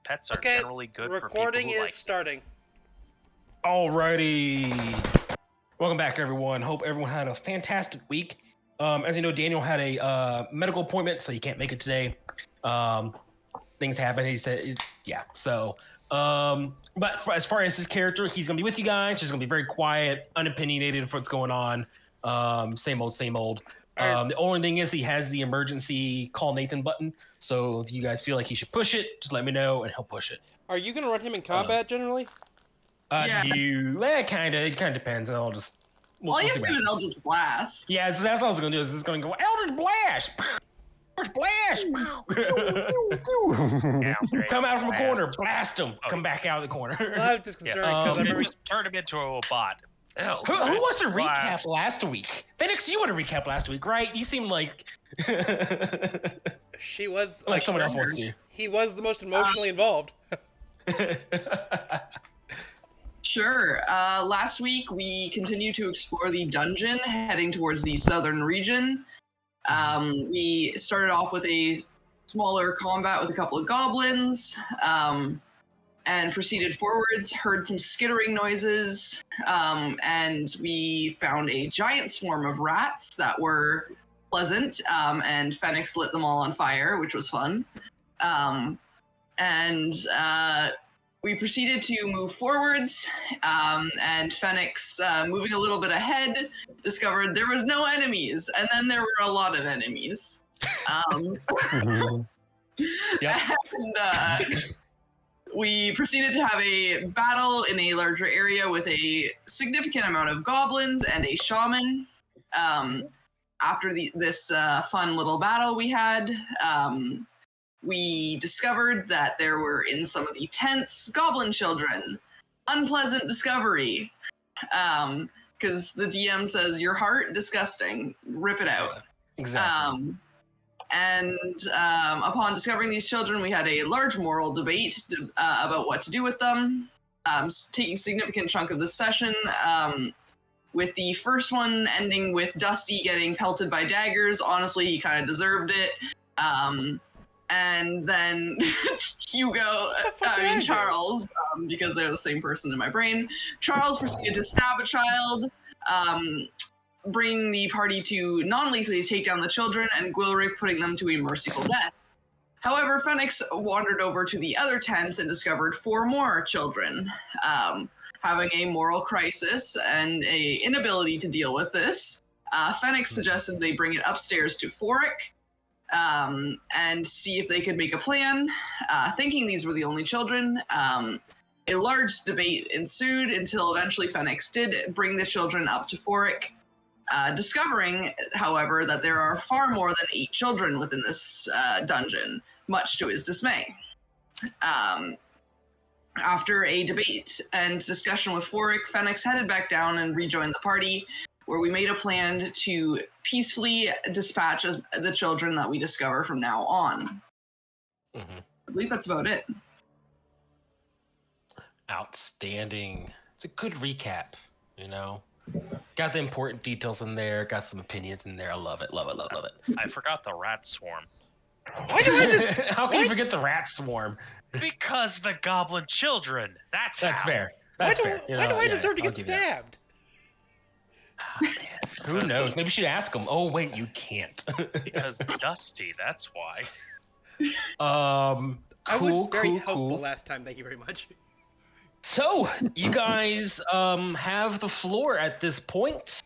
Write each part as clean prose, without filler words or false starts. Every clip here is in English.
pets are generally good for people recording who is like starting. Alrighty. Welcome back, everyone. Hope everyone had a fantastic week. As you know, Daniel had a medical appointment, so he can't make it today. Things happen. He said, yeah. So, but as far as his character, he's gonna be with you guys. He's gonna be very quiet, unopinionated of what's going on. Same old, same old. The only thing is he has the emergency call Nathan button. So if you guys feel like he should push it, just let me know and he'll push it. Are you gonna run him in combat generally? Yeah. It kind of depends. I'll just. All you have to do is Eldritch Blast. Yeah, that's what I was gonna do. Is just gonna go Eldritch Blast. Eldritch Blast. Come out from a corner, blast him. Okay. Come back out of the corner. I'm just concerned because I remember. just turn him into a bot. Who wants to recap last week? Phoenix, you want to recap last week, right? You seem like She was like someone else wants to. He was the most emotionally involved. Sure. Last week we continued to explore the dungeon, heading towards the southern region. We started off with a smaller combat with a couple of goblins, and proceeded forwards, heard some skittering noises, and we found a giant swarm of rats that were pleasant, and Phoenix lit them all on fire, which was fun. We proceeded to move forwards, and Phoenix, moving a little bit ahead, discovered there was no enemies, and then there were a lot of enemies. Yep. And we proceeded to have a battle in a larger area with a significant amount of goblins and a shaman. After this fun little battle we had, we discovered that there were in some of the tents goblin children. Unpleasant discovery. Because the DM says, your heart, disgusting. Rip it out. Exactly. Upon discovering these children, we had a large moral debate about what to do with them, taking a significant chunk of the session, with the first one ending with Dusty getting pelted by daggers. Honestly, he kind of deserved it. And then Charles, because they're the same person in my brain, Charles proceeded to stab a child, bringing the party to non-lethally take down the children, and Gwilric putting them to a merciful death. However, Phoenix wandered over to the other tents and discovered 4 more children, having a moral crisis and a inability to deal with this. Phoenix suggested they bring it upstairs to Foric, and see if they could make a plan. Thinking these were the only children, a large debate ensued until eventually Phoenix did bring the children up to Foric, discovering, however, that there are far more than 8 children within this dungeon, much to his dismay. After a debate and discussion with Foric, Phoenix headed back down and rejoined the party, where we made a plan to peacefully dispatch the children that we discover from now on. Mm-hmm. I believe that's about it. Outstanding. It's a good recap, you know. Got the important details in there, got some opinions in there. I love it, love it, love it, love it. I forgot the rat swarm. Why do I just? How can you forget the rat swarm? Because the goblin children. That's how. fair. That's fair. Why do I deserve to get stabbed? Who knows? Maybe you should ask him. Oh wait, you can't. Because Dusty, that's why. Cool, I was very helpful cool. last time. Thank you very much. So you guys have the floor at this point.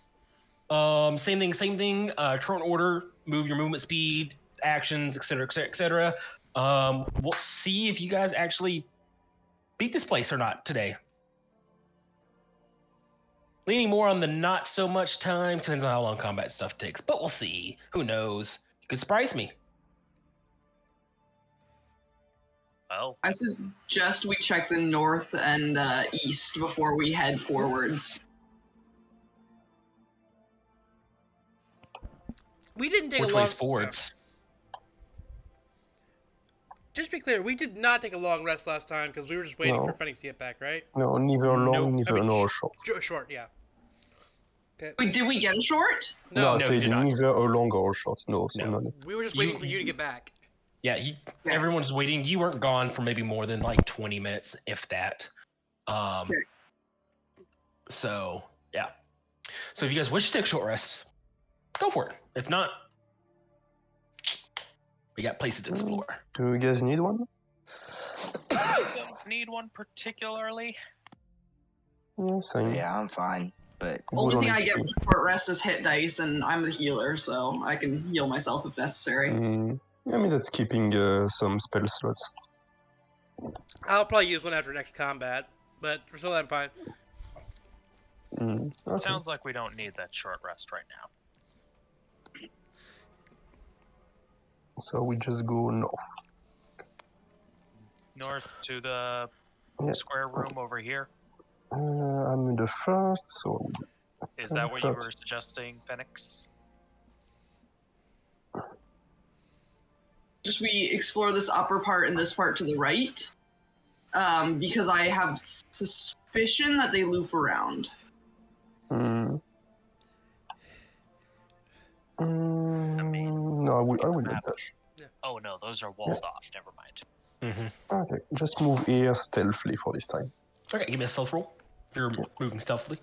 Same thing. Turn order, move your movement speed, actions, etc., etc., etc. We'll see if you guys actually beat this place or not today. Leaning more on the not so much time, depends on how long combat stuff takes, but we'll see. Who knows? You could surprise me. Well, I suggest we check the north and east before we head forwards. We didn't take Which a long. way's forwards? Just to be clear, we did not take a long rest last time because we were just waiting No. for Phoenix to get back, right? No, neither long, Nope. neither nor short. Short, yeah. Okay. Wait, did we get a short? No, No, I you said did not. neither a long or a short. No, so No. none. we were just waiting for you to get back. Yeah, everyone's waiting. You weren't gone for maybe more than like 20 minutes, if that. Okay. So yeah. So if you guys wish to take a short rest, go for it. If not, we got places to explore. Do you guys need one? I don't need one particularly. Yes, Yeah, I'm fine. But Only thing on I get HP. for short rest is hit dice, and I'm the healer, so I can heal myself if necessary. I mean, that's keeping some spell slots. I'll probably use one after next combat, but for still I'm fine. Okay. Sounds like we don't need that short rest right now. So we just go north. North to the Yeah. square room over here. I'm in the first, so Is that what you were suggesting, Phoenix? Just we explore this upper part and this part to the right, because I have suspicion that they loop around. No, I would do that. Oh no, those are walled off. Never mind. Okay, just move here stealthily for this time. Okay, give me a stealth roll. If you're moving stealthily.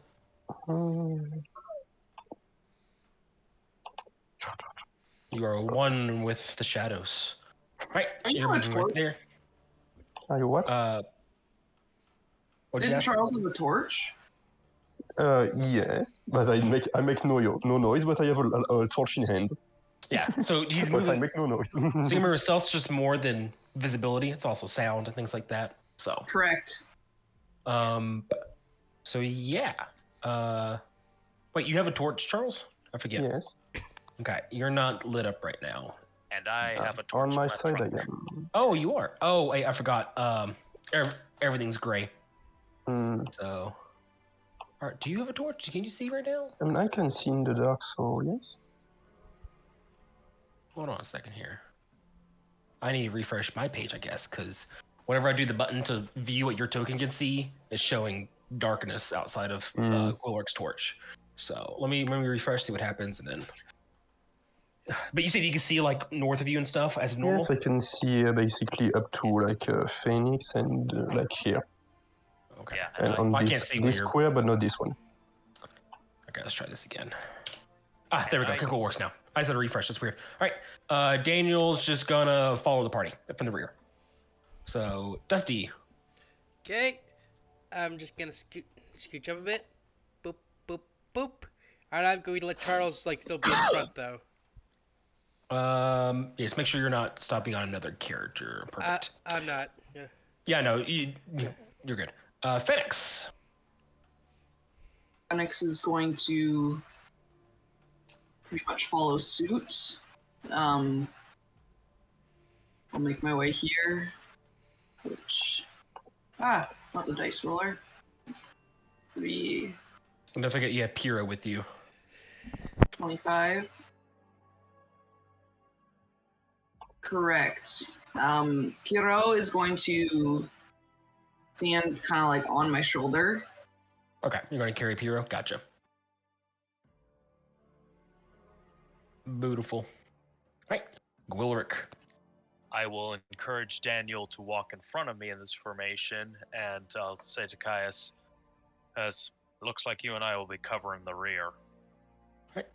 You are one with the shadows. Right, Are you you're on moving right torch? there. Are you what? What did you Didn't ask? Charles have a torch? Yes, but I make no noise, but I have a torch in hand. Yeah, so he's But I moving. make no noise. So you remember, stealth's just more than visibility. It's also sound and things like that. So, Correct. so yeah. Wait, you have a torch, Charles? I forget. Yes. Okay, you're not lit up right now. And I have a torch On in my side, trunk. I am. Oh, you are. Oh, wait, I forgot. Everything's gray. So, all right, do you have a torch? Can you see right now? I mean, I can see in the dark, so yes. Hold on a second here. I need to refresh my page, I guess, because whenever I do the button to view what your token can see, it's showing darkness outside of Quillwork's torch. So let me refresh, see what happens, and then. But you said you can see like north of you and stuff as normal. Yes, I can see basically up to like Phoenix and like here. Okay. Yeah, And on I this can't see where you're. square, but not this one. Okay, let's try this again. There we go. Okay, cool, works now. I just had to refresh. That's weird. All right, Daniel's just gonna follow the party from the rear. So Dusty. Okay, I'm just gonna scooch up a bit. Boop, boop, boop. And I'm going to let Charles like still be in front though. Yes, make sure you're not stopping on another character. Perfect. I'm not. Yeah. Yeah, no, you're good. Phoenix. Phoenix is going to pretty much follow suit. I'll make my way here. Which not the dice roller. 3, And don't forget you have Pyrrha with you. 25. Correct. Piero is going to stand kind of like on my shoulder. Okay, you're going to carry Pyrrha. Gotcha. Beautiful. Right, Gwilrick. I will encourage Daniel to walk in front of me in this formation, and I'll say to Caius, as it looks like you and I will be covering the rear. Right,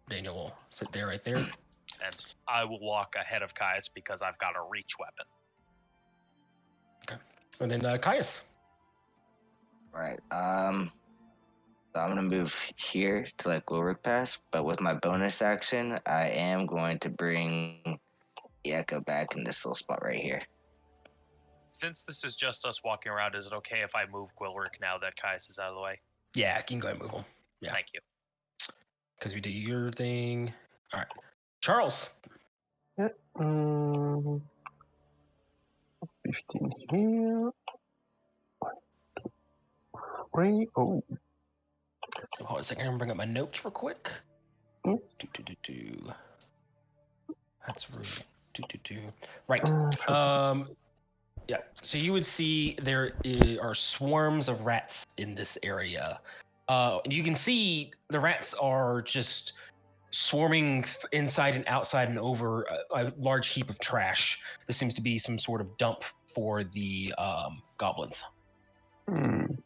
Daniel will sit there right there. And I will walk ahead of Caius because I've got a reach weapon. Okay, and then Caius. right, so I'm gonna move here to like Wilrick Pass, but with my bonus action, I am going to bring the Echo back in this little spot right here. Since this is just us walking around, is it okay if I move Gwilrick now that Caius is out of the way? Yeah, you can go ahead and move him. Yeah, Thank you. because we did your thing. All right, Charles. 15 here. 1, 2, 3. Oh, Hold on a second. I'm gonna bring up my notes real quick. yes. That's rude. Right. Yeah. So you would see there are swarms of rats in this area. You can see the rats are just swarming inside and outside and over a large heap of trash. This seems to be some sort of dump for the goblins. Can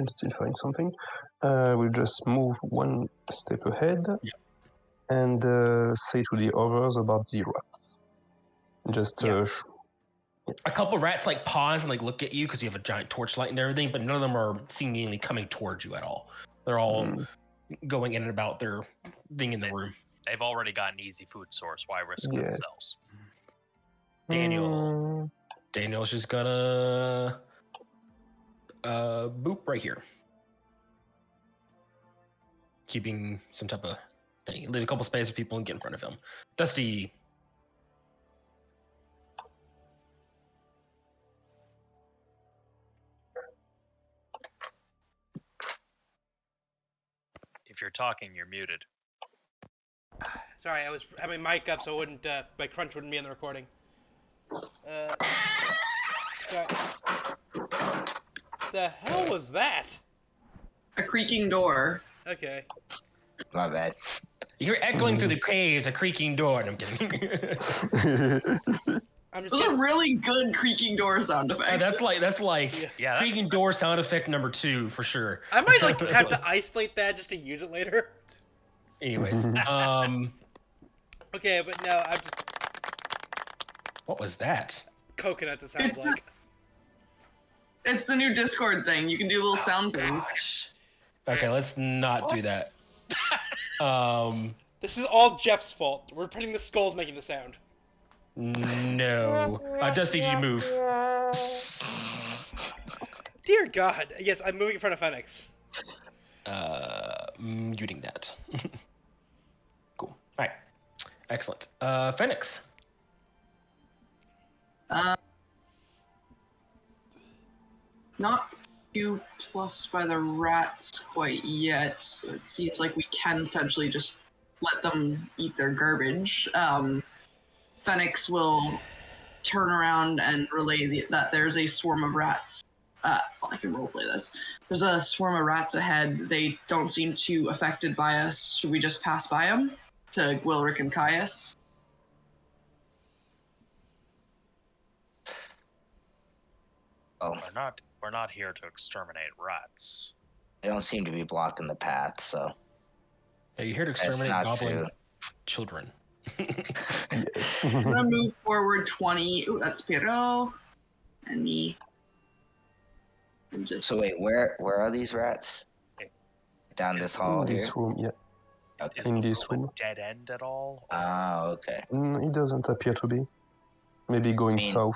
still find something. We'll just move one step ahead and say to the others about the rats. Just a couple of rats like pause and like look at you because you have a giant torchlight and everything, but none of them are seemingly coming towards you at all. They're all going in and about their thing in the room. They've already got an easy food source. Why risk themselves? Daniel's just gonna boop right here, keeping some type of thing. Leave a couple spaces for people and get in front of him. Dusty. If you're talking, you're muted. Sorry, I was having my mic up so it wouldn't my crunch wouldn't be in the recording. Sorry. The hell was that? A creaking door. Okay. My bad. You're echoing through the caves, a creaking door. No, I'm kidding. I'm just Those are kidding. really good creaking door sound effects. That's like Yeah, creaking door sound effect number 2 for sure. I might like have to isolate that just to use it later. Anyways, Okay, but no, I'm just what was that? coconut. It sounds It's like. It's the new Discord thing. You can do little sound things. Okay, let's not do that. This is all Jeff's fault. We're putting the skulls making the sound. No. Dusty, did you move? Dear God. Yes, I'm moving in front of Phoenix. Muting that. Cool. All right. Excellent. Phoenix. Not too plussed by the rats quite yet. So it seems like we can potentially just let them eat their garbage. Phoenix will turn around and relay that there's a swarm of rats. I can roleplay this. There's a swarm of rats ahead. They don't seem too affected by us. Should we just pass by them to Gwilric and Caius? Oh, We're not here to exterminate rats. they don't seem to be blocking the path, so Are you here to that's exterminate not goblin too. children? I'm gonna move forward 20. Ooh, that's Piero. And me. And just So wait, where are these rats? Down this hall In here. this room, yeah. Okay. Is In the this room room. a dead end at all? Ah, okay. It doesn't appear to be. Maybe going I mean- south.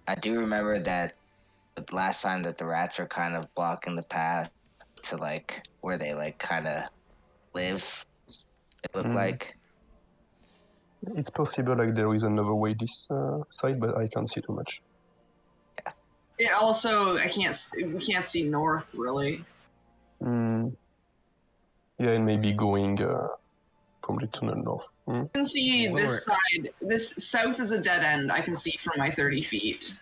I do remember that the last time that the rats were kind of blocking the path to like where they like kind of live. It looked like. It's possible like there is another way this side, but I can't see too much. it also we can't see north really. Yeah, and maybe going from the tunnel north. I can see this side. This south is a dead end. I can see from my 30 feet.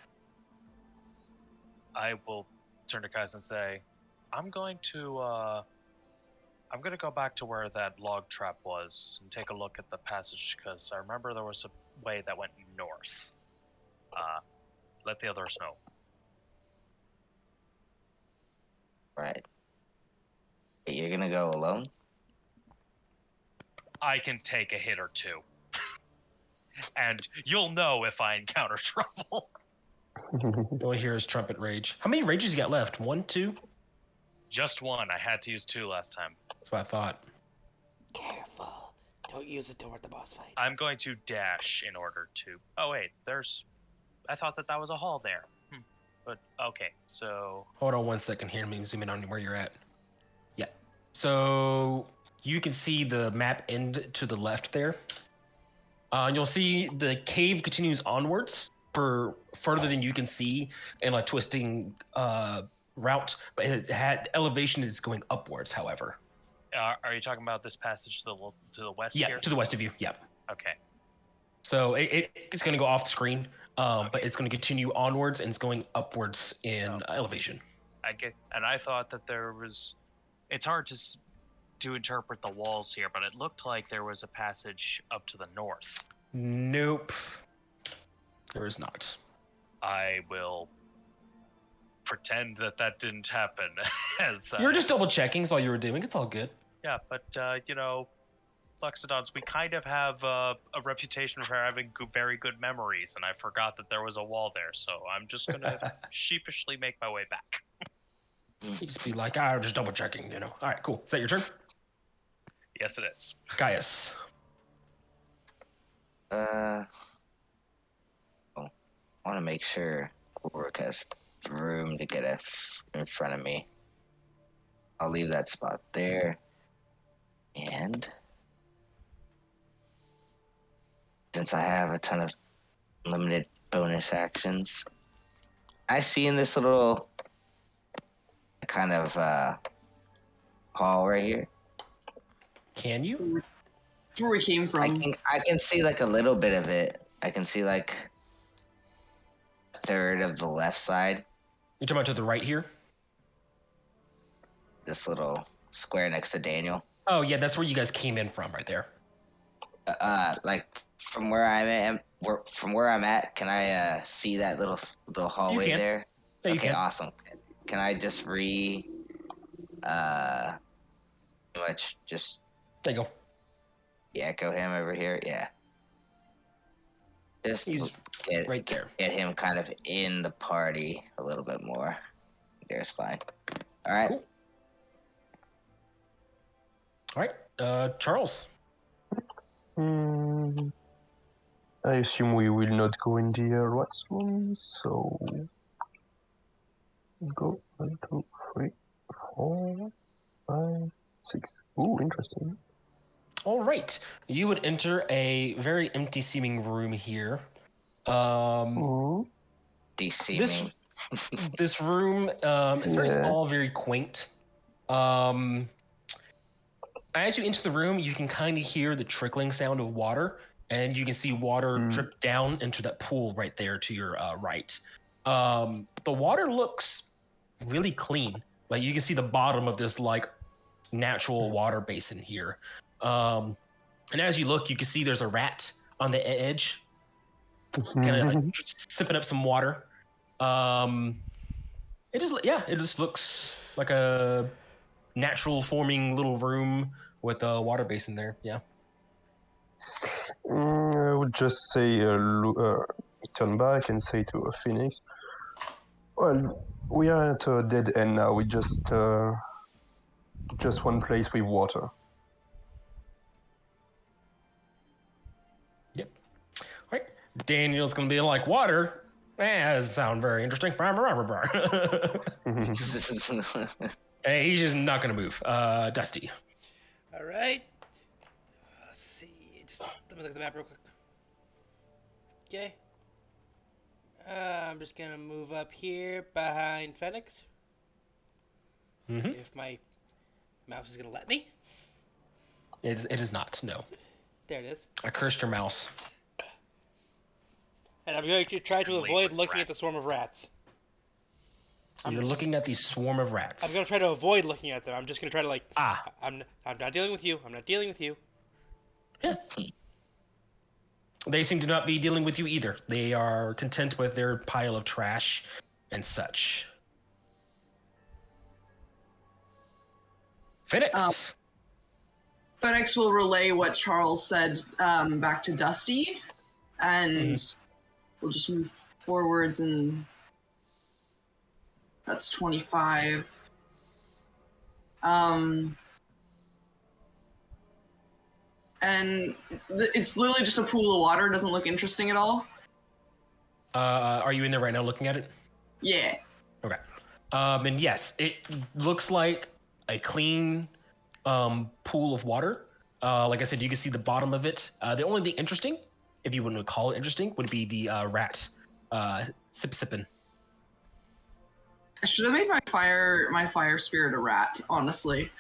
I will turn to Kais and say, I'm going to go back to where that log trap was and take a look at the passage because I remember there was a way that went north. Let the others know. Right. You're gonna go alone? I can take a hit or two. And you'll know if I encounter trouble. All I hear is trumpet rage. How many rages you got left? 1, 2? Just one. I had to use 2 last time. That's what I thought. Careful. Don't use it toward the boss fight. I'm going to dash in order to... Oh, wait. I thought that was a hall there. But, okay. So... Hold on 1 second here. Let me zoom in on where you're at. Yeah. So you can see the map end to the left there. You'll see the cave continues onwards for further than you can see in a twisting route, but elevation is going upwards, however. are you talking about this passage to the west Yeah, here? to the west of you, yeah. Okay. So it's going to go off the screen, but it's going to continue onwards and it's going upwards in elevation. I thought that there was... It's hard to... to interpret the walls here, but it looked like there was a passage up to the north. Nope. There is not. I will pretend that didn't happen. As You were just double checking, is all you were doing. It's all good. yeah, but Luxodons, we kind of have a reputation for having very good memories, and I forgot that there was a wall there, so I'm just gonna sheepishly make my way back. You just be like, I'm just double checking, All right, cool. Is that your turn? Yes, it is. Gaius. I want to make sure Ulrich has room to get in front of me. I'll leave that spot there. And since I have a ton of limited bonus actions, I see in this little kind of hall right here. Can you? That's where we came from. I can see like a little bit of it. I can see like a third of the left side. You're talking about to the right here? This little square next to Daniel. Oh, yeah, that's where you guys came in from, right there. Like from where I'm at, can I see that little hallway there? Yeah, you Okay, can. awesome. Can I just pretty much just There you go. echo him over here? Yeah. Just He's right there. Get him kind of in the party a little bit more. There's fine. All right. Cool. All right, Charles. I assume we will not go in the rats room, so go 1, 2, 3, 4, 5, 6. Ooh, interesting. All right. You would enter a very empty-seeming room here. Ooh. Deceiving. This room, it's very small, very quaint. As you enter the room, you can kind of hear the trickling sound of water, and you can see water drip down into that pool right there to your right. The water looks really clean. Like you can see the bottom of this like natural water basin here. And as you look, you can see there's a rat on the edge, kind of like sipping up some water. It just looks like a natural forming little room with a water basin there. Yeah. I would just say, turn back and say to Phoenix, well, we are at a dead end now. We just one place with water. Yep. All right. Daniel's gonna be like, water? That doesn't sound very interesting. Hey, he's just not gonna move. Dusty. All right. Let's see. Just let me look at the map real quick. Okay. I'm just gonna move up here behind Phoenix. Mm-hmm. If my mouse is gonna let me. It is not. No. There it is. I cursed your mouse. And I'm going to try to avoid looking at the swarm of rats. You're looking at the swarm of rats. I'm gonna try to avoid looking at them. I'm just gonna try to like. Ah. I'm not dealing with you. I'm not dealing with you. Yeah. They seem to not be dealing with you either. They are content with their pile of trash and Phoenix. FedEx will relay what Charles said back to Dusty, and we'll just move forwards, and that's 25. And it's literally just a pool of water. It doesn't look interesting at all. Are you in there right now looking at it? Yeah. Okay. And yes, it looks like a clean pool of water. Like I said, you can see the bottom of it. The only thing interesting, if you wouldn't call it interesting, would be the rat sipping. I should have made my fire spirit a rat, honestly.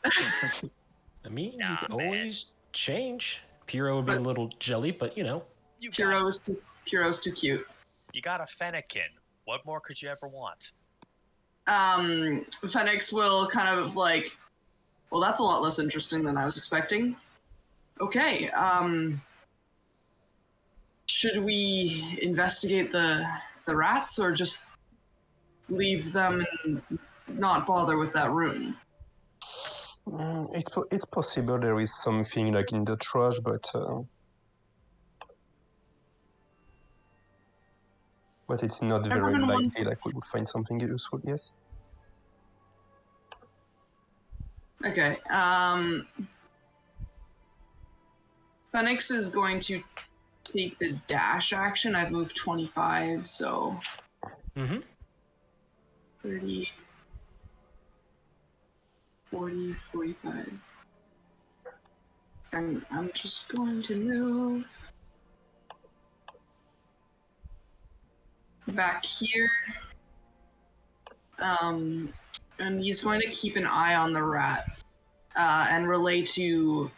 I mean, you can always change. Piro would be a little jelly, but you know. Piro's too cute. You got a Fennekin. What more could you ever want? Phoenix will kind of like Well, that's a lot less interesting than I was expecting. Okay, should we investigate the rats or just leave them and not bother with that room? It's possible there is something like in the trash, but it's not very Everyone wants- likely like we would find something useful. Yes. Okay, Phoenix is going to take the dash action. I've moved 25, so Mm-hmm. 30, 40, 45. And I'm just going to move back here. And he's going to keep an eye on the rats and relay to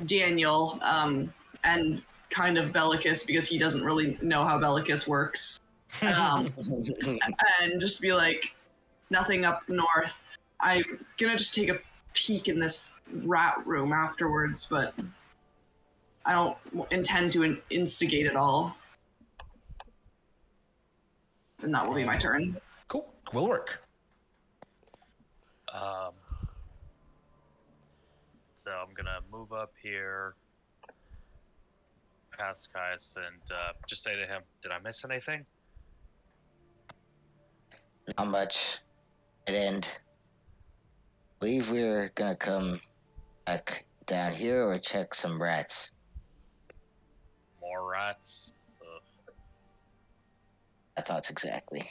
Daniel and kind of Bellicus because he doesn't really know how Bellicus works. And just be like, nothing up north. I'm gonna just take a peek in this rat room afterwards, but I don't intend to instigate it all. And that will be my turn. Cool. Will work. So I'm gonna move up here, past Kais, and just say to him, "Did I miss anything?" Not much. And believe we're gonna come back down here or check some rats. More rats. Ugh. My thoughts exactly.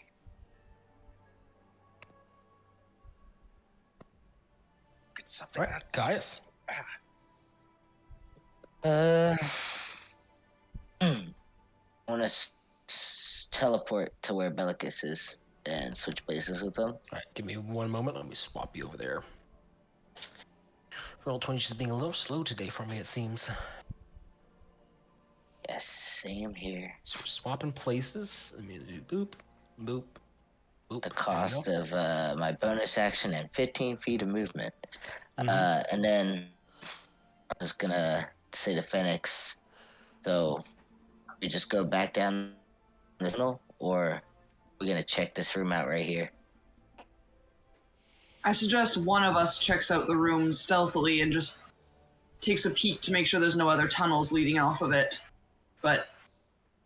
Get something. All right, Gaius. I want to teleport to where Bellicus is and switch places with him. All right, give me one moment. Let me swap you over there. Roll20 is being a little slow today for me, it seems. Yes, same here. So we're swapping places. Let me do boop, boop, boop. The There we cost go. of my bonus action and 15 feet of movement. Mhm. And then I was gonna say to Phoenix, so we just go back down this tunnel, or we're gonna check this room out right here. I suggest one of us checks out the room stealthily and just takes a peek to make sure there's no other tunnels leading off of it. But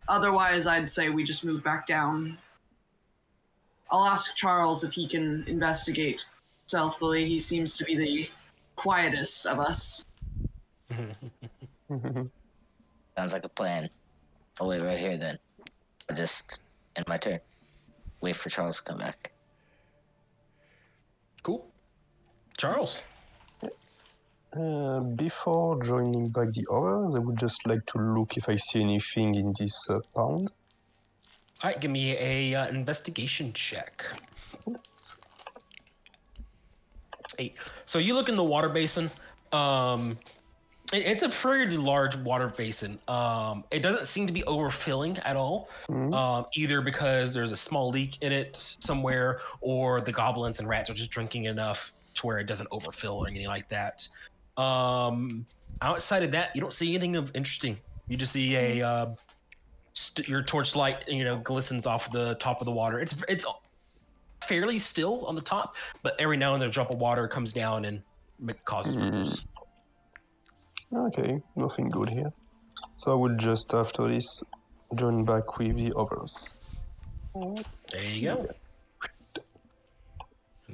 otherwise, I'd say we just move back down. I'll ask Charles if he can investigate stealthily. He seems to be the quietest of us. Sounds like a plan. I'll wait right here then. I'll just end my turn. Wait for Charles to come back. Cool. Charles. Before joining back the others, I would just like to look if I see anything in this pound. All right, give me a investigation check. Yes. 8. So you look in the water basin. It's a fairly large water basin. It doesn't seem to be overfilling at all. Either because there's a small leak in it somewhere, or the goblins and rats are just drinking enough to where it doesn't overfill or anything like that. Outside of that, you don't see anything of interesting. You just see your torchlight, glistens off the top of the water. It's fairly still on the top, but every now and then a drop of water comes down and causes ripples. Okay, nothing good here. So I will just after this join back with the others. There you go.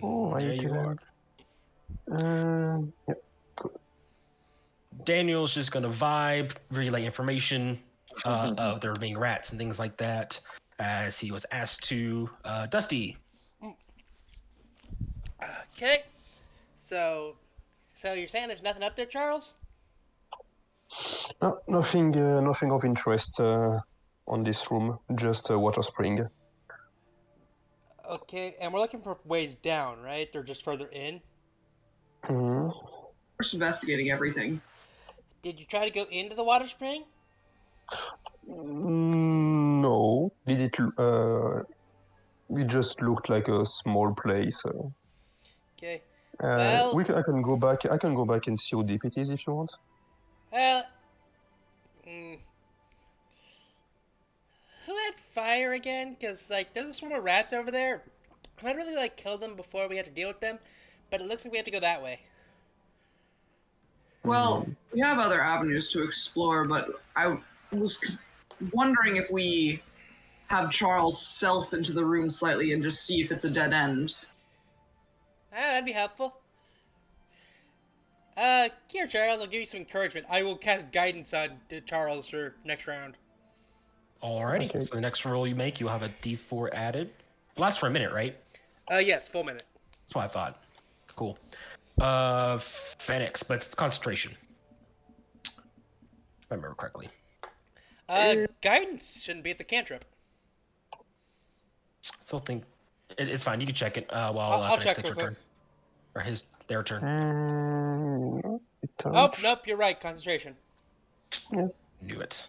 Oh, There I you are. Yeah. Daniel's just gonna vibe, relay information of there being rats and things like that, as he was asked to. Dusty. Okay. So you're saying there's nothing up there, Charles? No, nothing of interest on this room. Just a water spring. Okay, and we're looking for ways down, right? Or just further in? Hmm. First investigating everything. Did you try to go into the water spring? No. Did it? It just looked like a small place. Okay. Well- I can go back. I can go back and see how deep it is if you want. Well, mm, who had fire again? Cause like there's a swarm of rats over there. And I'd really like kill them before we had to deal with them, but it looks like we have to go that way. Well, we have other avenues to explore, but I was wondering if we have Charles stealth into the room slightly and just see if it's a dead end. That'd be helpful. Here, Charles, I'll give you some encouragement. I will cast guidance on Charles for next round. Alrighty. Okay. So the next roll you make, you'll have a D4 added. It lasts for a minute, right? Yes, full minute. That's what I thought. Cool. Phoenix, but it's concentration. If I remember correctly. Guidance shouldn't be at the cantrip. I still think it's fine. You can check it while I'll Phoenix check takes real her quick. turn. Or their turn. No, it Oh, can't. nope, you're right. Concentration. Knew it.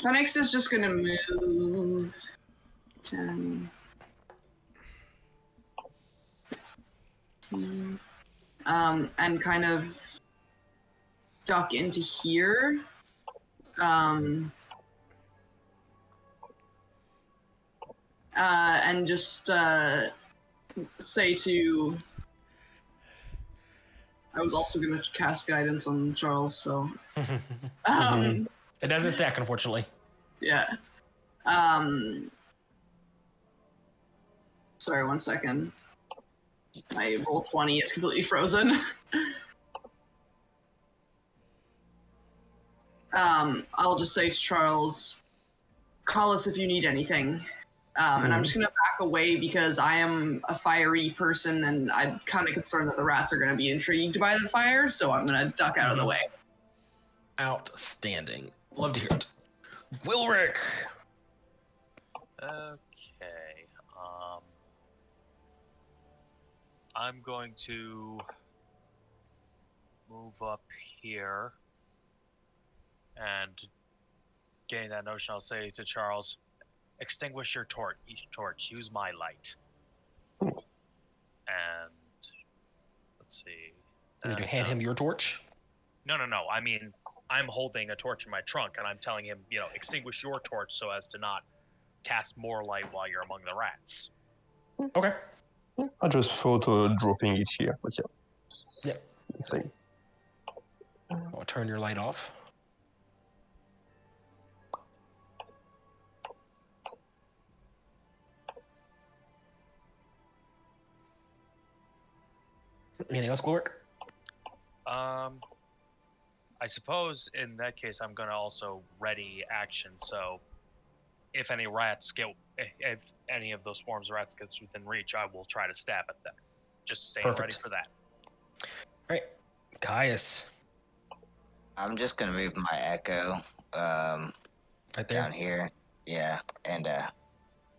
Phoenix is just gonna move 10. 15, and kind of duck into here. And just say to. I was also going to cast guidance on Charles, so. It doesn't stack, unfortunately. Yeah. Sorry, 1 second. My roll 20 is completely frozen. I'll just say to Charles, call us if you need anything. And I'm just going to back away because I am a fiery person and I'm kind of concerned that the rats are going to be intrigued by the fire, so I'm going to duck out of the way. Outstanding. Love to hear it. Wilrick! Okay. I'm going to move up here, and getting that notion, I'll say to Charles, extinguish your torch. Use my light. And let's see. You need to hand him your torch? No. I mean, I'm holding a torch in my trunk, and I'm telling him, extinguish your torch so as to not cast more light while you're among the rats. Okay. I just thought dropping it here, but yeah. Yeah. Same. I'll turn your light off. Anything else, Wilrick? I suppose in that case, I'm going to also ready action. So if any of those swarms of rats gets within reach, I will try to stab at them. Just stay ready for that. All right. Caius. I'm just gonna move my echo Right there. down here. Yeah, and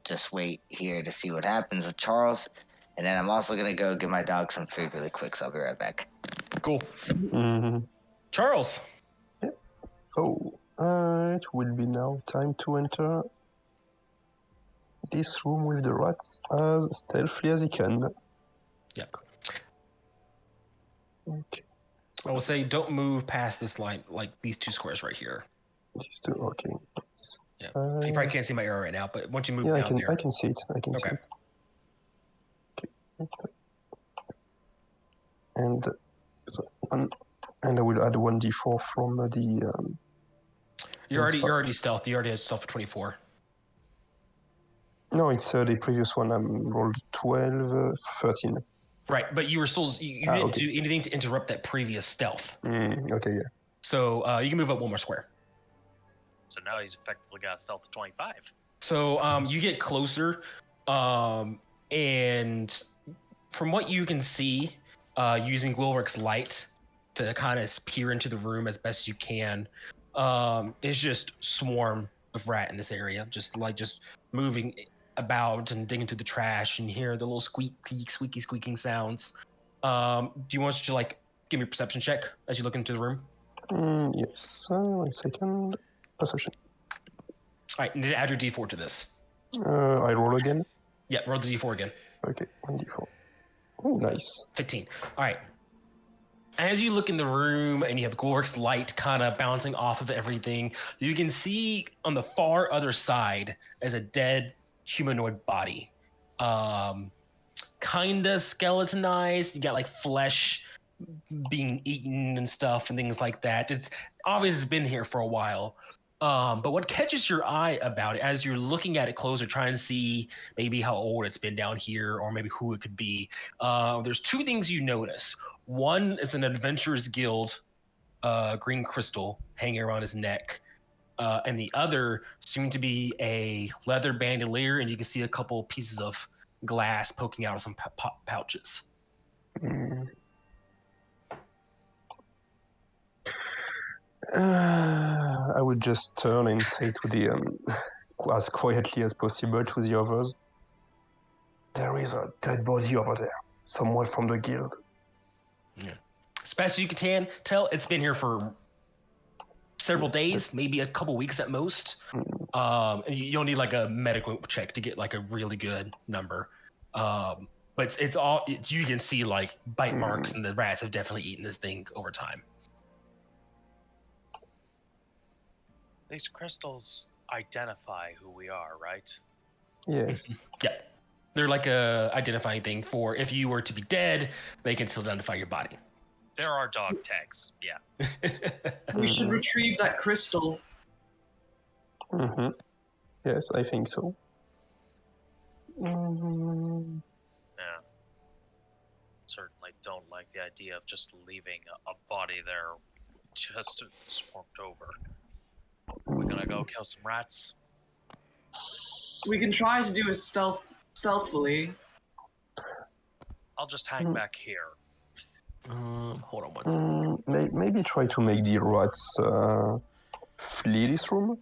just wait here to see what happens with Charles. And then I'm also gonna go give my dog some food really quick, so I'll be right back. Cool. Charles. So, it will be now time to enter this room with the rats as stealthily as he can. Yep. Okay. I will say don't move past this line, like these two squares right here. These two, okay. Yeah. You probably can't see my arrow right now, but once you move Yeah, down there. I can see it. I can see Okay. it. Okay. And I will add 1d4 from the. You're already stealth. You already have stealth for 24. No, it's the previous one. I rolled 12, 13. Right, but you were still you didn't okay. do anything to interrupt that previous stealth. Okay, yeah. So you can move up one more square. So now he's effectively got a stealth of 25. So you get closer, and from what you can see, using Wilrick's light to kind of peer into the room as best you can, is just swarm of rat in this area, just moving about and digging through the trash, and hear the little squeaking sounds. Do you want to give me a perception check as you look into the room? Yes. 1 second. Perception. All right, and then add your D4 to this. I roll again. Yeah, roll the D4 again. Okay, 1d4. Oh, nice. 15. All right. As you look in the room and you have Gork's light kind of bouncing off of everything, you can see on the far other side as a dead humanoid body. Kinda skeletonized. You got like flesh being eaten and stuff and things like that. It's obviously been here for a while. But what catches your eye about it as you're looking at it closer, trying to see maybe how old it's been down here or maybe who it could be, there's two things you notice. One is an Adventurers Guild green crystal hanging around his neck. And the other seemed to be a leather bandolier, and you can see a couple pieces of glass poking out of some pouches. Mm. I would just turn and say to the as quietly as possible to the others, there is a dead body over there. Someone from the guild. Yeah. As best as you can tell, it's been here for several days, maybe a couple weeks at most. You'll need like a medical check to get like a really good number. But it's you can see like bite marks, and the rats have definitely eaten this thing over time. These crystals identify who we are, right? Yes. Yeah. They're like a identifying thing for if you were to be dead, they can still identify your body. There are dog tags, yeah. We should retrieve that crystal. Mm-hmm. Yes, I think so. Mm-hmm. Yeah. Certainly don't like the idea of just leaving a body there just swarmed over. We're gonna go kill some rats. We can try to do it stealthily. I'll just hang back here. Hold on one second. Maybe try to make the rats flee this room.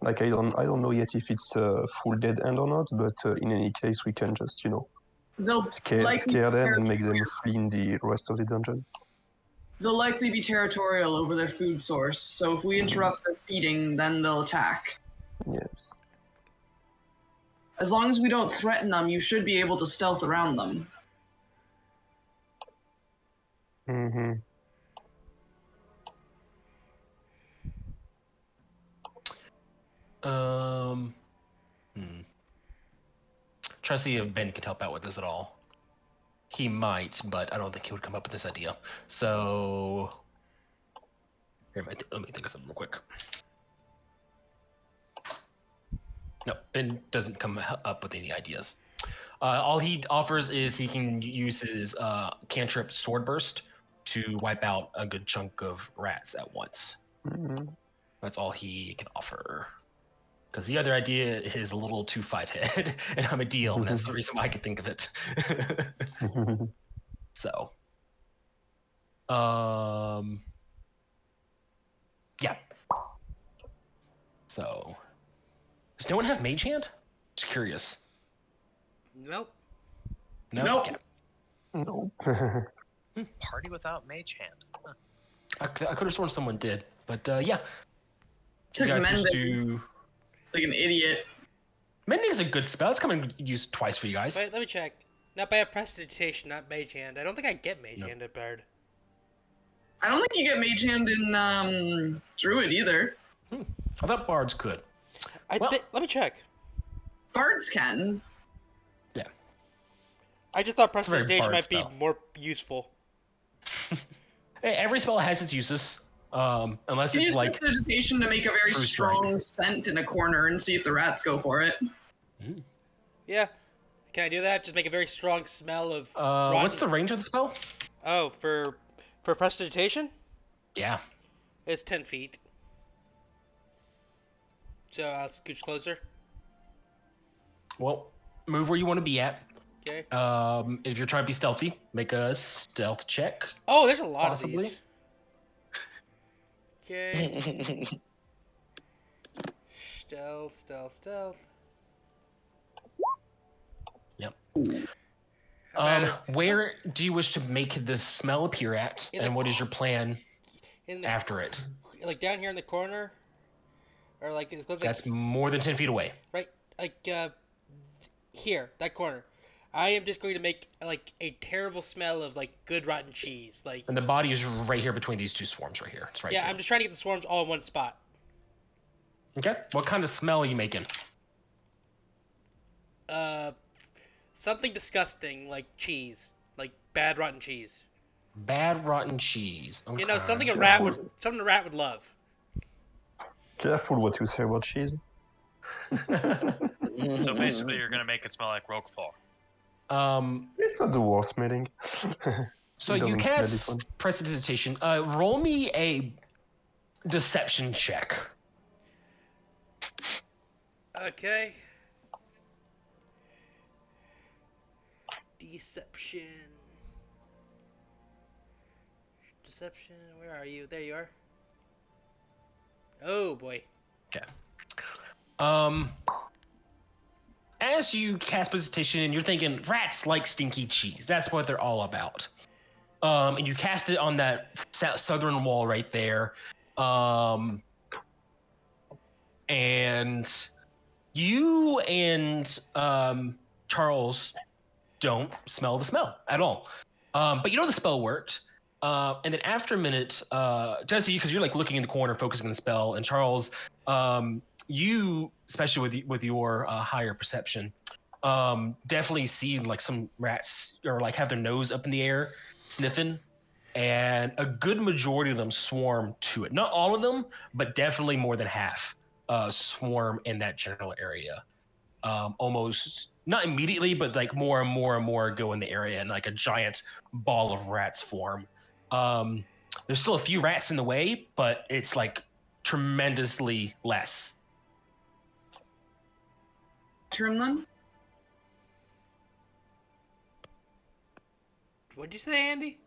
Like I don't know yet if it's a full dead end or not, but in any case we can just They'll scare them and make them flee in the rest of the dungeon. They'll likely be territorial over their food source, so if we interrupt their feeding, then they'll attack. Yes. As long as we don't threaten them, you should be able to stealth around them. Mm-hmm. Try to see if Ben could help out with this at all. He might, but I don't think he would come up with this idea. So here, let me think of something real quick. No, Ben doesn't come up with any ideas. All he offers is he can use his cantrip Sword Burst to wipe out a good chunk of rats at once. Mm-hmm. That's all he can offer. Because the other idea is a little too 5-head, and I'm a deal, and that's the reason why I could think of it. So, yeah. So, does no one have Mage Hand? Just curious. Nope. No. Nope. Okay. No. Party without mage hand. Huh. I could have sworn someone did, but yeah. Took You guys mending. wish to... Like an idiot. Mending's a good spell. It's coming used twice for you guys. Wait, let me check. Not by a prestidigitation, not Mage Hand. I don't think I get Mage Hand at Bard. I don't think you get Mage Hand in Druid either. I thought Bards could. Let me check. Bards can. Yeah. I just thought a very prestidigitation Bard might be spell. more useful. Hey, every spell has its uses. Unless Can you it's use like prestidigitation to make a very True strong scent in a corner and see if the rats go for it? Yeah. Can I do that? Just make a very strong smell of what's the range of the spell? Oh, for prestidigitation? Yeah. It's 10 feet. So I'll scooch closer. Well, move where you want to be at. Okay. If you're trying to be stealthy, make a stealth check. Oh, there's a lot Possibly. of these. Okay. Stealth. Yep. About as- Where do you wish to make this smell appear at, In and the- what is your plan in the, after it? like down here in the corner, or like it looks like That's more than 10 feet away. right, like here, that corner. I am just going to make like a terrible smell of like good rotten cheese. Like And the body is right here between these two swarms right here. It's right yeah, here. I'm just trying to get the swarms all in one spot. Okay. What kind of smell are you making? Something disgusting like cheese, like bad rotten cheese. Bad rotten cheese. Okay. You know, something a Careful. rat would love. Careful what you say about cheese. So basically, you're gonna make it smell like Roquefort. It's not the worst smelling. So It you doesn't smell cast this one. prestidigitation. Roll me a deception check. Okay. Deception. Deception. Where are you? There you are. Oh boy. As you cast prestidigitation, you're thinking rats like stinky cheese. That's what they're all about. And you cast it on that southern wall right there. And you and Charles don't smell the smell at all. But you know the spell worked. And then after a minute, Jesse, because you're like looking in the corner, focusing on the spell, and Charles, you, especially with your higher perception, definitely see like some rats or like have their nose up in the air, sniffing, and a good majority of them swarm to it. Not all of them, but definitely more than half swarm in that general area. Almost not immediately, but like more and more and more go in the area, and like a giant ball of rats form. There's still a few rats in the way, but it's like tremendously less. Turn then. What'd you say, Andy?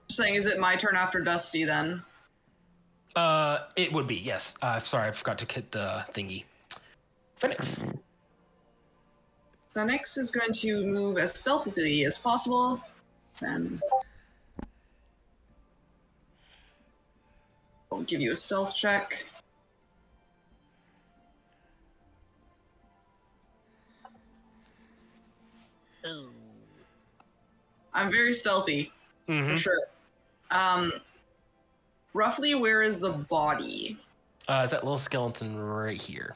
Saying, is it my turn after Dusty then? It would be, yes. Sorry, I forgot to hit the thingy. Phoenix. Phoenix is going to move as stealthily as possible. And I'll give you a stealth check. I'm very stealthy, for sure. Roughly, where is the body? Is that little skeleton right here?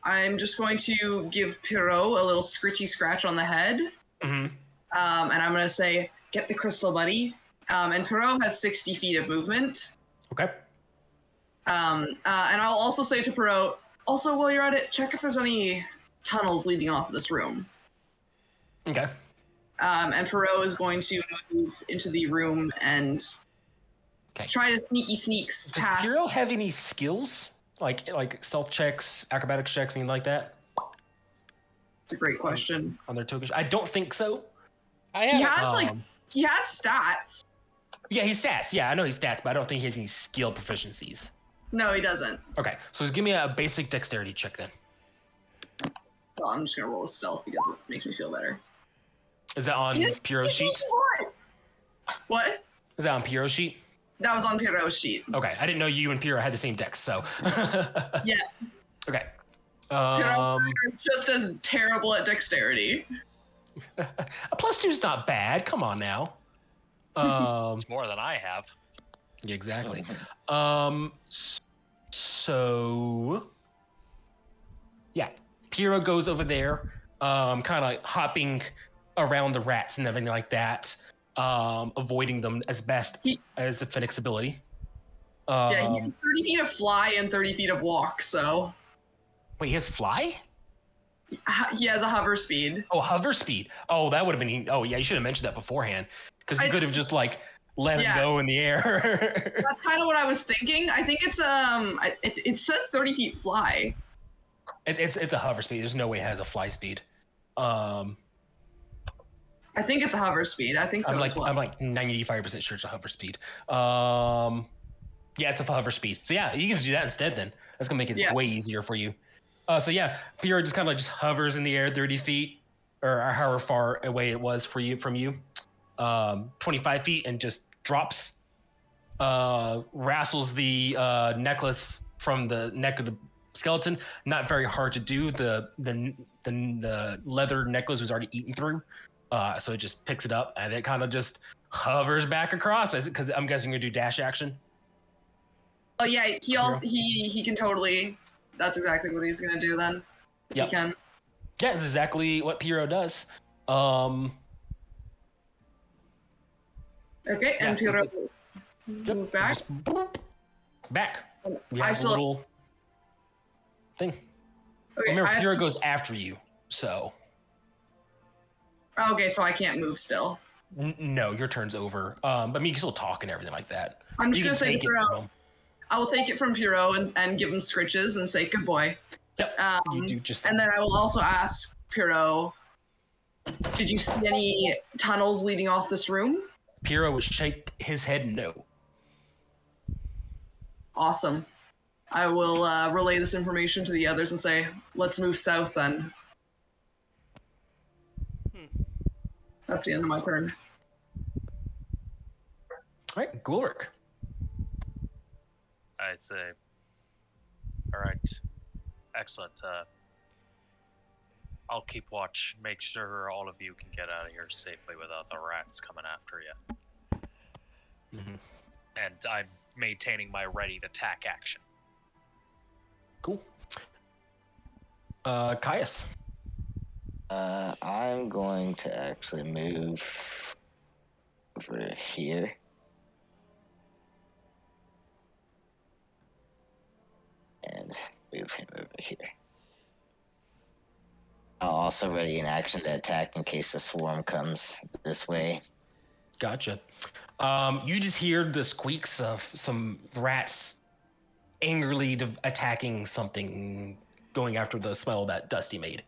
I'm just going to give Pierrot a little scritchy scratch on the head. Mm-hmm. And I'm going to say, get the crystal, buddy. And Pierrot has 60 feet of movement. Okay. And I'll also say to Pierrot, also, while you're at it, check if there's any tunnels leading off of this room. Okay. And Pierrot is going to move into the room and try to sneaks Does past. Hero have any skills? Like stealth checks, acrobatics checks, anything like that? It's a great question. On their tokens? I don't think so. He has he has stats. Yeah, he's stats. Yeah, I know he's stats, but I don't think he has any skill proficiencies. No, he doesn't. Okay, so just give me a basic dexterity check then. Well, I'm just gonna roll a stealth because it makes me feel better. Is that on Pierrot's sheet? What? Is that on Pierrot's sheet? That was on Pierrot's sheet. Okay, I didn't know you and Pierrot had the same dex, so. Yeah. Okay. Pierrot just as terrible at dexterity. A +2 is not bad. Come on now. It's more than I have. Yeah, exactly. So yeah, Pierrot goes over there, kind of like hopping around the rats and everything like that, avoiding them as best as the Phoenix ability. Yeah, he has 30 feet of fly and 30 feet of walk, so. Wait, he has fly? He has a hover speed. Oh, hover speed. Oh, that would have been. Oh, yeah, you should have mentioned that beforehand, because you could have just like let him go in the air. That's kind of what I was thinking. I think it's it says 30 feet fly. It's a hover speed. There's no way it has a fly speed. I think it's a hover speed. I think so as well. I'm like 95% sure it's a hover speed. Yeah, it's a hover speed. So yeah, you can just do that instead then. That's gonna make it way easier for you. So yeah, Pierrot just kind of like just hovers in the air 30 feet, or however far away it was from you, 25 feet, and just drops, wrestles the necklace from the neck of skeleton. Not very hard to do. The leather necklace was already eaten through, so it just picks it up and it kind of just hovers back across. Because I'm guessing you're gonna do dash action. Oh yeah, he can totally. That's exactly what he's gonna do then. Yep. He can. Yeah, that's exactly what Pyro does. Okay, and Yeah, Pyro move back. Just boop, back. We I have still. a little thing. Okay, Remember, I have Pyro to- goes after you, so. Okay, so I can't move still. No, your turn's over. I mean, you can still talk and everything like that. I'm just You gonna can say take it Pyro. from him. I will take it from Pyro and give him scritches and say good boy. Yep. You do just. And then I will also ask Pyro, did you see any tunnels leading off this room? Pyro would shake his head no. Awesome. I will relay this information to the others and say, let's move south then. That's the end of my turn. All right, Gulric. I'd say, all right, excellent. I'll keep watch, make sure all of you can get out of here safely without the rats coming after you. Mm-hmm. And I'm maintaining my ready to attack action. Cool. Caius. I'm going to actually move over here. And move him over here. I'll also ready an action to attack in case the swarm comes this way. Gotcha. You just hear the squeaks of some rats angrily attacking something, going after the smell that Dusty made.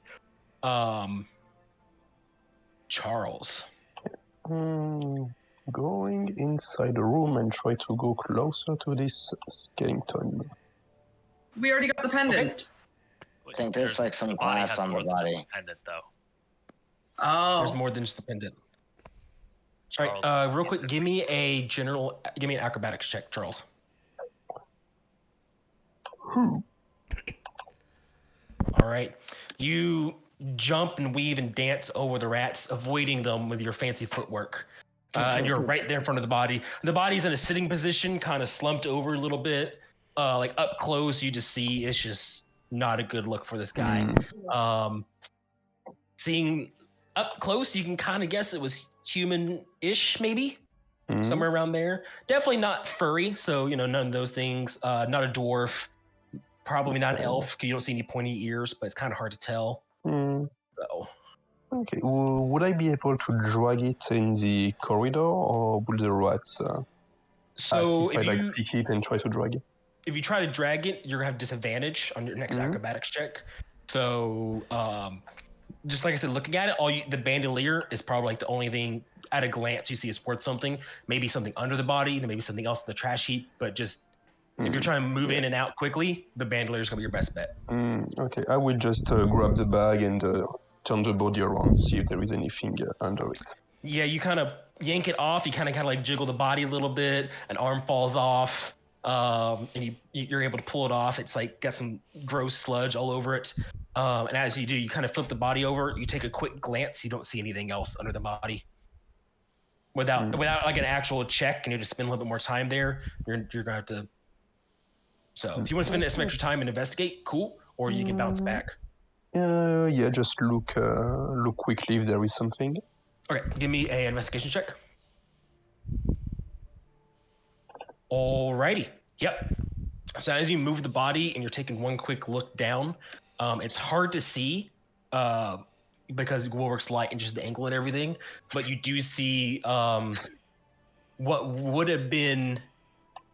Charles. Going inside the room and try to go closer to this skeleton. We already got the pendant. I think there's like some glass on the body. Pendant, though. Oh. There's more than just the pendant. All right, real quick, give me an acrobatics check, Charles. All right, you jump and weave and dance over the rats, avoiding them with your fancy footwork. And you're right there in front of the body. The body's in a sitting position, kind of slumped over a little bit. Like up close, you just see it's just not a good look for this guy. Seeing up close, you can kind of guess it was human-ish, maybe somewhere around there. Definitely not furry, so none of those things. Not a dwarf, probably not an elf because you don't see any pointy ears, but it's kind of hard to tell. So. Okay, would I be able to drag it in the corridor, or would the rats so if I pick it and try to drag it? If you try to drag it, you're gonna have disadvantage on your next acrobatics check. So, just like I said, looking at it, the bandolier is probably like the only thing at a glance you see is worth something. Maybe something under the body, then maybe something else in the trash heap. But just if you're trying to move in and out quickly, the bandolier is gonna be your best bet. Okay, I will just grab the bag and turn the body around, see if there is anything under it. Yeah, you kind of yank it off. You kind of like jiggle the body a little bit. An arm falls off. And you're able to pull it off. It's like got some gross sludge all over it. And as you do, you kind of flip the body over. You take a quick glance. You don't see anything else under the body. Without like an actual check, and you just spend a little bit more time there. You're gonna have to. So if you want to spend some extra time and investigate, cool. Or you can bounce back. Yeah, just look quickly if there is something. Okay, give me an investigation check. Alrighty. Yep. So as you move the body and you're taking one quick look down, it's hard to see because Gulric's light and just the angle and everything, but you do see what would have been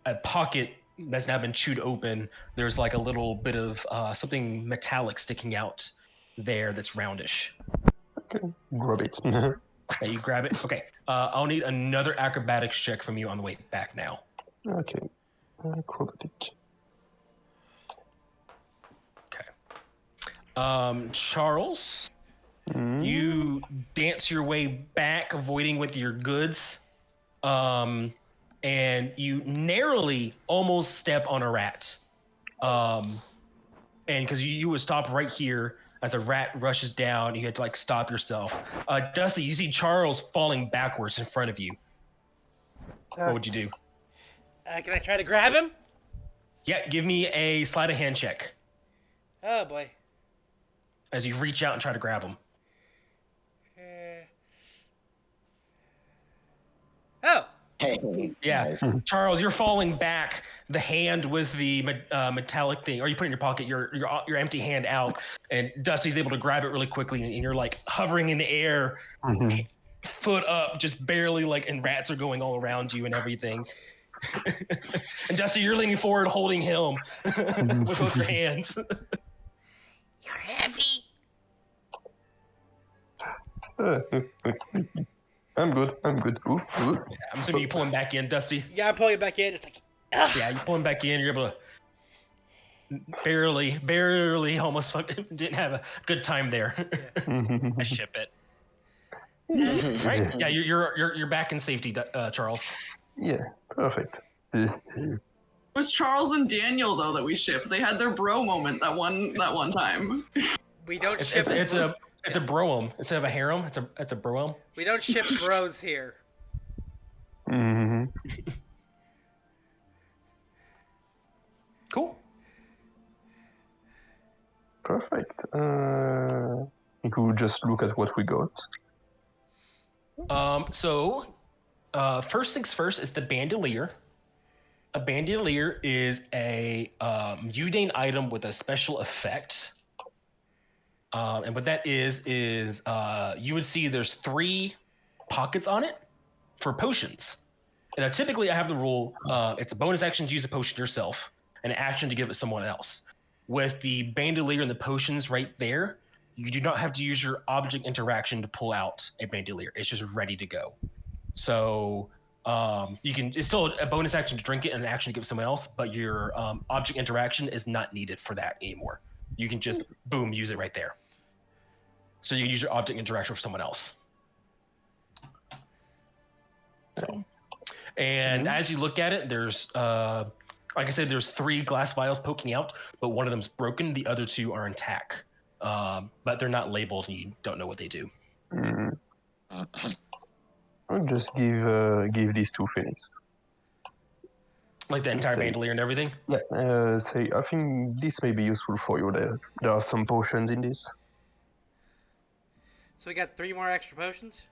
a pocket that's now been chewed open. There's like a little bit of something metallic sticking out there that's roundish. Okay, grab it. Okay, you grab it. Okay, I'll need another acrobatics check from you on the way back now. Okay, acrobatic. Okay. Charles, you dance your way back, avoiding with your goods, and you narrowly almost step on a rat. And and because you would stop right here as a rat rushes down, you had to like stop yourself. Dusty, you see Charles falling backwards in front of you. What would you do? Can I try to grab him? Yeah, give me a sleight of hand check Oh boy. as you reach out and try to grab him. Oh. Hey, Yeah, nice. Charles, you're falling back. The hand with the metallic thing, or you put it in your pocket, your empty hand out, and Dusty's able to grab it really quickly, and you're like hovering in the air, foot up, just barely like, and rats are going all around you and everything. And Dusty, you're leaning forward, holding him with both your hands. You're heavy. I'm good. Ooh. I'm assuming you pull him back in, Dusty. Yeah, I'm pulling it back in. It's like, ugh. Yeah, you pull him back in. You're able to barely, almost didn't have a good time there. I ship it. Right? Yeah, you're back in safety, Charles. Yeah, perfect. It was Charles and Daniel though that we shipped. They had their bro moment that one time. We don't It's ship. a broem instead of a harem. It's a broem. We don't ship bros here. Cool. Perfect. I think we'll just look at what we got. First things first is the bandolier. A bandolier is a mundane item with a special effect. And what that is you would see there's 3 pockets on it for potions. And typically I have the rule, it's a bonus action to use a potion yourself, and an action to give it someone else. With the bandolier and the potions right there, you do not have to use your object interaction to pull out a bandolier. It's just ready to go. So it's still a bonus action to drink it and an action to give it someone else, but your object interaction is not needed for that anymore. You can just, boom, use it right there. So you can use your object interaction for someone else. So, and as you look at it, there's, like I said, there's 3 glass vials poking out, but one of them's broken. The other 2 are intact, but they're not labeled, and you don't know what they do. I'll just give these to Phoenix. Like the entire bandolier and everything? Yeah, say, I think this may be useful for you. There are some potions in this. So we got 3 more extra potions?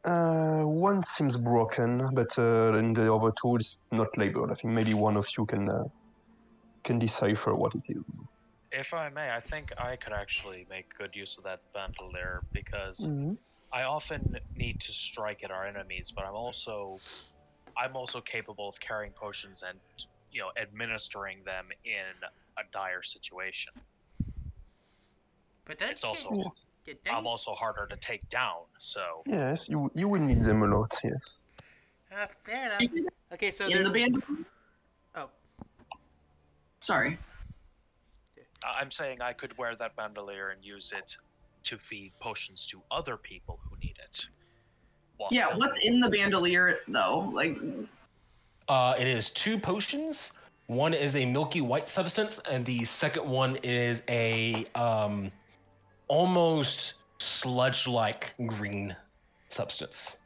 One seems broken, but and the other 2 is not labeled. I think maybe one of you can decipher what it is. If I may, I think I could actually make good use of that bandolier because I often need to strike at our enemies, but I'm also capable of carrying potions and administering them in a dire situation. But that's It's also I'm also harder to take down, so Yes, you will need them a lot. Yes. Fair enough. Okay, so In the band. Oh. Sorry. I'm saying I could wear that bandolier and use it to feed potions to other people who need it. Yeah, what's in the bandolier though? Like, it is 2 potions. One is a milky white substance, and the second one is a almost sludge-like green substance.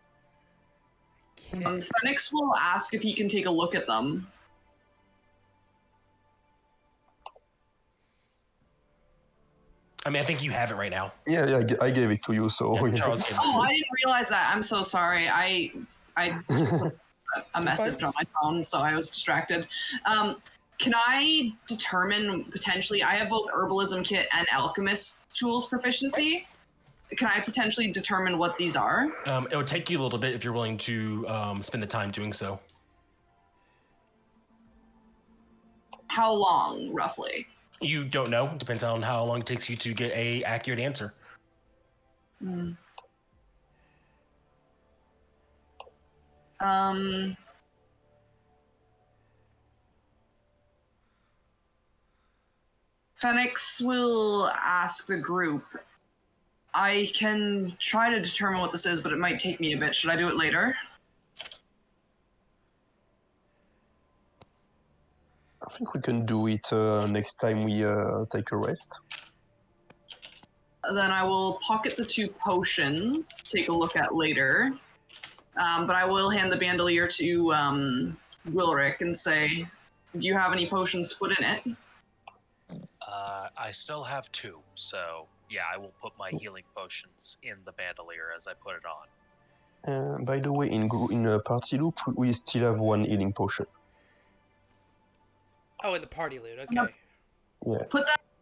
Phoenix will ask if he can take a look at them. I mean, I think you have it right now. Yeah, I gave it to you, so. Yeah, Charles gave it to Oh, you. I didn't realize that. I'm so sorry. I took a message on my phone, so I was distracted. Can I determine potentially? I have both herbalism kit and alchemist tools proficiency. Can I potentially determine what these are? It would take you a little bit if you're willing to spend the time doing so. How long, roughly? You don't know. It depends on how long it takes you to get a accurate answer. Phoenix will ask the group. I can try to determine what this is, but it might take me a bit. Should I do it later? think we can do it next time we take a rest. Then I will pocket the 2 potions to take a look at later. But I will hand the bandolier to Wilrick and say, do you have any potions to put in it? I still have 2, so yeah, I will put my healing potions in the bandolier as I put it on. By the way, in party loop, we still have 1 healing potion. Oh, in the party loot. Okay. No. Yeah.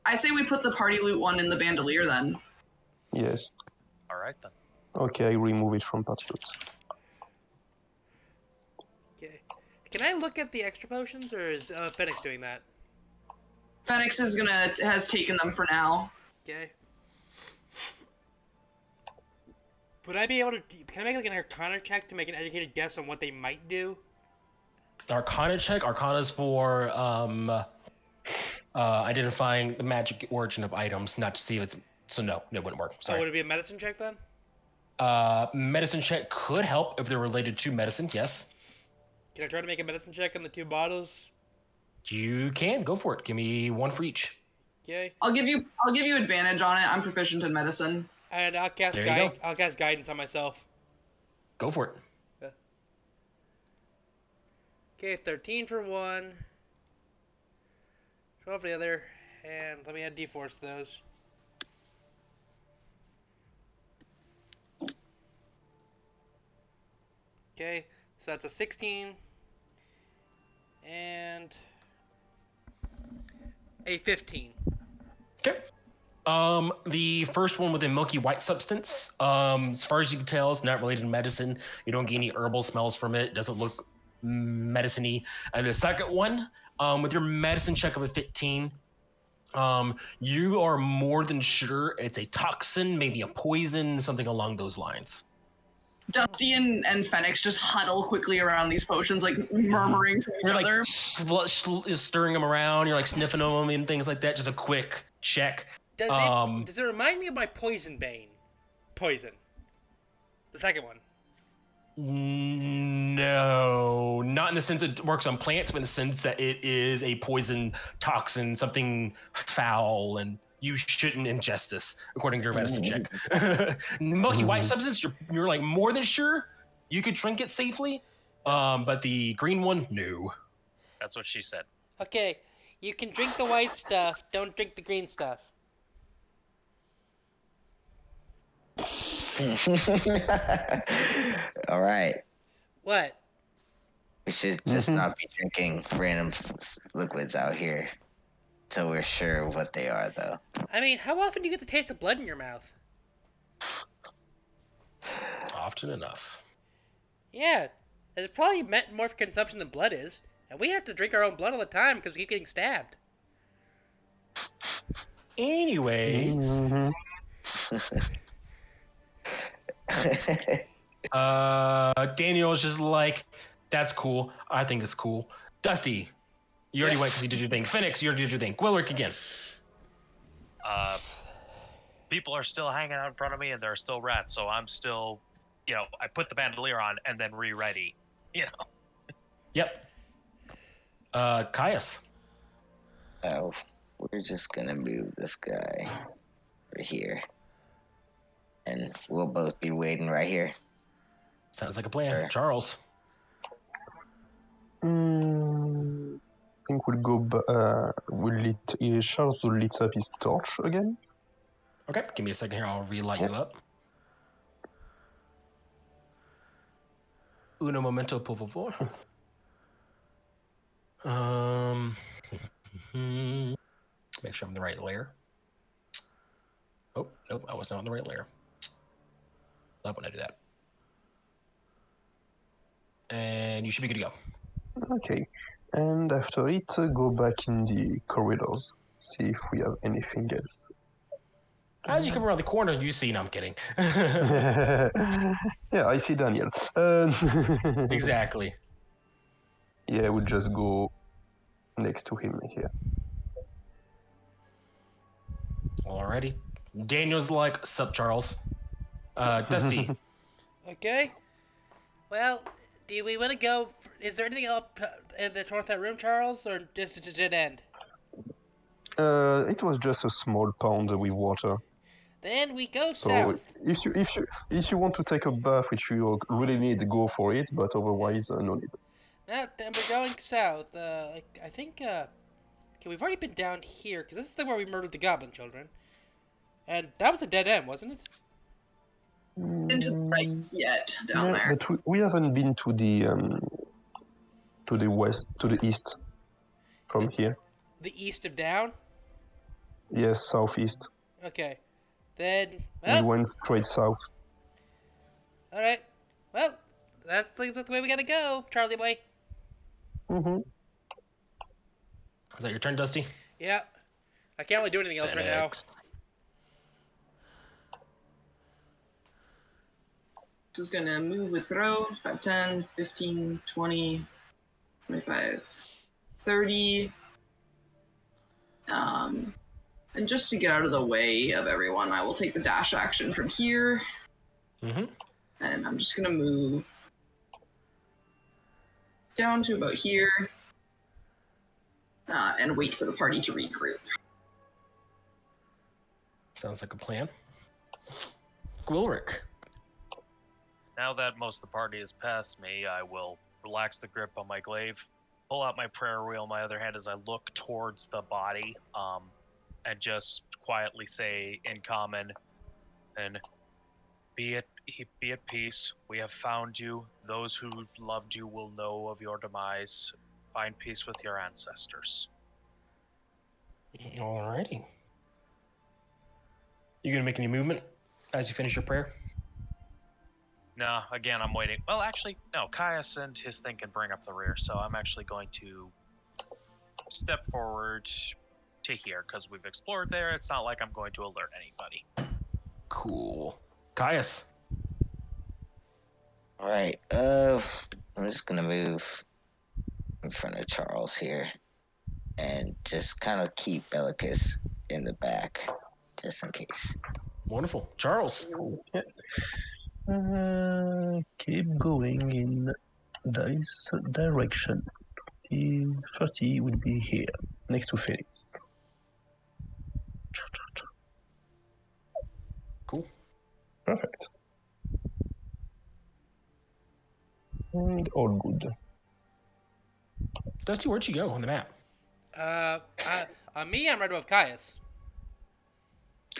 I say we put the party loot one in the bandolier then. Yes. All right then. Okay, I remove it from party loot. Okay. Can I look at the extra potions, or is Phoenix doing that? Phoenix has taken them for now. Okay. Would I be able to? Can I make like an Arcana check to make an educated guess on what they might do? Arcana check. Arcana's for identifying the magic origin of items, not to see if it's. So no, it wouldn't work. Sorry. Oh, would it be a medicine check then? Medicine check could help if they're related to medicine. Yes. Can I try to make a medicine check on the 2 bottles? You can go for it. Give me 1 for each. Okay. I'll give you advantage on it. I'm proficient in medicine. And I'll cast There you go. I'll cast guidance on myself. Go for it. Okay, 13 for 1. 12 for the other. And let me add d4s to those. Okay, so that's a 16. And a 15. Okay. The first one with a milky white substance, as far as you can tell, it's not related to medicine. You don't get any herbal smells from it. It doesn't look medicine-y. And the second one, with your medicine check of a 15, you are more than sure it's a toxin, maybe a poison, something along those lines. Dusty and Fenix just huddle quickly around these potions, like murmuring to each You're like other. stirring them around. You're like sniffing them and things like that. Just a quick check. Does it remind me of my poison bane? Poison. The second one. No, not in the sense it works on plants, but in the sense that it is a poison toxin, something foul, and you shouldn't ingest this, according to your medicine check. Milky white substance, you're like more than sure you could drink it safely, but the green one, no. That's what she said. Okay, you can drink the white stuff, don't drink the green stuff. All right. What? We should just not be drinking random liquids out here till we're sure of what they are, though. I mean, how often do you get the taste of blood in your mouth? Often enough. Yeah, it's probably meant more for consumption than blood is. And we have to drink our own blood all the time because we keep getting stabbed. Anyways, Daniel's just like, that's cool. I think it's cool. Dusty, you already went because you did your thing. Phoenix, you already did your thing. Gwilrick again. People are still hanging out in front of me, and there are still rats, so I'm still, I put the bandolier on and then re-ready, Yep. Caius. Oh, we're just gonna move this guy right here. And we'll both be waiting right here. Sounds like a plan. Sure. Charles. I think we'll go. Charles will lit up his torch again. Okay, give me a second here. I'll relight you up. Uno momento, por favor. Make sure I'm in the right layer. Oh, nope, I was not on the right layer. Not when I do that. And you should be good to go. Okay, and after it, go back in the corridors. See if we have anything else. As you come around the corner, you see. No, I'm kidding. Yeah, I see Daniel. Exactly. Yeah, we'll just go next to him here. Alrighty. Daniel's like, sup, Charles. Dusty. Okay. Well, do we want to go? Is there anything up in the north that room, Charles, or just a dead end? It was just a small pond with water. Then we go So south. if you want to take a bath, which you really need, go for it. But otherwise, no need. Now, then we're going south. I think. Okay, we've already been down here because this is the where we murdered the goblin children, and that was a dead end, wasn't it? Into the right yet down Yeah, there. but we haven't been to the west, to the east from here. The east of down. Yes, southeast. Okay, then. We Well, went straight south. all right. Well, that's the way we gotta go, Charlie boy. Mm-hmm. Is that your turn, Dusty? Yeah. I can't really do anything else right now. FedEx. This is gonna move with throw. 5, 10, 15, 20, 25, 30. And just to get out of the way of everyone, I will take the dash action from here. Mm-hmm. And I'm just gonna move down to about here. And wait for the party to regroup. Sounds like a plan. Gwilrick. Now that most of the party is past me, I will relax the grip on my glaive, pull out my prayer wheel in my other hand as I look towards the body, and just quietly say in common, and be at peace. We have found you. Those who loved you will know of your demise. Find peace with your ancestors. Alrighty. You gonna make any movement as you finish your prayer? No, again, I'm waiting. Well, actually, no. Caius and his thing can bring up the rear, so I'm actually going to step forward to here because we've explored there. It's not like I'm going to alert anybody. Cool. Caius. All right. I'm just gonna move in front of Charles here, and just kind of keep Bellicus in the back, just in case. Wonderful. Charles. Okay. Keep going in this direction. The 30 will be here, next to Felix. Cool. Perfect. And all good. Dusty, where'd you go on the map? On me, I'm right above Caius.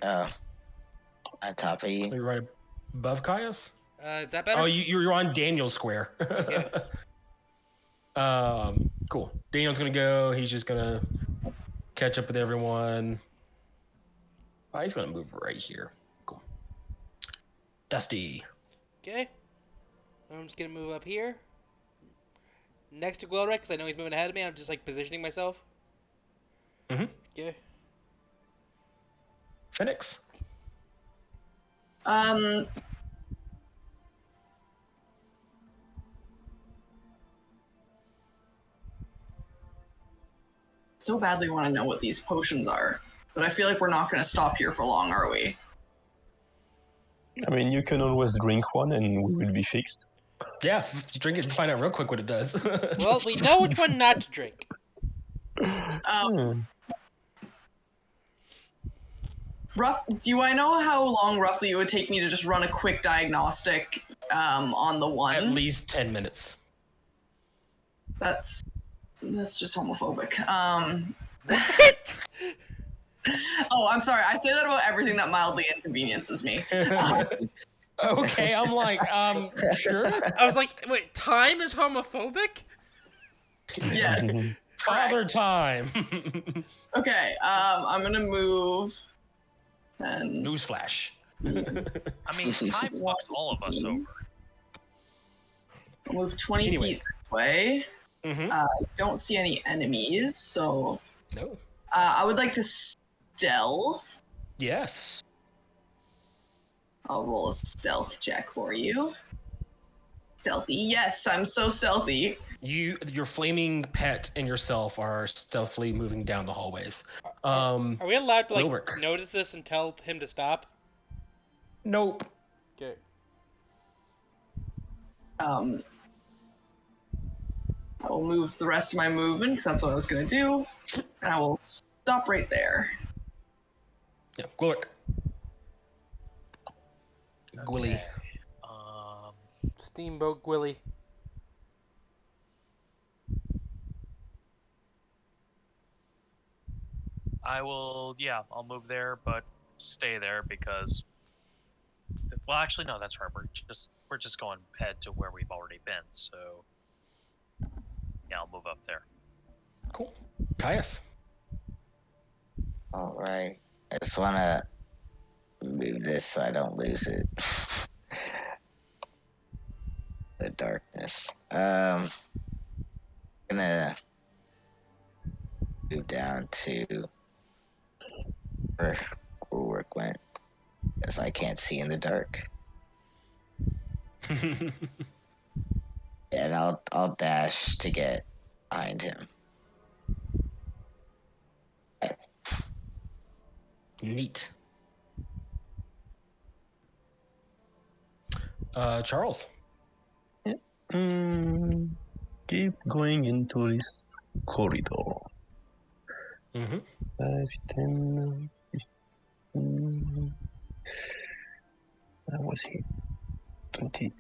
Oh, on top of you. Are you right above Caius? Is that better? Oh, you're on Daniel's square. Yeah. Cool. Daniel's gonna go. He's just gonna catch up with everyone. Oh, he's gonna move right here. Cool. Dusty. Okay. I'm just gonna move up here. Next to Gwilrick, because I know he's moving ahead of me. I'm just like positioning myself. Mm-hmm. Okay. Phoenix. So badly want to know what these potions are, but I feel like we're not going to stop here for long, are we? I mean, you can always drink one and we will be fixed. Yeah, drink it and find out real quick what it does. Well, we know which one not to drink. Do I know how long roughly it would take me to just run a quick diagnostic on the one? At least 10 minutes. That's just homophobic. What? Oh, I'm sorry. I say that about everything that mildly inconveniences me. Okay, I'm like, sure. I was like, wait, time is homophobic? Yes. Father time. Okay. I'm gonna move 10. Newsflash. I mean, time fucks all of us over. I'll move 20 Anyways. feet this way. Mm-hmm. I don't see any enemies, so No. I would like to stealth. Yes. I'll roll a stealth check for you. Stealthy. Yes, I'm so stealthy. Your flaming pet and yourself are stealthily moving down the hallways. Are we allowed to like Wilrick. notice this and tell him to stop? Nope. Okay. I will move the rest of my movement because that's what I was going to do. And I will stop right there. Yeah, Gwillick. Gwilly. Okay. Steamboat Gwilly. I'll move there, but stay there because. Well, actually, no, that's right. We're just going head to where we've already been. So, yeah, I'll move up there. Cool. Caius. All right. I just want to move this so I don't lose it. The darkness. Gonna move down to where work went, as I can't see in the dark. And I'll dash to get behind him. Neat. Charles. Keep going into this corridor. Mm-hmm. 5, 10, 15. Where was he? 20.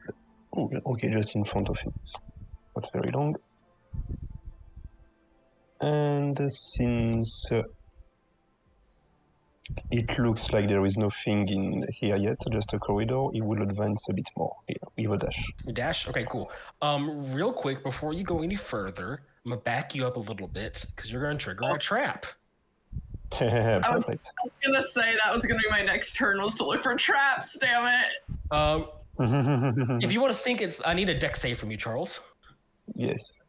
Oh, okay, just in front of it. Not very long. And since it looks like there is nothing in here yet, just a corridor, it will advance a bit more here with a dash. Dash? Okay, cool. Real quick, before you go any further, I'm gonna back you up a little bit because you're gonna trigger a trap. Perfect. I was going to say that was going to be my next turn, was to look for traps, damn it. If you want to think, I need a dex save from you, Charles. Yes.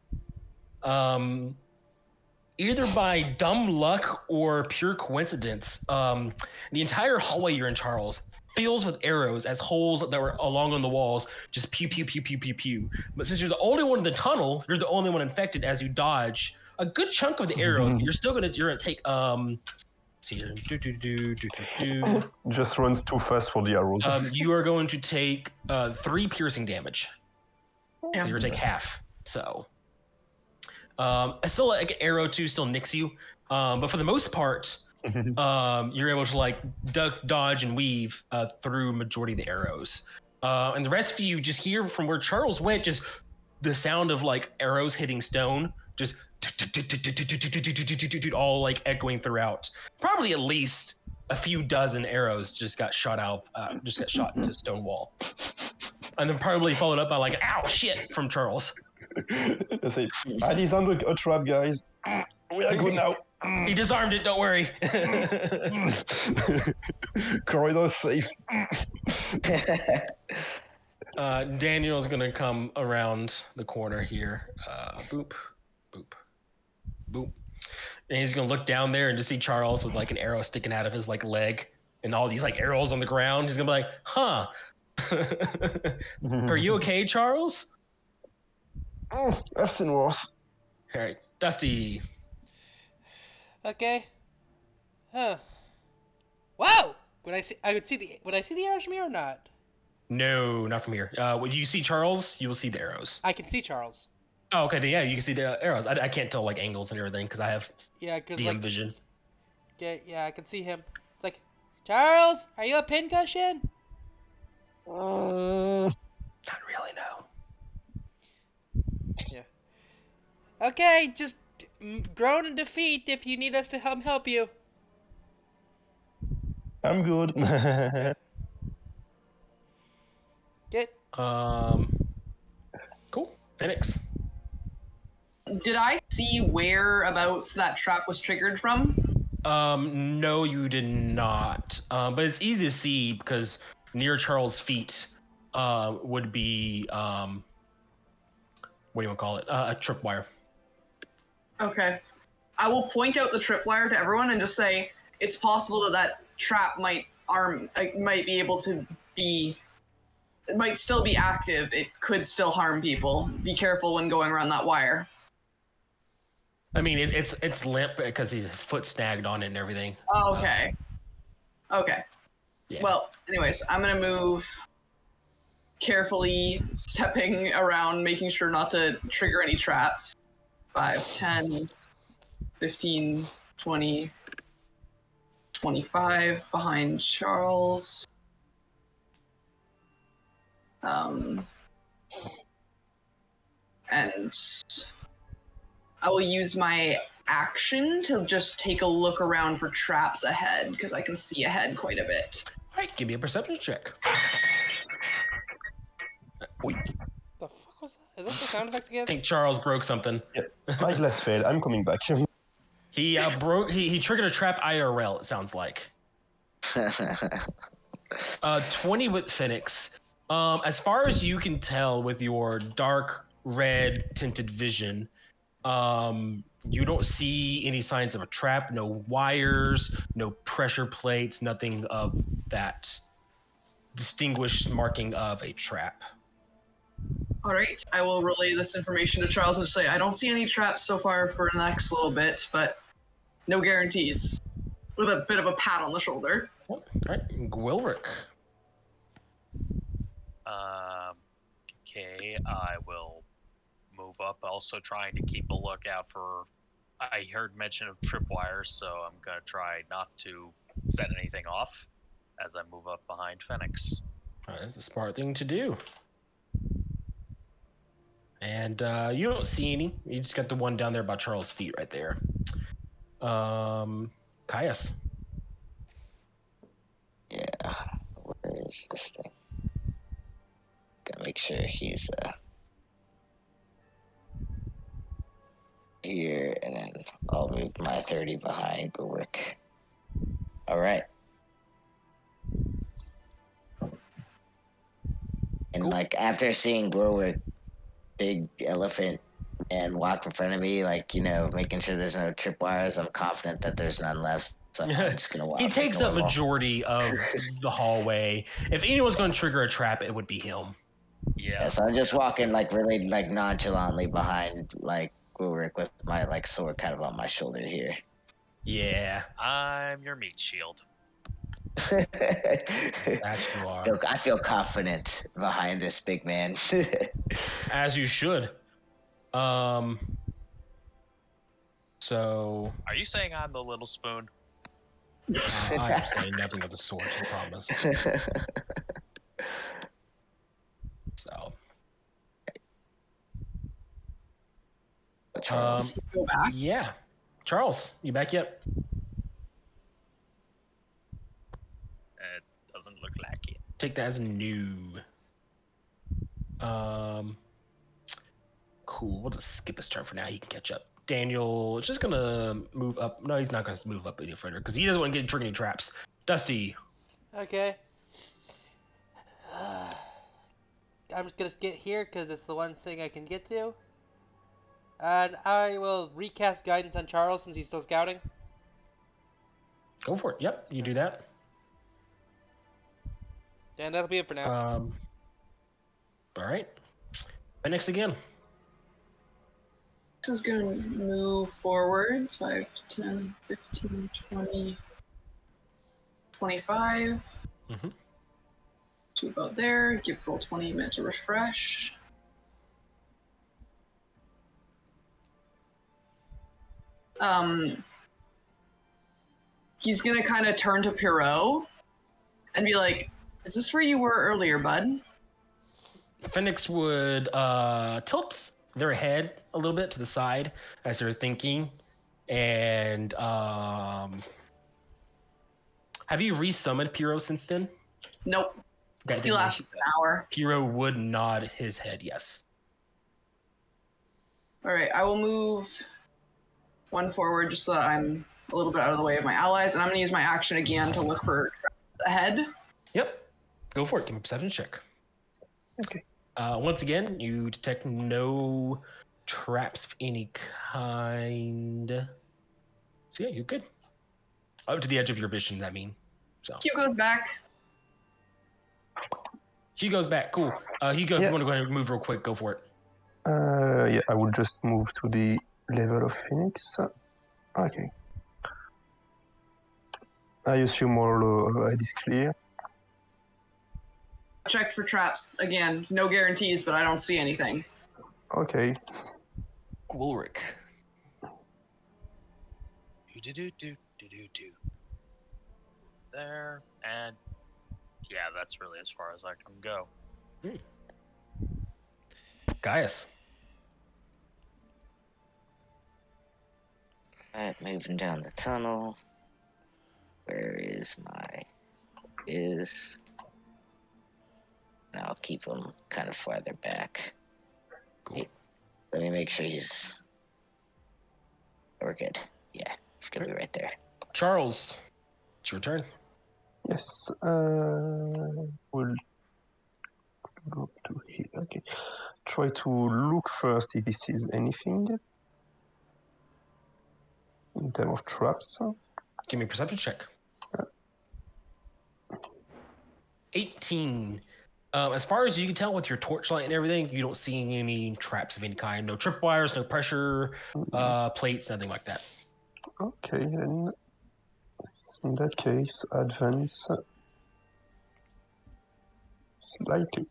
Either by dumb luck or pure coincidence, the entire hallway you're in, Charles, fills with arrows as holes that were along on the walls just pew pew pew pew pew pew. But since you're the only one in the tunnel, you're the only one infected as you dodge a good chunk of the arrows. But you're gonna take see, Just runs too fast for the arrows. you are going to take 3 piercing damage. Yeah. You're gonna take half. So still like an arrow too still nicks you. But for the most part, you're able to like duck, dodge, and weave through majority of the arrows. And the rest of you just hear from where Charles went, just the sound of like arrows hitting stone, just all like echoing throughout. Probably at least a few dozen arrows just got shot into stone wall. And then probably followed up by like, ow, shit, from Charles. I say, he's under a trap, guys. We are good now. He disarmed it, don't worry. Corridor safe. Daniel's gonna come around the corner here. Boop, boop, boop. And he's gonna look down there and just see Charles with like an arrow sticking out of his like leg and all these like arrows on the ground. He's gonna be like, huh. Are you okay, Charles? I've seen worse. All right, Dusty. Okay. Huh. Wow! Would I see the arrows from here or not? No, not from here. When you see Charles, you will see the arrows. I can see Charles. Oh, okay. Then, yeah, you can see the arrows. I can't tell like angles and everything because I have DM like, vision. Yeah, I can see him. It's like, Charles, are you a pincushion? Not really, no. Yeah. Okay, just groan in defeat if you need us to help you. I'm good. Get. Cool. Phoenix. Did I see whereabouts that trap was triggered from? No, you did not. But it's easy to see because near Charles' feet would be what do you want to call it? A tripwire. Okay. I will point out the tripwire to everyone and just say it's possible that trap might be able to be. It might still be active. It could still harm people. Be careful when going around that wire. I mean, it's limp because his foot snagged on it and everything. Oh, okay. Okay. Yeah. Well, anyways, I'm gonna move carefully, stepping around, making sure not to trigger any traps. 5, 10, 15, 20, 25 behind Charles. And I will use my action to just take a look around for traps ahead, because I can see ahead quite a bit. All right, give me a perception check. Wait, The fuck was that? Is that the sound effects again? I think Charles broke something. My glass failed. I'm coming back. He broke. He triggered a trap IRL. It sounds like 20 with Phoenix. As far as you can tell with your dark red tinted vision, you don't see any signs of a trap. No wires, no pressure plates, nothing of that distinguished marking of a trap. All right, I will relay this information to Charles and say I don't see any traps so far for the next little bit, but no guarantees. With a bit of a pat on the shoulder. All right, Gwilrick. Okay, I will move up, also trying to keep a lookout for. I heard mention of tripwires, so I'm gonna try not to set anything off as I move up behind Phoenix. That's a smart thing to do. And you don't see any. You just got the one down there by Charles' feet right there. Caius. Yeah. Where is this thing? Gotta make sure he's here, and then I'll move my 30 behind Gulrick. All right. And like after seeing Gulrick, big elephant, and walk in front of me, like, you know, making sure there's no tripwires, I'm confident that there's none left. So I'm just gonna walk. He takes up normal. majority of the hallway. If anyone's going to trigger a trap, it would be him. Yeah, so I'm just walking like really like nonchalantly behind like Gulrick with my like sword kind of on my shoulder here. Yeah, I'm your meat shield. that you are. I feel confident behind this big man. As you should. So Are you saying I'm the little spoon? I'm saying nothing of the sort, I promise. So. Charles. Go back. Yeah. Charles, you back yet? It doesn't look like it. Take that as a new. Cool. We'll just skip his turn for now. He can catch up. Daniel is just gonna move up. No, he's not gonna move up any further because he doesn't want to get triggering traps. Dusty. Okay. I'm just gonna get here because it's the one thing I can get to. And I will recast guidance on Charles since he's still scouting. Go for it. Yep, you do that. And that'll be it for now. All right. Phoenix again. This is going to move forwards 5, 10, 15, 20, 25. Mm-hmm. To about there. Give roll 20 a minute to refresh. He's going to kind of turn to Pierrot and be like, is this where you were earlier, bud? Phoenix would tilt their head a little bit to the side as they're thinking. And have you resummoned Pierrot since then? Nope. Okay, He lasted an hour. Pierrot would nod his head, yes. All right, I will move one forward just so that I'm a little bit out of the way of my allies, and I'm going to use my action again to look for traps ahead. Yep. Go for it. Give me a perception check. Okay. Once again, you detect no traps of any kind. So yeah, you're good. Up to the edge of your vision, I mean. So Q goes back. he goes back. Cool. Hugo, if Yeah. you want to go ahead and move real quick, go for it. Yeah, I will just move to the level of Phoenix. Okay. I assume all it is clear. Checked for traps again. No guarantees, but I don't see anything. Okay. Ulrich. There, and yeah, that's really as far as I can go. Gaius. Alright, moving down the tunnel. Where is my is? And I'll keep him kind of farther back. Cool. Hey, let me make sure we're good. Yeah, he's gonna be right there. Charles, it's your turn. Yes. We'll go to here. Okay. Try to look first if he sees anything in terms of traps. Give me a perception check. 18. As far as you can tell with your torchlight and everything, you don't see any traps of any kind. No tripwires, no pressure plates, nothing like that. Okay, then in that case, advance slightly.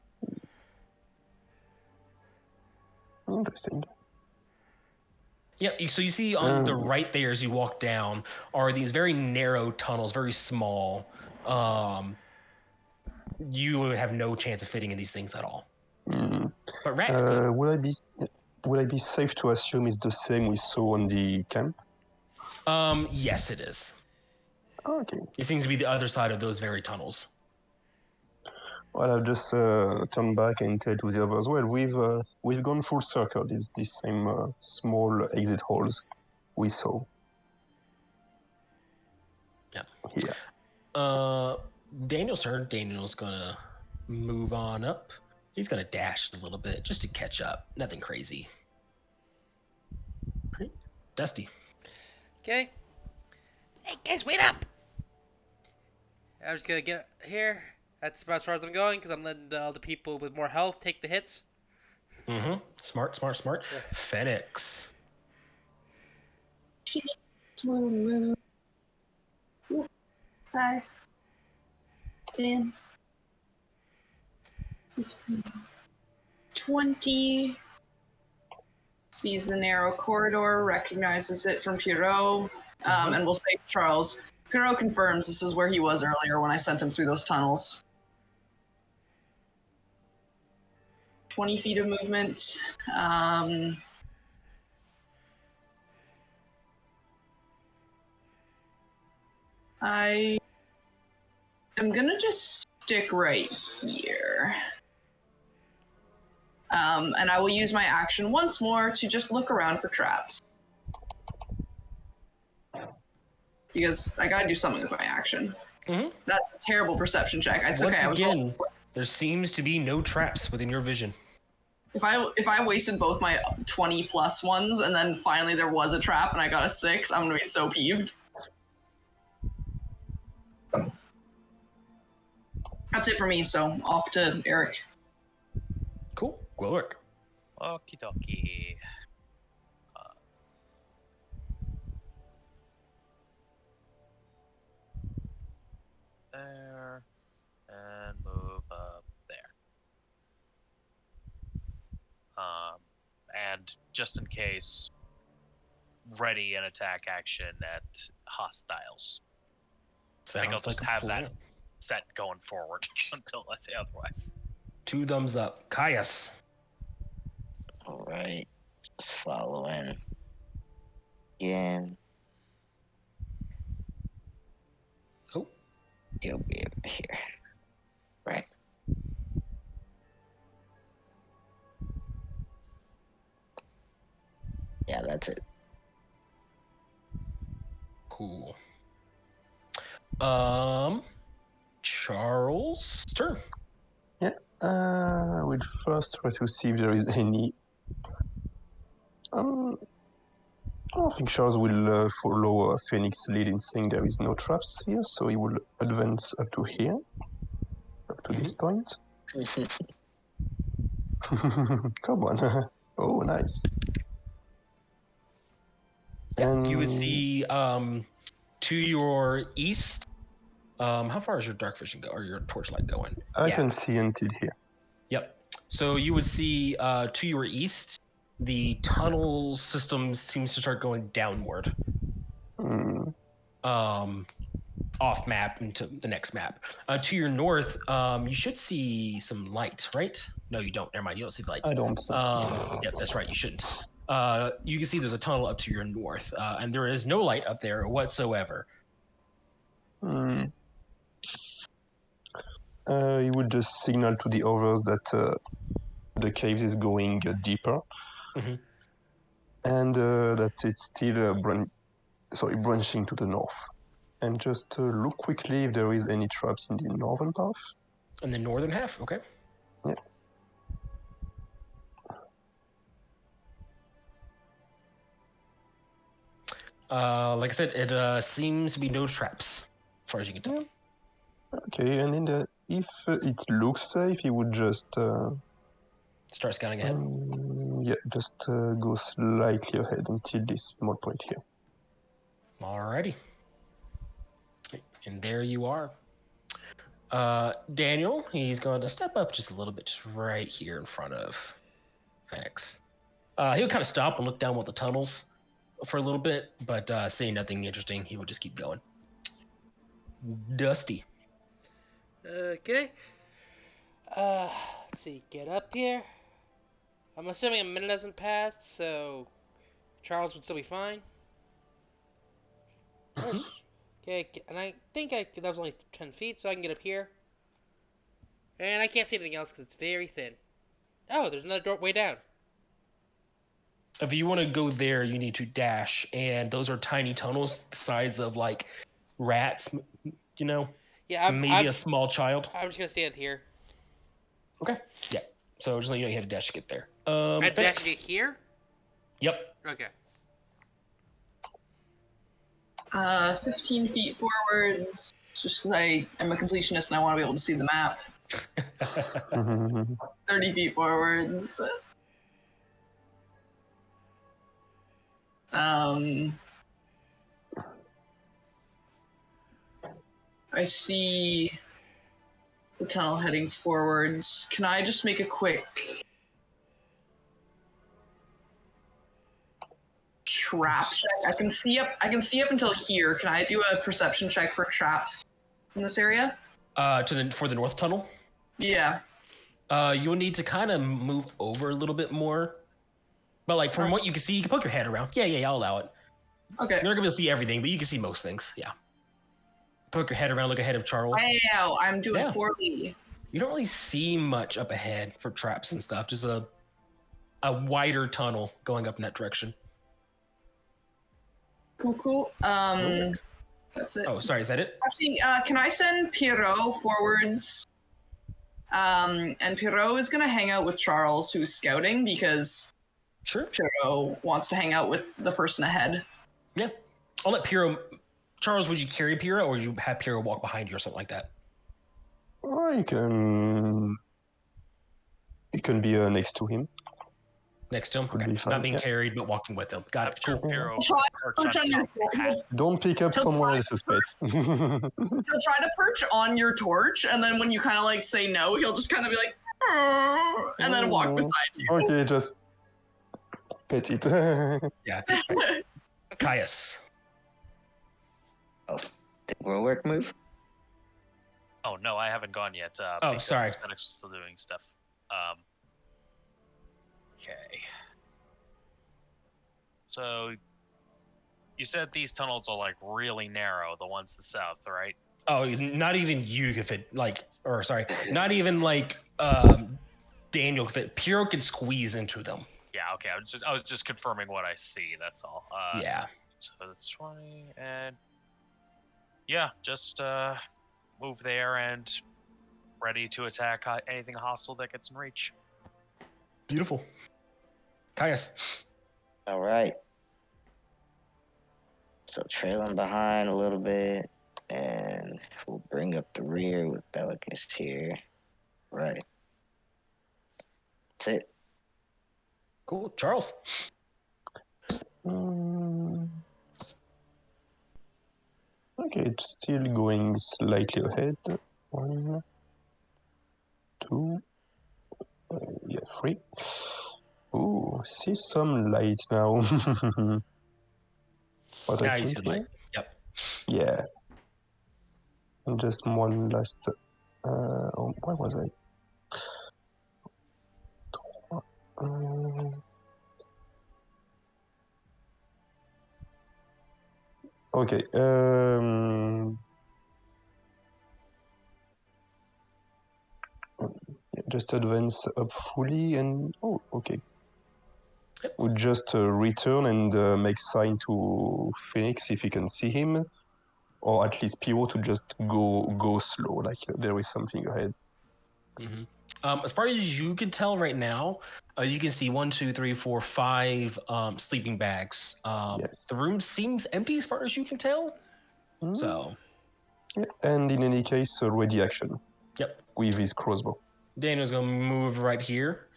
Interesting. Yeah, so you see on the right there as you walk down are these very narrow tunnels, very small. You would have no chance of fitting in these things at all. But rats could. Would I be safe to assume it's the same we saw on the camp? Yes, it is. Okay. It seems to be the other side of those very tunnels. Well, I've just turned back and tell to the others. Well, we've gone full circle. It's the same small exit holes we saw. Yeah. Here. Daniel's turn. Daniel's gonna move on up. He's gonna dash a little bit just to catch up. Nothing crazy. Dusty. Okay. Hey guys, wait up! I'm just gonna get here. That's about as far as I'm going because I'm letting all the people with more health take the hits. Mm-hmm. Smart. Yeah. Phoenix. Will move. 5, 10, 15, 20. Sees the narrow corridor, recognizes it from Pierrot, and will say to Charles, Pierrot confirms this is where he was earlier when I sent him through those tunnels. 20 feet of movement. I am gonna just stick right here. And I will use my action once more to just look around for traps. Because I gotta do something with my action. That's a terrible perception check. It's Once okay. again, there seems to be no traps within your vision. If I wasted both my 20 plus ones and then finally there was a trap and I got a 6, I'm gonna be so peeved. That's it for me, so off to Eric. Cool. Glowwork. Okie dokie. There. And move up there. And just in case, ready an attack action at hostiles. I think I'll Sounds like just a have plan. that set going forward until I say otherwise. 2 thumbs up. Caius. All right, just following again. Oh. He'll be over here. Right. Yeah, that's it. Cool. Charles' turn. Yeah. We'll first try to see if there is any. I don't think Charles will follow Phoenix's lead in saying there is no traps here, so he will advance up to here, up to this point. Come on. Oh, nice. Yeah, you would see to your east. How far is your dark vision go or your torchlight going? I can see until here. Yep. So you would see to your east, the tunnel system seems to start going downward. off map into the next map. To your north, you should see some light, right? No, you don't. Never mind. You don't see the lights. I don't. Yep, that's right. You shouldn't. You can see there's a tunnel up to your north, and there is no light up there whatsoever. Hmm. He would just signal to the others that the cave is going deeper, Mhm. and that it's still branching to the north. And just look quickly if there is any traps in the northern path. In the northern half, okay. Yeah. Like I said, it seems to be no traps, as far as you can tell. Okay, and if it looks safe, he would just Start scouting ahead. just go slightly ahead until this small point here. Alrighty. And there you are. Daniel, he's going to step up just a little bit, just right here in front of Phoenix. He'll kind of stop and look down at the tunnels for a little bit, but seeing nothing interesting, he will just keep going. Dusty. Okay. Let's see. Get up here. I'm assuming a minute hasn't passed, so Charles would still be fine. Mhm. Okay, and I think that was only 10 feet, so I can get up here. And I can't see anything else because it's very thin. Oh, there's another doorway down. If you want to go there, you need to dash, and those are tiny tunnels the size of like rats, you know, Yeah, maybe a small child. I'm just gonna stand here. Okay, yeah. So just let you know you had to dash to get there. I dash Phoenix. to get here? Yep. Okay. 15 feet forwards, just because I am a completionist and I want to be able to see the map. 30 feet forwards. I see the tunnel heading forwards. Can I just make a quick trap check? I can see up until here. Can I do a perception check for traps in this area? For the north tunnel. Yeah. You'll need to kind of move over a little bit more. But like from what you can see, you can poke your head around. Yeah, I'll allow it. Okay. You're not gonna see everything, but you can see most things. Yeah. Poke your head around, look ahead of Charles. Wow, I'm doing poorly. You don't really see much up ahead for traps and stuff. Just a wider tunnel going up in that direction. Cool. That's it. Oh, sorry, is that it? Actually, can I send Pierrot forwards? And Pierrot is gonna hang out with Charles, who's scouting, because Sure. Pierrot wants to hang out with the person ahead. Yeah. I'll let Pierrot. Charles, would you carry Pierrot, or would you have Pierrot walk behind you or something like that? Or you can be next to him. Next to him? Could Okay. be fine, Not being yeah. carried, but walking with him. Got it. Sure, Cool. Piero Try perched perch on your top of the hat. Don't pick up someone else's pet. He'll try to perch on your torch, and then when you kind of like say no, he'll just kind of be like, "Arr," and then walk beside you. Okay, just pet it. Yeah. Caius. Did will work move? Oh no, I haven't gone yet. Oh, because sorry. Phoenix was still doing stuff. Okay. So, you said these tunnels are like really narrow, the ones to the south, right? Oh, not even you could fit, like, or sorry, not even like Daniel could fit. Pierrot could squeeze into them. Yeah. Okay. I was just confirming what I see. That's all. Yeah. So that's 20, and yeah, just move there and ready to attack anything hostile that gets in reach. Beautiful. Caius. All right. So trailing behind a little bit, and we'll bring up the rear with Bellicus here. Right. That's it. Cool. Charles. Okay, it's still going slightly ahead. 1, 2, yeah, 3. Ooh, see some light now. What Now I you see think the light. here? Yep. Yeah. And just one last. Where was I? Okay. Just advance up fully and okay. We'll just return and make sign to Phoenix if he can see him, or at least Pyro to just go slow, like there is something ahead. Mm-hmm. As far as you can tell right now, you can see 1, 2, 3, 4, 5 sleeping bags. Yes. The room seems empty as far as you can tell. Mm. So. Yeah. And in any case, ready action. Yep. With his crossbow. Daniel's gonna move right here.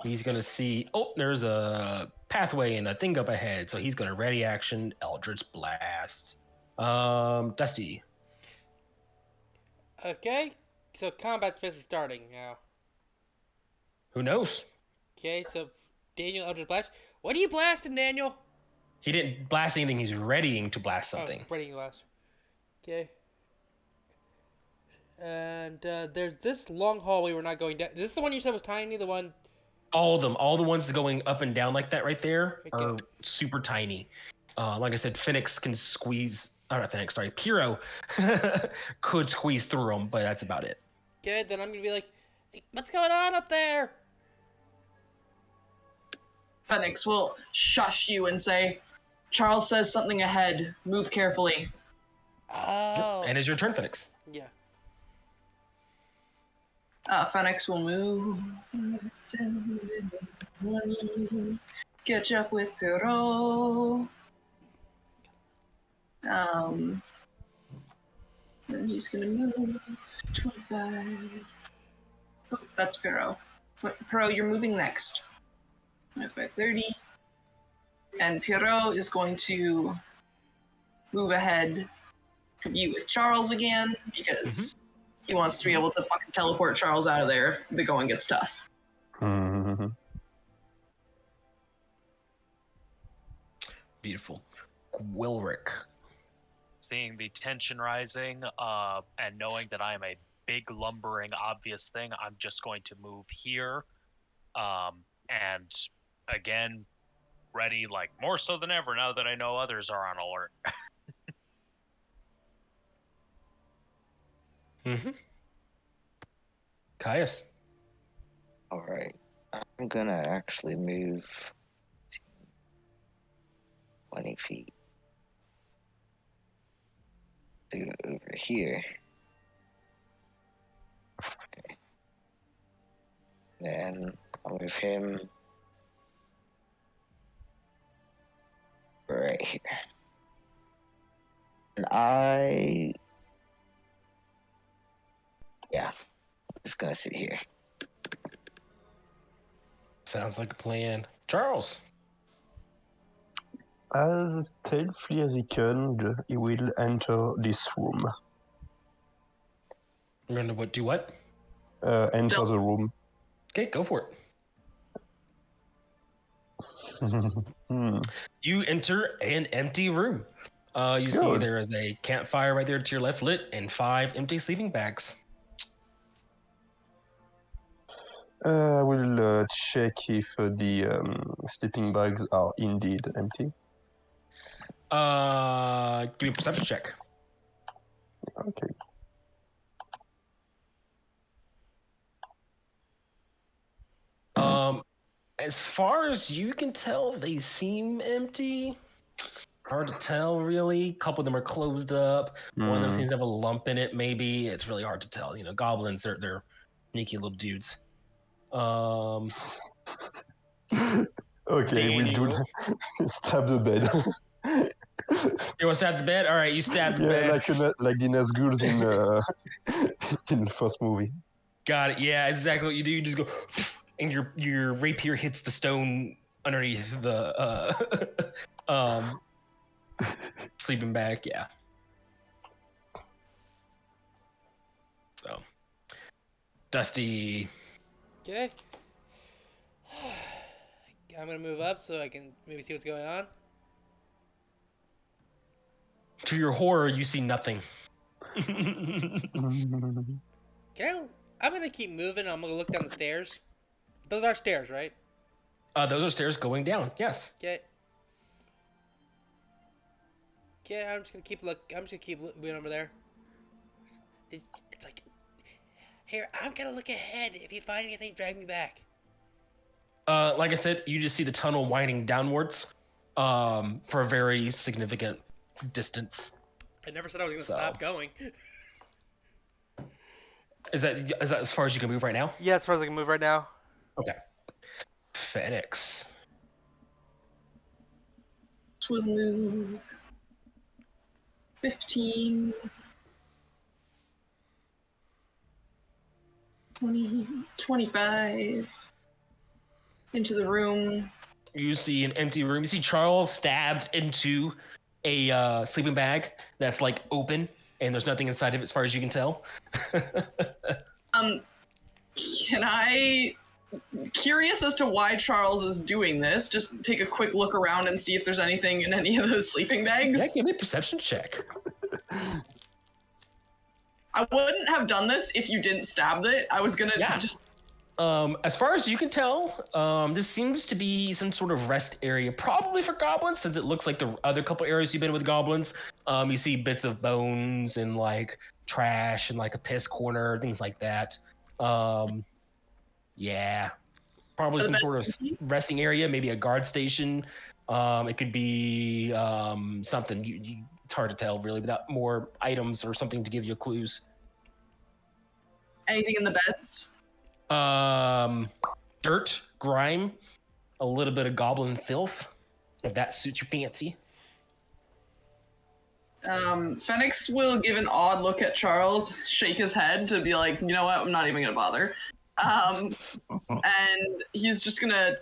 He's gonna see. Oh, there's a pathway and a thing up ahead. So he's gonna ready action Eldritch Blast. Dusty. Okay, so combat's basically starting now. Who knows? Okay, so Daniel Eldritch Blast. What are you blasting, Daniel? He didn't blast anything. He's readying to blast something. Oh, ready blast. Okay. And there's this long hallway we're not going down. Is this the one you said was tiny? The one? All of them, all the ones going up and down like that right there Okay. are super tiny. Like I said, Phoenix can squeeze. Not Phoenix, sorry, Pyro could squeeze through them, but that's about it. Good, then I'm gonna be like, hey, what's going on up there? Phoenix will shush you and say, Charles says something ahead. Move carefully. Oh. And it's your turn, Phoenix. Yeah. Phoenix will move. Catch up with Perot. Then he's gonna move 25. Oh, that's Perot. Perot, you're moving next. 25, 30. And Perot is going to move ahead of you with Charles again because he wants to be able to fucking teleport Charles out of there if the going gets tough. Beautiful. Wilrick. Seeing the tension rising, and knowing that I am a big, lumbering, obvious thing, I'm just going to move here. And again, ready, like more so than ever now that I know others are on alert. Caius. All right. I'm gonna actually move 20 feet to over here. Okay. Then I'll move him right here. And I'm just gonna sit here. Sounds like a plan. Charles. As stealthily as he can, he will enter this room. We're gonna do what? Enter the room. Okay, go for it. You enter an empty room. You see there is a campfire right there to your left lit and 5 empty sleeping bags. I will check if the sleeping bags are indeed empty. Give me a perception check. Okay. As far as you can tell, they seem empty. Hard to tell, really. A couple of them are closed up. One of them seems to have a lump in it, maybe. It's really hard to tell. You know, goblins, they're sneaky little dudes. Okay, Daniel. we'll do stab the bed. You want to stab the bed? All right, you stab the bed. like the Nazguls in the first movie. Got it. Yeah, exactly what you do. You just go, and your rapier hits the stone underneath the sleeping bag. Yeah. So, Dusty. Okay. I'm gonna move up so I can maybe see what's going on. To your horror, you see nothing. I'm gonna keep moving. I'm gonna look down the stairs. Those are stairs, right? Those are stairs going down. Yes. Okay. Yeah, I'm just gonna keep moving over there. It's like, here, I'm gonna look ahead. If you find anything, drag me back. Like I said, you just see the tunnel winding downwards, for a very significant distance. I never said I was gonna stop going. Is that as far as you can move right now? Yeah, as far as I can move right now. Okay. Phoenix. Will move 15, 20, 25 into the room. You see an empty room. You see Charles stabbed into a sleeping bag that's like open, and there's nothing inside of it as far as you can tell. Can I, curious as to why Charles is doing this, just take a quick look around and see if there's anything in any of those sleeping bags? Yeah, give me a perception check. I wouldn't have done this if you didn't stab it. I was gonna just... As far as you can tell, this seems to be some sort of rest area, probably for goblins, since it looks like the other couple areas you've been with goblins. You see bits of bones and like trash and like a piss corner, things like that. Yeah, probably some sort of resting area, maybe a guard station. It could be something. It's hard to tell really without more items or something to give you clues. Anything in the beds? Dirt, grime, a little bit of goblin filth, if that suits your fancy. Phoenix will give an odd look at Charles, shake his head to be like, you know what, I'm not even gonna bother. And he's just gonna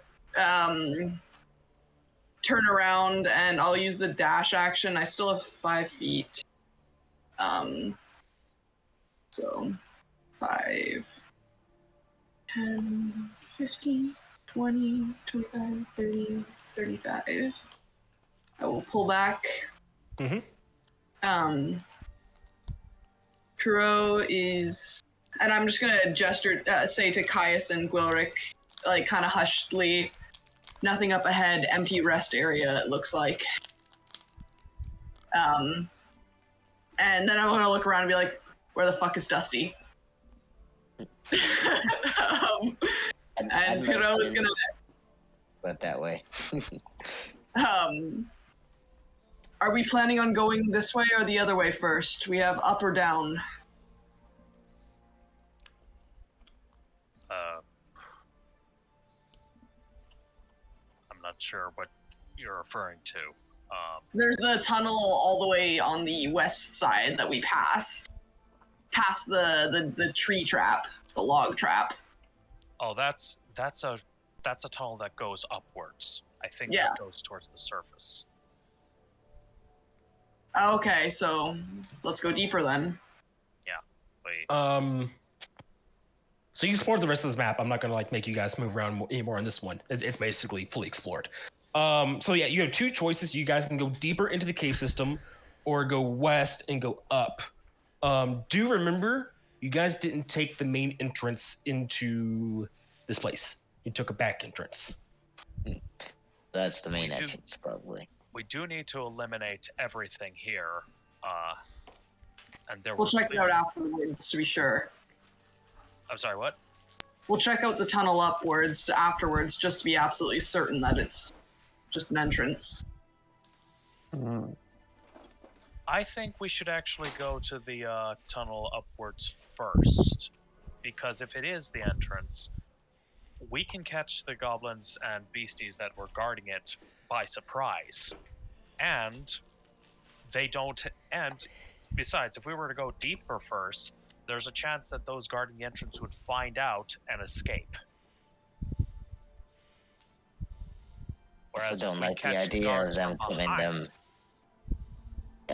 turn around, and I'll use the dash action. I still have 5 feet. So 5, 10, 15, 20, 25, 30, 35. I will pull back. Mm-hmm. Kuro is, and I'm just gonna gesture, say to Caius and Gwilric, like kind of hushedly, nothing up ahead, empty rest area, it looks like. And then I'm gonna look around and be like, where the fuck is Dusty? And Kuro is gonna... But that way. Are we planning on going this way or the other way first? We have up or down. I'm not sure what you're referring to. There's the tunnel all the way on the west side that we passed. Past the tree trap, the log trap. Oh, that's a tunnel that goes upwards. I think Yeah. that goes towards the surface. Okay, so let's go deeper then. Wait. So you explored the rest of this map. I'm not gonna like make you guys move around anymore on this one. It's basically fully explored. So yeah, you have 2 choices. You guys can go deeper into the cave system, or go west and go up. Do remember, you guys didn't take the main entrance into this place. You took a back entrance. That's the main entrance, probably. We do need to eliminate everything here. And there We'll check it out afterwards to be sure. I'm sorry, what? We'll check out the tunnel upwards afterwards just to be absolutely certain that it's just an entrance. I think we should actually go to the tunnel upwards first, because if it is the entrance, we can catch the goblins and beasties that were guarding it by surprise, and they don't. And besides, if we were to go deeper first, there's a chance that those guarding the entrance would find out and escape. I don't like the idea of them coming them.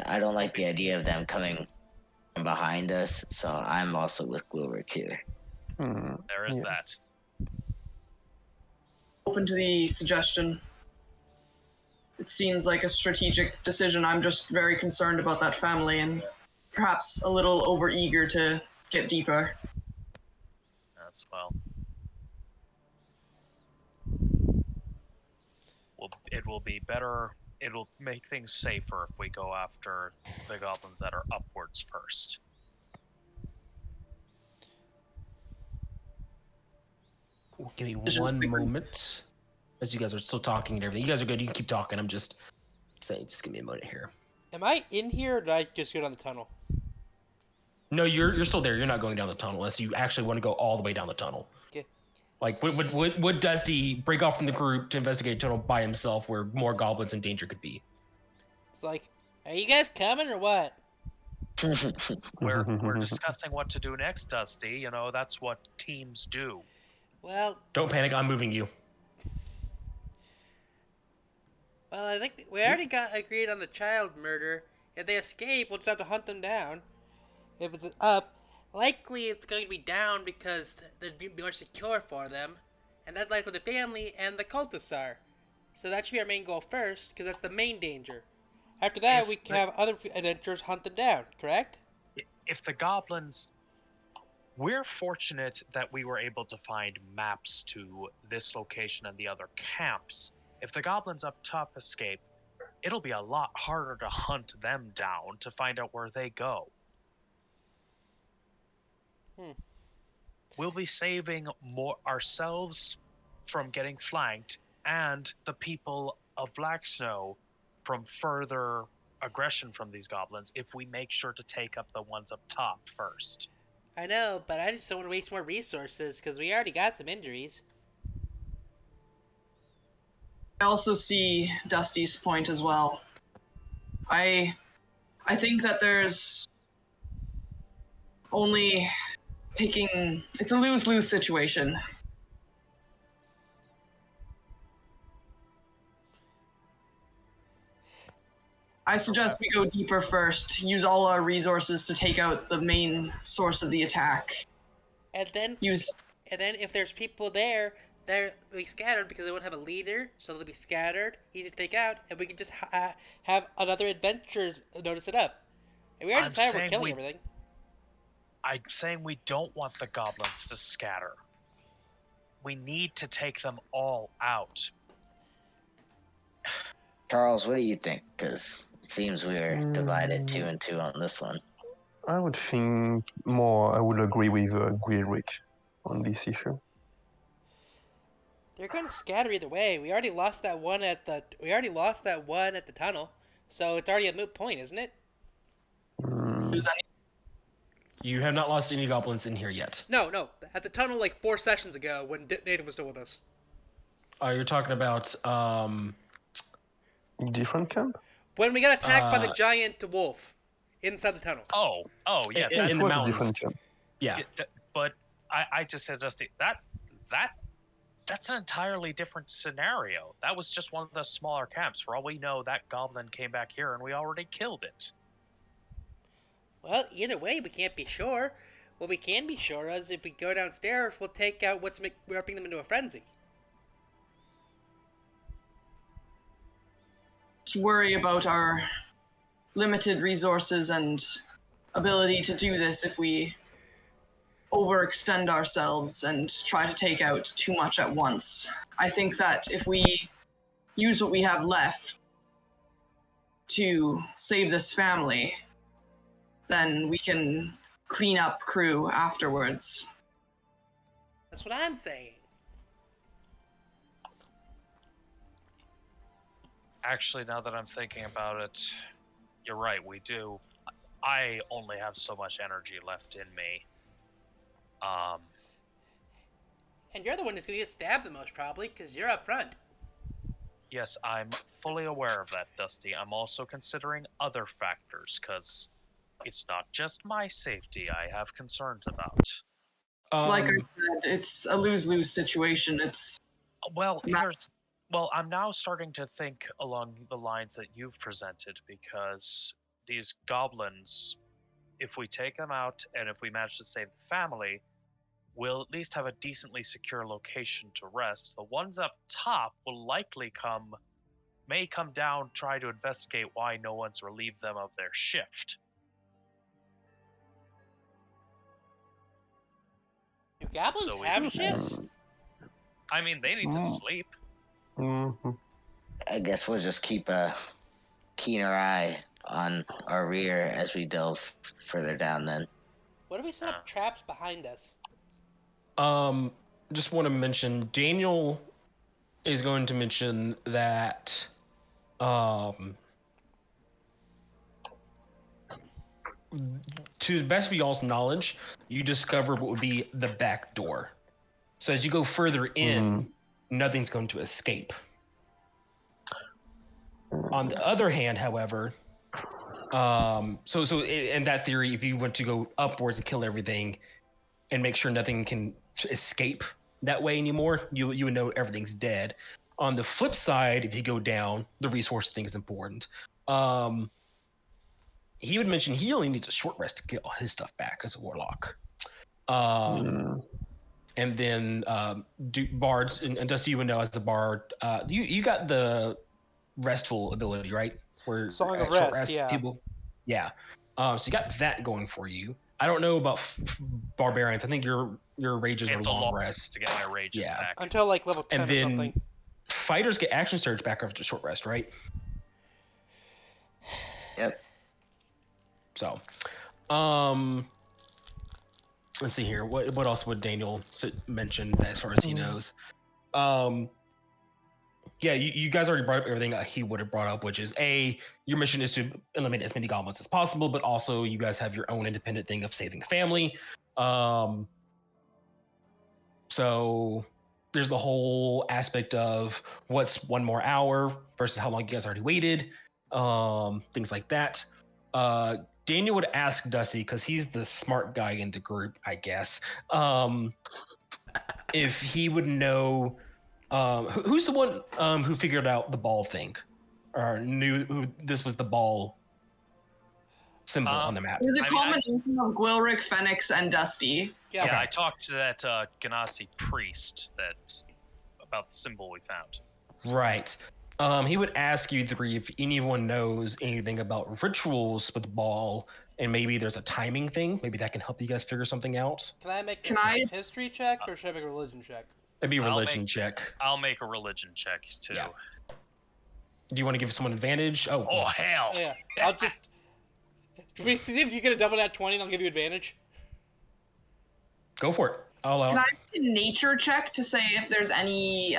I don't like the idea of them coming from behind us, so I'm also with Gwilric here. There is that. Open to the suggestion. it seems like a strategic decision. I'm just very concerned about that family and perhaps a little overeager to get deeper. As well. It will be better. It'll make things safer if we go after the goblins that are upwards first. Give me Decisions one quickly. moment. As you guys are still talking and everything. You guys are good. You can keep talking. I'm just saying, just give me a moment here. Am I in here or did I just go down the tunnel? No, you're still there. You're not going down the tunnel unless you actually want to go all the way down the tunnel. Okay. Like, would Dusty break off from the group to investigate a tunnel by himself where more goblins in danger could be? It's like, are you guys coming or what? We're discussing what to do next, Dusty. You know, that's what teams do. Well, Don't panic. I'm moving you. I think we already got agreed on the child murder. If they escape, we'll just have to hunt them down. If it's up, likely it's going to be down because there'd be more secure for them. And that's like where the family and the cultists are. So that should be our main goal first, because that's the main danger. After that, we can have other adventurers hunt them down, correct? If the goblins... We're fortunate that we were able to find maps to this location and the other camps. If the goblins up top escape, it'll be a lot harder to hunt them down to find out where they go. We'll be saving more ourselves from getting flanked and the people of Black Snow from further aggression from these goblins if we make sure to take up the ones up top first. I know, but I just don't want to waste more resources because we already got some injuries. I also see Dusty's point as well. I think that there's only picking... It's a lose-lose situation. I suggest we go deeper first, use all our resources to take out the main source of the attack. And then if there's people there, they'll be scattered because they won't have a leader, so they'll be scattered, easy to take out, and we can just have another adventurer notice it up. And we already decided we're killing everything. I'm saying we don't want the goblins to scatter. We need to take them all out. Charles, what do you think? Because it seems we're divided 2 and 2 on this one. I would think more. I would agree with Grilrick on this issue. They're going to scatter either way. We already lost that one at the tunnel, so it's already a moot point, isn't it? You have not lost any goblins in here yet. No. At the tunnel, like 4 sessions ago, when Nathan was still with us. Oh, you're talking about Different camp? When we got attacked by the giant wolf inside the tunnel. Oh, yeah. In the mountains. Different camp. Yeah. But I just said, Dusty, that's an entirely different scenario. That was just one of the smaller camps. For all we know, that goblin came back here and we already killed it. Well, either way, we can't be sure. What we can be sure is if we go downstairs, we'll take out what's whipping them into a frenzy. Worry about our limited resources and ability to do this if we overextend ourselves and try to take out too much at once. I think that if we use what we have left to save this family, then we can clean up crew afterwards. That's what I'm saying. Actually, now that I'm thinking about it, you're right, we do. I only have so much energy left in me. And you're the one who's going to get stabbed the most, probably, because you're up front. Yes, I'm fully aware of that, Dusty. I'm also considering other factors, because it's not just my safety I have concerns about. Like I said, it's a lose-lose situation. I'm now starting to think along the lines that you've presented, because these goblins, if we take them out and if we manage to save the family, we'll at least have a decently secure location to rest. The ones up top will likely come may come down, try to investigate why no one's relieved them of their shift. Do goblins So we- have shifts? I mean, they need to sleep. Mhm. I guess we'll just keep a keener eye on our rear as we delve further down then. What if we set up traps behind us? Just want to mention Daniel is going to mention that to the best of y'all's knowledge, you discover what would be the back door. So as you go further in, nothing's going to escape. On the other hand, however, so in that theory, if you want to go upwards and kill everything and make sure nothing can escape that way anymore, you would know everything's dead. On the flip side, if you go down, the resource thing is important. He would mention he only needs a short rest to get all his stuff back as a warlock. And then bards, and Dusty, you would know as a bard, you got the restful ability, right? Where Song of short Rest, yeah. People, yeah. So you got that going for you. I don't know about barbarians. I think your rages It's are a long long rest. to get my rages Yeah. back. Until like level 10 And or then something. fighters get action surge back after short rest, right? Yep. So, let's see here. What else would Daniel mention as far as he knows? Yeah, you guys already brought up everything he would have brought up, which is your mission is to eliminate as many goblins as possible, but also you guys have your own independent thing of saving the family. So there's the whole aspect of what's one more hour versus how long you guys already waited, things like that. Daniel would ask Dusty, because he's the smart guy in the group, I guess, if he would know who's the one who figured out the ball thing, or knew who this was the ball symbol on the map. It was a combination of Gwilric, Phoenix, and Dusty. Yeah, Yeah, I talked to that Ganassi priest about the symbol we found. Right. He would ask you three if anyone knows anything about rituals with the ball, and maybe there's a timing thing. Maybe that can help you guys figure something out. Can I make Can a I- history check or should I make a religion check? It'd be a I'll religion make- check. I'll make a religion check too. Yeah. Do you want to give someone advantage? Oh hell! Yeah, I'll just. Can we see if you get a double nat 20 and I'll give you advantage? Go for it. I'll Can I make a nature check to say if there's any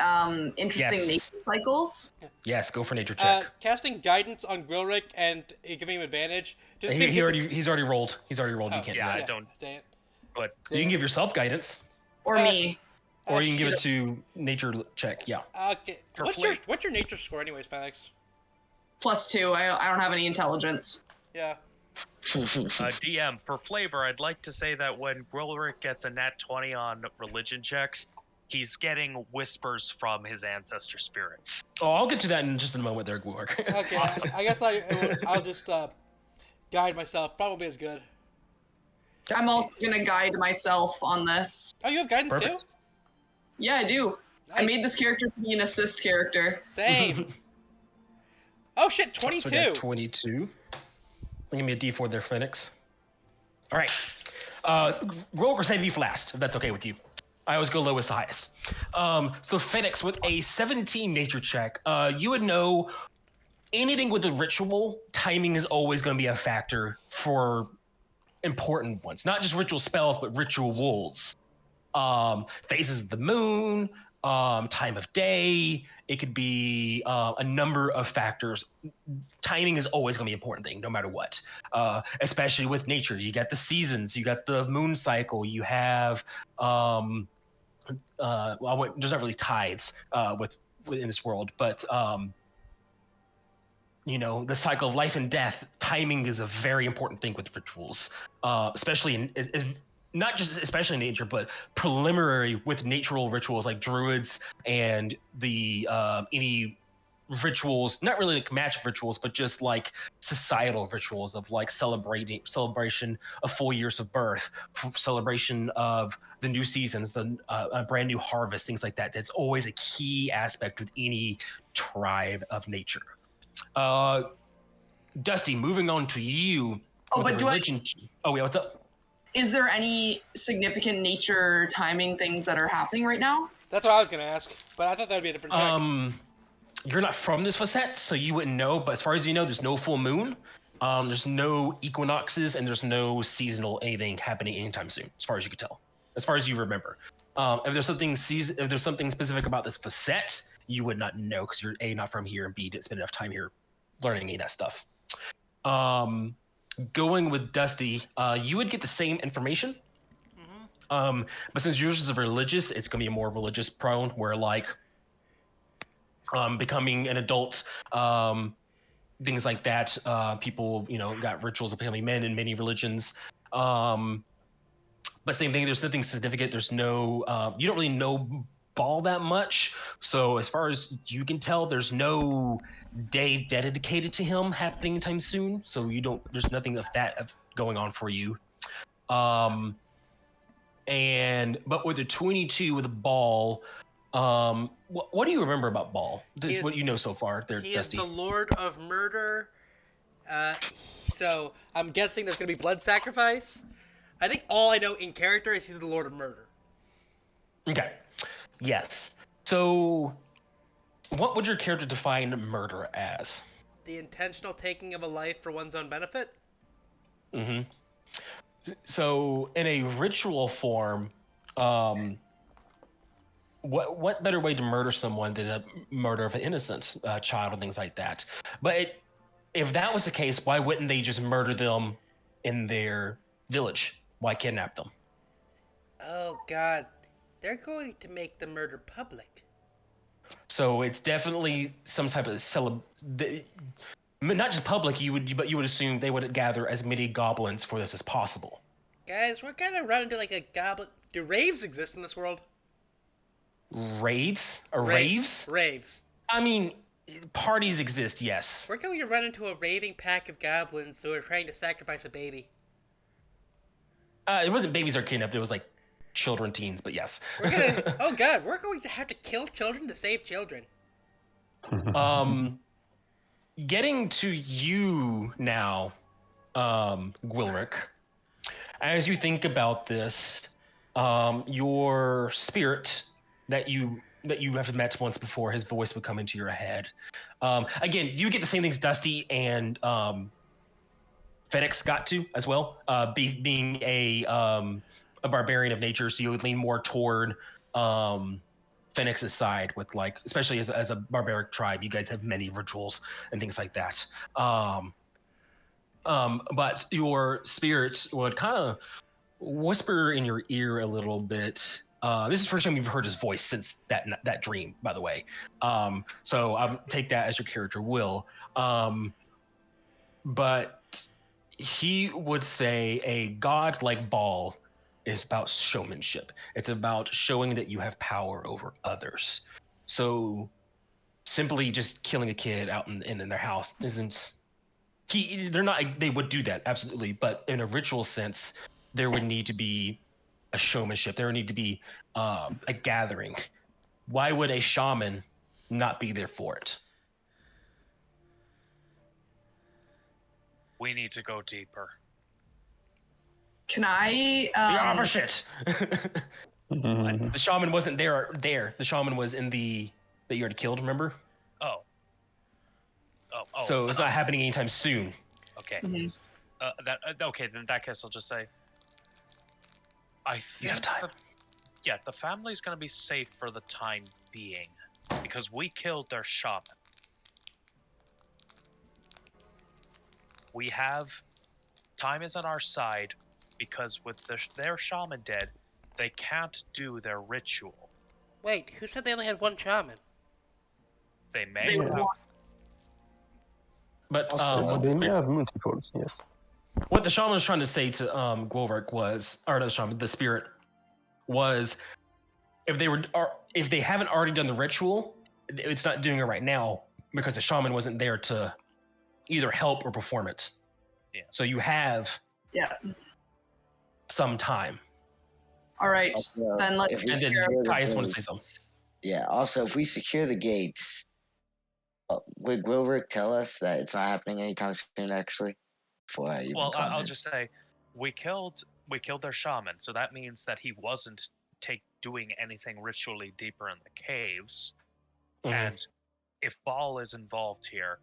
interesting Yes. nature cycles? Yes, go for nature check. Casting guidance on Gwilric and giving him advantage. Just see if He's it's- already rolled. He's already rolled. Oh, You can't yeah, do I that. don't. Dang it. But You can give yourself guidance, Or me? or you can give shit. it to nature check. Yeah. Okay. For What's your nature score anyways, Felix? +2. I don't have any intelligence. Yeah. DM, for flavor, I'd like to say that when Gwilric gets a nat 20 on religion checks, he's getting whispers from his ancestor spirits. Oh, I'll get to that in just a moment there, Gwork. Okay. Awesome. I guess I'll just guide myself. Probably as good. I'm also gonna guide myself on this. Oh, you have guidance Perfect. too? Yeah, I do. I Nice. made this character to be an assist character. Same. Oh shit, So we 22. got 22. Give me a D4 there, Phoenix. All right. Roll or save you for last, if that's okay with you. I always go lowest to highest. So Phoenix, with a 17 nature check, you would know anything with a ritual, timing is always going to be a factor for important ones. Not just ritual spells, but rituals. Phases of the moon, time of day. It could be a number of factors. Timing is always going to be an important thing, no matter what. Especially with nature, you got the seasons, you got the moon cycle, you have there's not really tides within this world, but the cycle of life and death. Timing is a very important thing with rituals, especially not just especially in nature, but preliminary with natural rituals like druids and the any rituals, not really like magic rituals, but just like societal rituals of like celebration of 4 years of birth, celebration of the new seasons, a brand new harvest, things like that. That's always a key aspect with any tribe of nature. Dusty, moving on to you. Oh, with but the religion. Oh yeah, what's up? Is there any significant nature timing things that are happening right now? That's what I was gonna ask, but I thought that would be a different check. You're not from this facet, so you wouldn't know. But as far as you know, there's no full moon. There's no equinoxes, and there's no seasonal anything happening anytime soon, as far as you can tell, as far as you remember. If there's something specific about this facet, you would not know because you're A, not from here, and B, didn't spend enough time here learning any of that stuff. Going with Dusty, you would get the same information. But since yours is religious, it's gonna be more religious prone, where like becoming an adult, things like that. People, got rituals of becoming men in many religions. But same thing, there's nothing significant. There's no, you don't really know Ball that much. So as far as you can tell, there's no day dedicated to him happening anytime soon. So there's nothing of that going on for you. But with the 22 with the Ball, what do you remember about Ball? What you know so far there, He Dusty? is the Lord of Murder. So I'm guessing there's going to be blood sacrifice. I think all I know in character is he's the Lord of Murder. Okay. Yes. So what would your character define murder as? The intentional taking of a life for one's own benefit? Mm-hmm. So in a ritual form, what better way to murder someone than a murder of an innocent child and things like that? But if that was the case, why wouldn't they just murder them in their village? Why kidnap them? Oh God, they're going to make the murder public. So it's definitely some type of not just public. But you would assume they would gather as many goblins for this as possible. Guys, we're kind of running into like a goblin. Do raves exist in this world? Raids or raves? Raves. I mean, parties exist, yes. We're going to run into a raving pack of goblins who are trying to sacrifice a baby. It wasn't babies are kidnapped. It was like children, teens, but yes. Oh God, we're going to have to kill children to save children. Getting to you now, Gwilric. As you think about this, your spirit that you have met once before, his voice would come into your head. Again, you get the same things Dusty and Phoenix got to as well. Being a barbarian of nature, so you would lean more toward Phoenix's side with like, especially as a barbaric tribe, you guys have many rituals and things like that. But your spirit would kind of whisper in your ear a little bit. This is the first time you've heard his voice since that dream, by the way. So I'll take that as your character will. But he would say a god like Ball is about showmanship. It's about showing that you have power over others. So simply just killing a kid out in their house isn't. They would do that, absolutely. But in a ritual sense, there would need to be a showmanship. There would need to be a gathering. Why would a shaman not be there for it? We need to go deeper. Can I? The opposite. The shaman wasn't there. The shaman was in that you already killed. Remember? Oh. So it's not happening anytime soon. Okay. Mhm. Okay. Then in that case, I'll just say. I think You have time. The family's gonna be safe for the time being, because we killed their shaman. We have time is on our side, because with their shaman dead, they can't do their ritual. Wait, who said they only had one shaman? They may They have. want- But They may have multiples, yes. what the shaman was trying to say to Gwilric was, or not the shaman, the spirit was, if they haven't already done the ritual, it's not doing it right now. because the shaman wasn't there to either help or perform it. Yeah. So you have Yeah. some time. All right. Also, Then let's if we And then secure the Caius want to say gates- something. Yeah. Also, if we secure the gates, would Wilrick tell us that it's not happening anytime soon? Actually, before I even Well, I'll comment. just say we killed their shaman, so that means that he wasn't doing anything ritually deeper in the caves. Mhm. And if Bhall is involved here,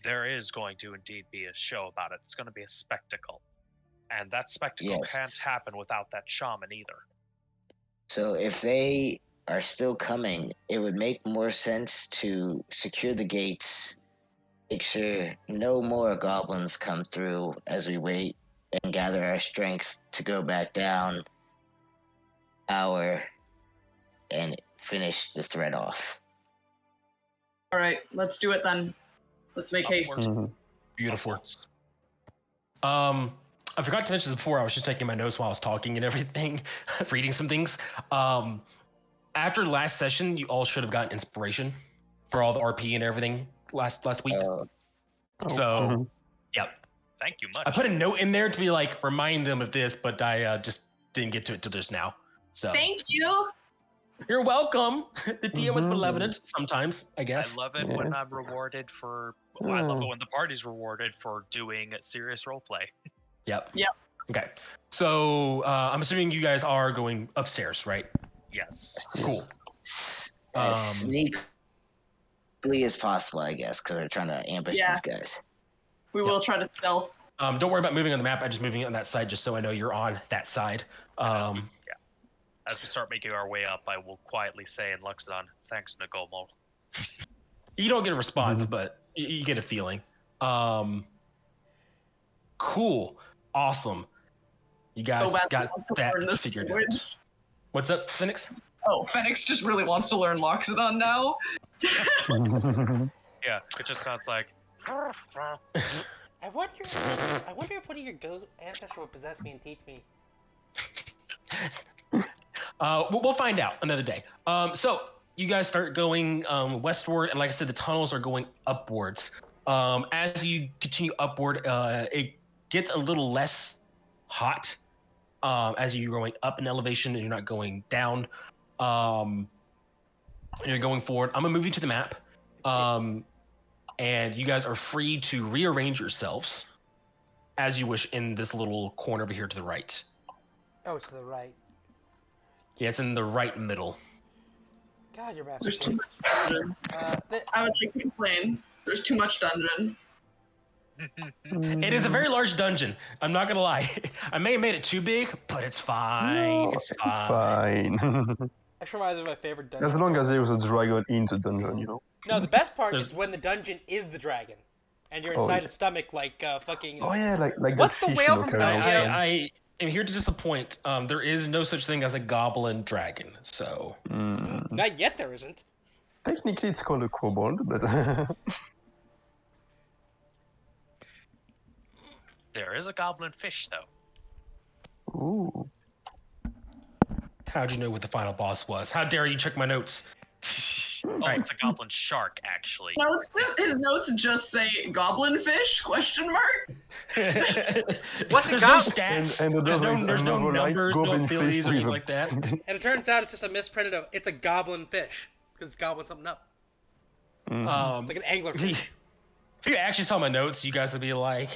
there is going to indeed be a show about it. It's going to be a spectacle, and that spectacle Yes. can't happen without that shaman either. So if they are still coming, it would make more sense to secure the gates, make sure no more goblins come through as we wait, and gather our strength to go back down and finish the threat off. All right. Let's do it then. Let's make haste. Mhm. Beautiful. Upwards. I forgot to mention this before. I was just taking my notes while I was talking and everything, reading some things. After the last session, you all should have gotten inspiration for all the RP and everything last week. Oh, So, yep. Thank you much. I put a note in there to be like remind them of this, but I just didn't get to it till just now. So Thank you. you're welcome. The DM was Mhm. malevolent sometimes, I I guess. love it when I'm rewarded for. I love it when the party's rewarded for doing serious roleplay. Yep. Yep. Okay. So I'm assuming you guys are going upstairs, right? Yes. Cool. as sneakily as possible, I guess, because they're trying to ambush Yeah. these guys. We will try to stealth. Don't worry about moving on the map. I'm just moving it on that side just so I know you're on that side. As we start making our way up, I will quietly say in Luxodon, "Thanks, Nagomo." You don't get a response, Mhm. but you get a feeling. Cool. Awesome. You guys So bad got wants to that learn this figured language. out. What's up, Phoenix? Oh, Phoenix just really wants to learn Loxodon now. Yeah, it just sounds like. I wonder if one of your ghost ancestors will possess me and teach me. We'll find out another day. So you guys start going westward, and like I said, the tunnels are going upwards. As you continue upward, it gets a little less hot as you're going up in elevation and you're not going down. You're going forward. I'm gonna move you to the map, and you guys are free to rearrange yourselves as you wish in this little corner over here to the right. Oh, to the right. Yeah, it's in the right middle. God, you're There's too bastard. much dungeon. I would like to complain. There's too much dungeon. It is a very large dungeon. I'm not gonna lie. I may have made it too big, but it's fine. No, it's it's fine. fine. That reminds me of my favorite dungeon. As long as there's a dragon in the dungeon, you know. No, the best part There's- is when the dungeon is the dragon, and you're Oh, inside yeah. its stomach like fucking. Oh yeah, like What's that the fish, whale you know, from carrying Pinocchio? on. I am here to disappoint. There is no such thing as a goblin dragon. So Not yet, there isn't. Technically, it's called a kobold, but There is a goblin fish, though. ooh. how'd you know what the final boss was? How dare you check my notes? Oh, it's a goblin shark, actually. No, it's just his notes just say goblin fish ? What's a There's no goblin? stats. And there's another no, is there's no another like numbers, no goblin affiliates fish or with anything a... like that. And it turns out it's just a misprinted of it's a goblin fish because it's gobbling something up. It's like an angler fish. If you actually saw my notes, you guys would be like,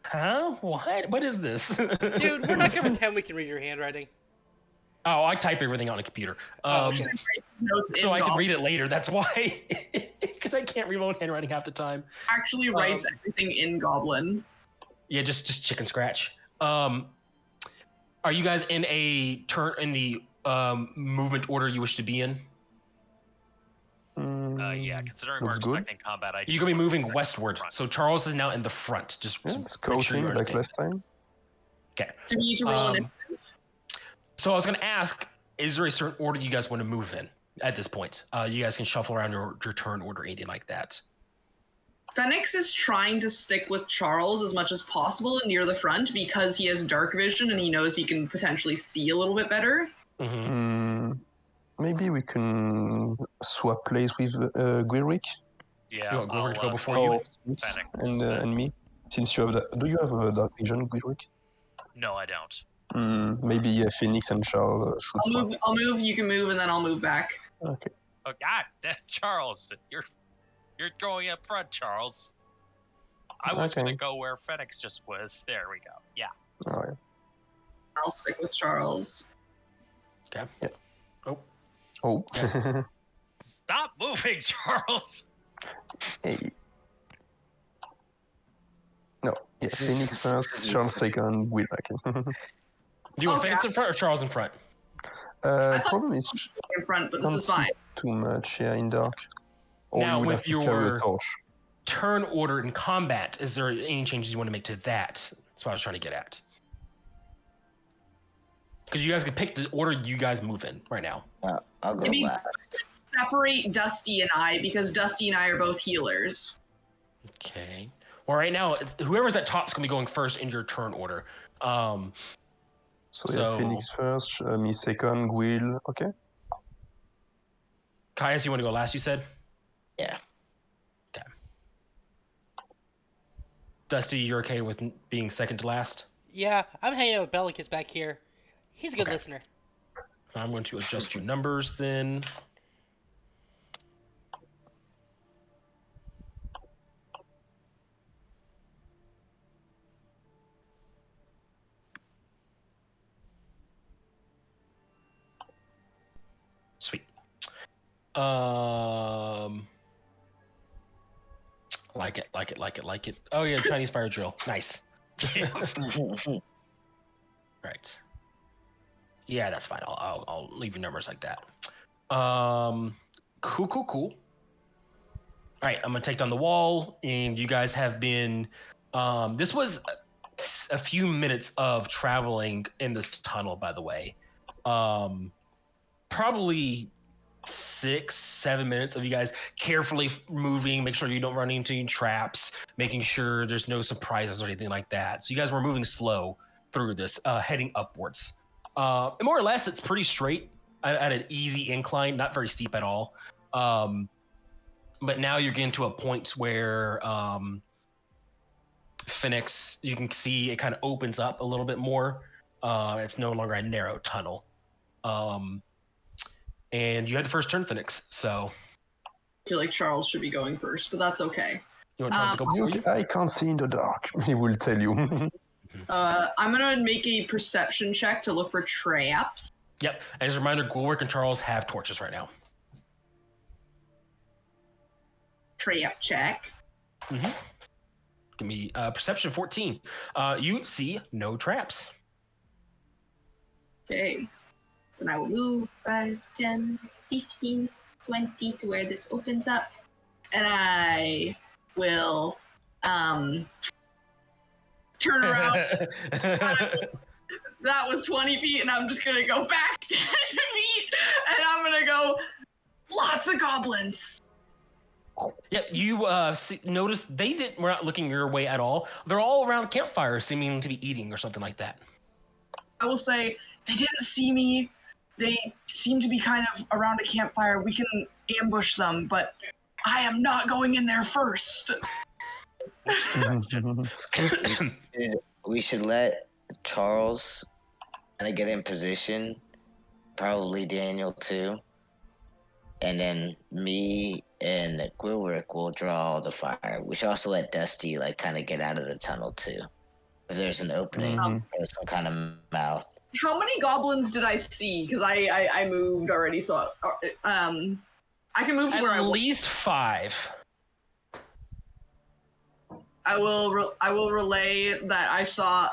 huh? What? What is this? Dude, we're not gonna pretend we can read your handwriting. Oh, I type everything on a computer. Okay. Notes So in I can goblin. read it later. That's why. Because I can't read my own handwriting half the time. Actually writes everything in goblin. Yeah, just chicken scratch. Are you guys in a turn in the movement order you wish to be in? Yeah, considering we're Looks good. expecting combat, You're gonna be moving westward. So Charles is now in the front. Just Yeah, to make sure scouting you like understand. last time. Okay. Do we need to roll an So I was gonna ask, is there a certain order you guys want to move in at this point? You guys can shuffle around your turn order, anything like that. Phoenix is trying to stick with Charles as much as possible near the front because he has dark vision and he knows he can potentially see a little bit better. Mm-hmm. Maybe we can swap place with Gwilrick. Yeah, You want Gilbert to go before Oh, you? it's, Fennec. and me. Since you have that, do you have a dark vision, Guilric? No, I don't. Maybe Phoenix and Charles should swap. I'll move. You can move, and then I'll move back. Okay. Oh God, that's Charles. You're going up front, Charles. I was gonna go where Phoenix just was. There we go. Yeah. All right. I'll stick with Charles. Okay. Yeah. Oh. Oh. Stop moving, Charles. Hey. No. Yeah. Phoenix first, Charles second, Guilric. Do you want Okay. Phoenix in front or Charles in front? Problem is In front, but this can't is fine. see too much. Yeah, in dark. Or Now, you will with have to carry your- a torch. Turn order in combat. Is there any changes you want to make to that? That's what I was trying to get at. Because you guys can pick the order you guys move in right now. I'll go Maybe- last. Separate Dusty and I because Dusty and I are both healers. Okay. Well, right now, whoever's at top is going to be going first in your turn order. So yeah, Phoenix first, me second, Guil. Okay. Caius, you want to go last, you said? Yeah. Okay. Dusty, you're okay with being second to last? Yeah, I'm hanging out with Bellicus back here. He's a good Okay. listener. I'm going to adjust your numbers then. Sweet. Like it. Oh yeah, Chinese fire drill. Nice. Right. Yeah, that's fine. I'll leave your numbers like that. Cool. All right, I'm gonna take down the wall, and you guys have been. This was a few minutes of traveling in this tunnel, by the way. Probably 6-7 minutes of you guys carefully moving, make sure you don't run into any traps, making sure there's no surprises or anything like that. So you guys were moving slow through this, heading upwards. And more or less, it's pretty straight at an easy incline, not very steep at all. But now you're getting to a point where Phoenix, you can see it kind of opens up a little bit more. It's no longer a narrow tunnel. And you had the first turn, Phoenix, so... I feel like Charles should be going first, but that's okay. You want Charles to go before you? I can't see in the dark. He will tell you. I'm gonna make a perception check to look for traps. Yep. And as a reminder, Gulrick and Charles have torches right now. Trap check. Mm-hmm. Give me perception 14. You see no traps. Okay. Then I will move 5, 10, 15, 20 to where this opens up. And I will turn around. That was 20 feet, and I'm just gonna go back 10 feet, and I'm gonna go, lots of goblins. Yep, you notice we're not looking your way at all. They're all around the campfire, seeming to be eating or something like that. I will say, they didn't see me. They seem to be kind of around a campfire. We can ambush them, but I am not going in there first. We should let Charles kind of get in position, probably Daniel too, and then me and Gwilrick will draw the fire. We should also let Dusty kind of get out of the tunnel too. If there's an opening, there's some kind of mouth. How many goblins did I see? Because I moved already, so I can move to where I At want. least 5. I will relay that I saw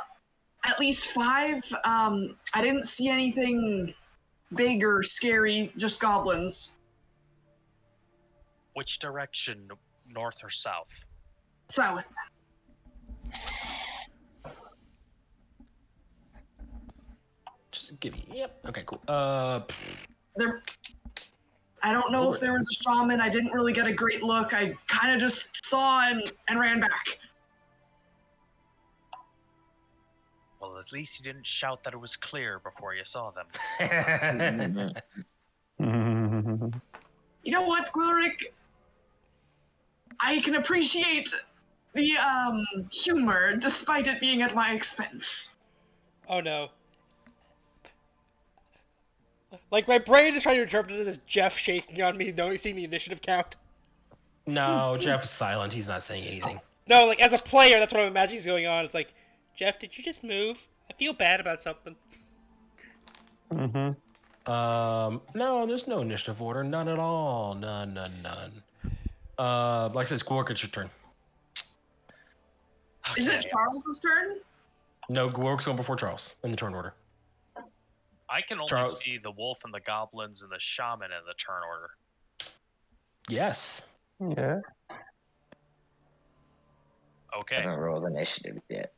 at least 5. I didn't see anything big or scary, just goblins. Which direction, north or south? South. Just give me. Yep. Okay. Cool. There. I don't know if there was a shaman. I didn't really get a great look. I kind of just saw and ran back. Well, at least you didn't shout that it was clear before you saw them. You know what, Gwilrick? I can appreciate the humor despite it being at my expense. Oh no. Like, my brain is trying to interpret it as Jeff shaking on me, knowing seeing the initiative count. No, Jeff's silent. He's not saying anything. No, like, as a player, that's what I'm imagining is going on. It's like, Jeff, did you just move? I feel bad about something. Mm-hmm. No, there's no initiative order. None at all. None. Like I said, Gwork, it's your turn. Is it Charles's turn? No, Gwork's going before Charles in the turn order. I can only Charles. see the wolf and the goblins and the shaman in the turn order. Yes. Yeah. I Okay. haven't rolled initiative yet.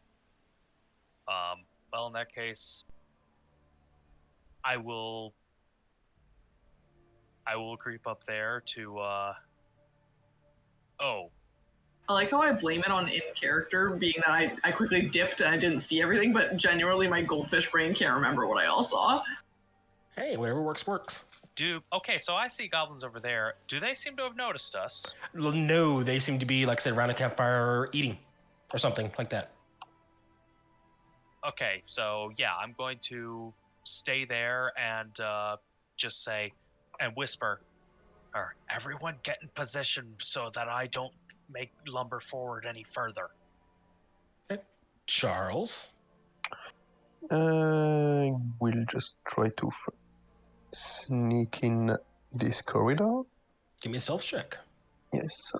Well, in that case, I will creep up there to. Oh, I like how I blame it on in character, being that I quickly dipped and I didn't see everything, but genuinely my goldfish brain can't remember what I all saw. Hey, whatever works. okay, so I see goblins over there. Do they seem to have noticed us? No, they seem to be, like I said, around a campfire eating or something like that. Okay, so yeah, I'm going to stay there and just say and whisper, everyone get in position so that I don't make lumber forward any further. Okay. Charles. We'll just try to sneak in this corridor. Give me a stealth check. Yes.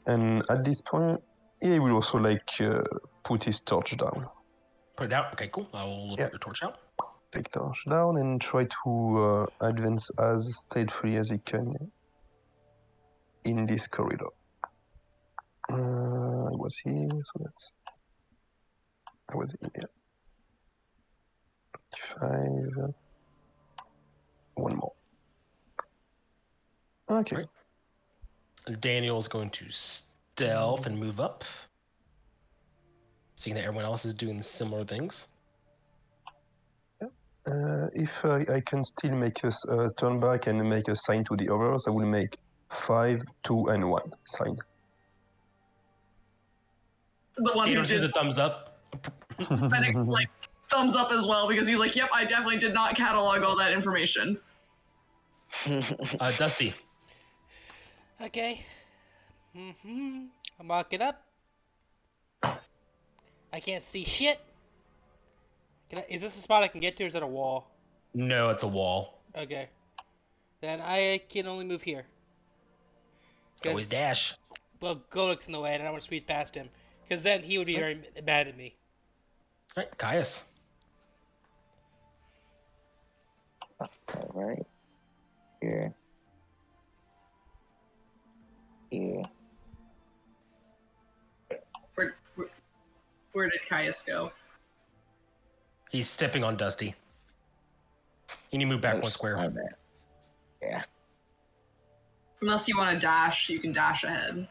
And at this point, he will also put his torch down. Put it out. Okay, cool. I will look Yeah. at your torch out. Take torch down and try to advance as stealthily as he can in this corridor. I was here, so I was here. 25. One more. Okay. Right. Daniel's going to stealth and move up. Seeing that everyone else is doing similar things. If I can still make a turn back and make a sign to the others, I will make 5, 2, and 1 sign. The one who Daniel gives did a thumbs up. Fenix like thumbs up as well because he's like, yep, I definitely did not catalog all that information. Dusty. Okay. I'll mark it up. I can't see shit. Is this a spot I can get to, or is that a wall? No, it's a wall. Okay. Then I can only move here. Always dash. Well, Goluk's in the way, and I don't want to squeeze past him. Because then he would be very mad at me. All right, Caius. All right. Here. Here. Where did Caius go? He's stepping on Dusty. You need to move back one square. My bad. Yeah. Unless you want to dash, you can dash ahead.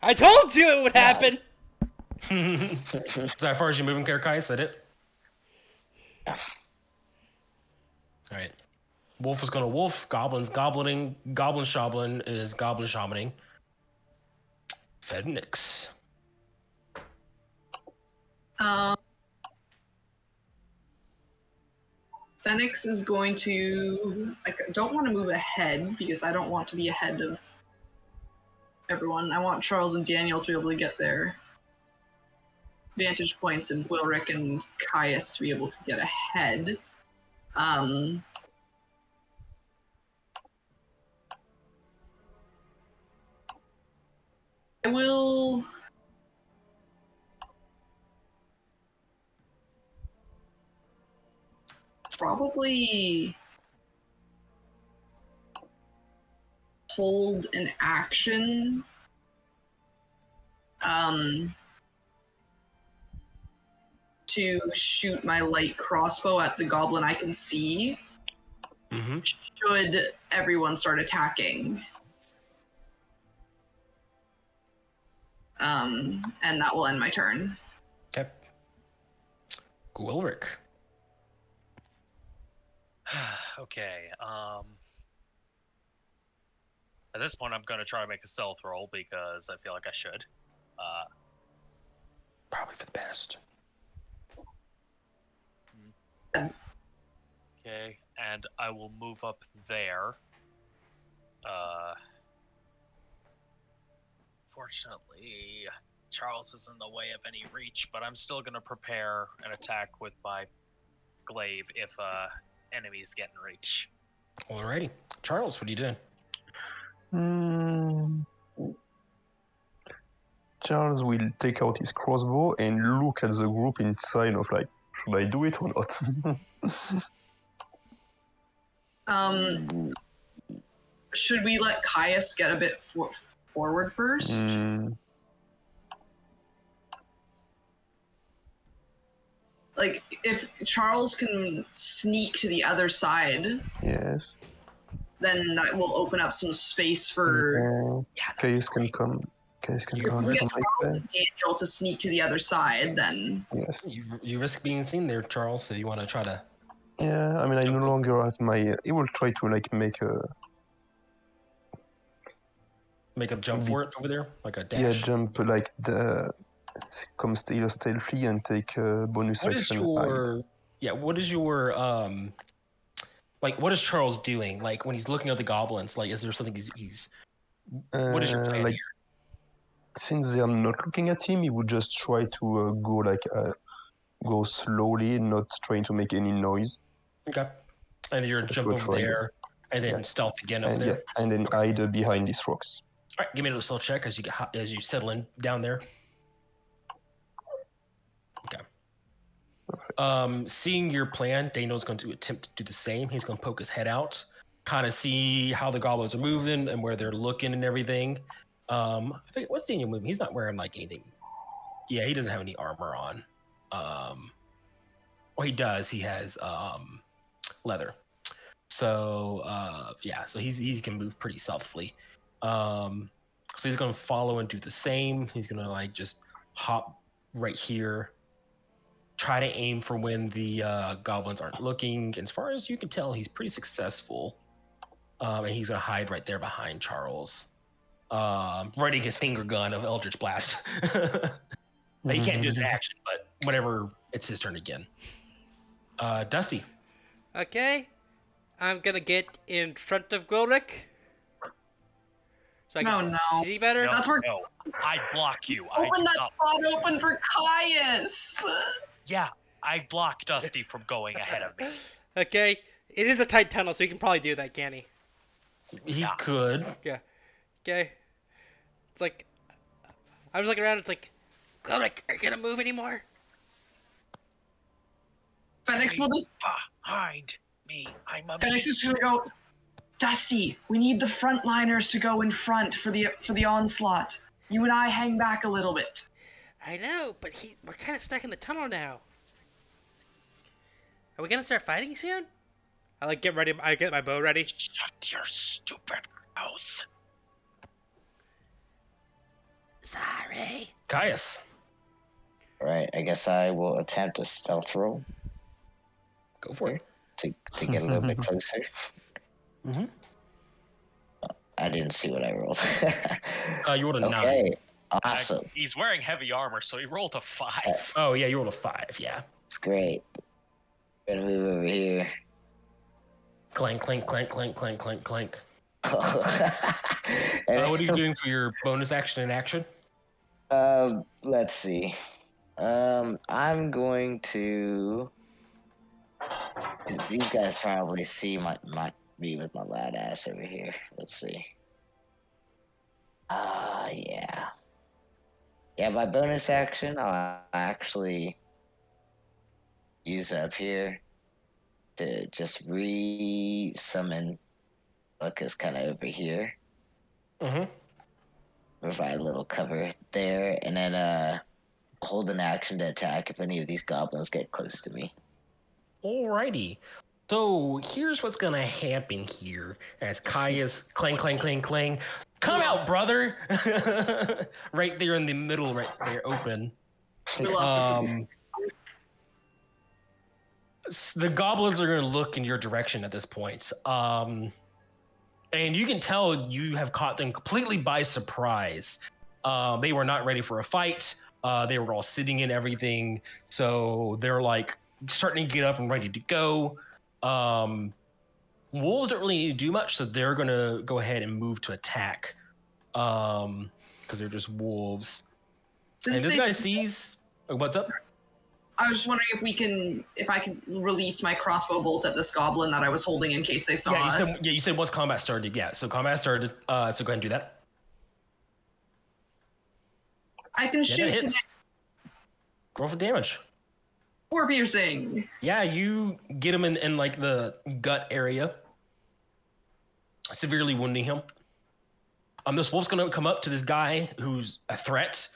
I told you it would happen! Is that as far as you moving, Caius? Is that it? Yeah. All right. Wolf is going to wolf. Goblin's goblining. Goblin shaman is goblin shamaning. Fenix. Fenix is going to. I don't want to move ahead because I don't want to be ahead of everyone. I want Charles and Daniel to be able to get their vantage points, and Wilric and Caius to be able to get ahead. I will. Probably hold an action to shoot my light crossbow at the goblin I can see. Mm-hmm. Should everyone start attacking. And that will end my turn. Okay. Gwilrick. Okay. At this point, I'm gonna try to make a stealth roll because I feel like I should. Probably for the best. Okay, and I will move up there. Fortunately, Charles is in the way of any reach, but I'm still gonna prepare an attack with my glaive if enemies get in reach. Alrighty. Charles, what are you doing? Charles will take out his crossbow and look at the group inside of like, should I do it or not? Should we let Caius get a bit forward first? Like, if Charles can sneak to the other side, Yes. then that will open up some space for. Caius can come. Caius can If come. we get Charles and Daniel to sneak to the other side, then. Yes. You risk being seen there, Charles, so you want to try to... Yeah, I mean, I no longer have my... He will try to, like, make a... Make a jump for it over there? Like a dash? Yeah, jump, like, come stealthy and take a bonus what action. Is your... Yeah, what is your... Like, what is Charles doing? Like, when he's looking at the goblins, like, is there something he's... What is your plan like, here? Since they are not looking at him, he would just try to go, like, go slowly, not trying to make any noise. Okay. And you're That's jump what over we're there, and then stealth again over there. Yeah, and then hide behind these rocks. All right, give me a little stealth check as you settle in down there. Okay. Seeing your plan, Daniel's going to attempt to do the same. He's going to poke his head out, kind of see how the goblins are moving and where they're looking and everything. I think, what's Daniel moving? He's not wearing like anything. Yeah, he doesn't have any armor on. Well, he does. He has leather. So yeah, so he can move pretty stealthily. So he's gonna follow and do the same. He's gonna like just hop right here, try to aim for when the goblins aren't looking. As far as you can tell, he's pretty successful. And he's gonna hide right there behind Charles, readying his finger gun of Eldritch Blast. He can't do his action, but whenever it's his turn again. Dusty. Okay, I'm gonna get in front of Gwilrick. So I can see better. No, That's where. no. I block you. Open that spot open for Caius! Yeah, I block Dusty from going ahead of me. Okay, it is a tight tunnel, so he can probably do that, can he? He could. Yeah. Okay. It's like, I was looking around, it's like, Gwilrick, are you gonna move anymore? Fenix will just. Behind me. I'm a Fenix is gonna go. Dusty, we need the frontliners to go in front for the onslaught. You and I hang back a little bit. I know, but we're kind of stuck in the tunnel now. Are we gonna start fighting soon? I like get ready. I get my bow ready. Shut your stupid mouth. Sorry. Caius. Right, I guess I will attempt a stealth roll Go for it. to get a little bit closer. Mm-hmm. I didn't see what I rolled. You rolled a 9. Okay, awesome. He's wearing heavy armor, so he rolled a 5. Oh, yeah, you rolled a 5, yeah. It's great. Gonna move over here. Clank, clank, clank, clank, clank, clank, clank. And What are you doing for your bonus action and action? let's see. I'm going to. These guys probably see me with my loud ass over here. Let's see. Yeah. Yeah, my bonus action, I'll actually use up here to just re-summon Lucas kind of over here. Mm-hmm. Provide a little cover there, and then hold an action to attack if any of these goblins get close to me. Alrighty. So here's what's gonna happen here as Caius clang clang clang clang Come out, brother! Right there in the middle, right there, open. We lost The goblins are going to look in your direction at this point. And you can tell you have caught them completely by surprise. They were not ready for a fight. They were all sitting in everything. So they're like starting to get up and ready to go. Wolves don't really need to do much, so they're going to go ahead and move to attack. Because they're just wolves. Since And this they- guy sees... What's up? Sorry. I was just wondering if I can release my crossbow bolt at this goblin that I was holding in case they saw us. You said once combat started. Yeah, so combat started. So go ahead and do that. I can Yeah, shoot that to hits. Roll for damage. 4 piercing. Yeah, you get him in like the gut area, severely wounding him. This wolf's gonna come up to this guy who's a threat,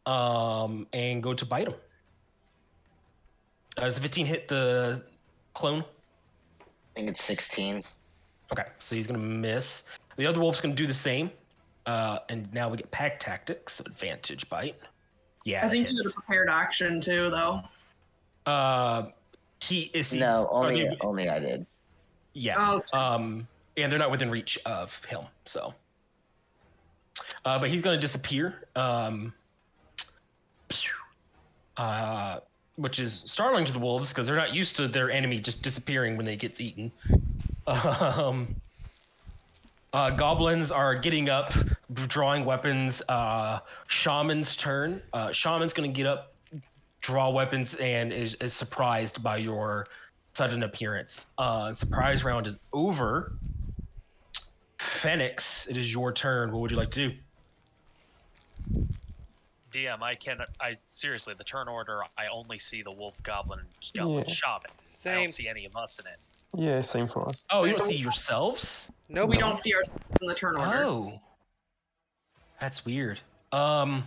and go to bite him. Does a 15 hit the clone? I think it's 16. Okay, so he's gonna miss. The other wolf's gonna do the same. And now we get pack tactics, so advantage bite. Yeah, I think that you had a hits. prepared action too, though. He is. No, only I did. Yeah. Oh, And they're not within reach of him, so. But he's gonna disappear. Which is startling to the wolves because they're not used to their enemy just disappearing when they get eaten. Goblins are getting up, drawing weapons. Shaman's turn. Shaman's gonna get up, draw weapons, and is surprised by your sudden appearance. Surprise round is over. Phoenix, it is your turn. What would you like to do? DM, I seriously, the turn order, I only see the wolf, goblin, and Yeah. shaman. I Same. don't see any of us in it. Yeah, same for us. Oh, you don't see yourselves? Nope. we don't see ourselves in the turn order. Oh, that's weird. Okay,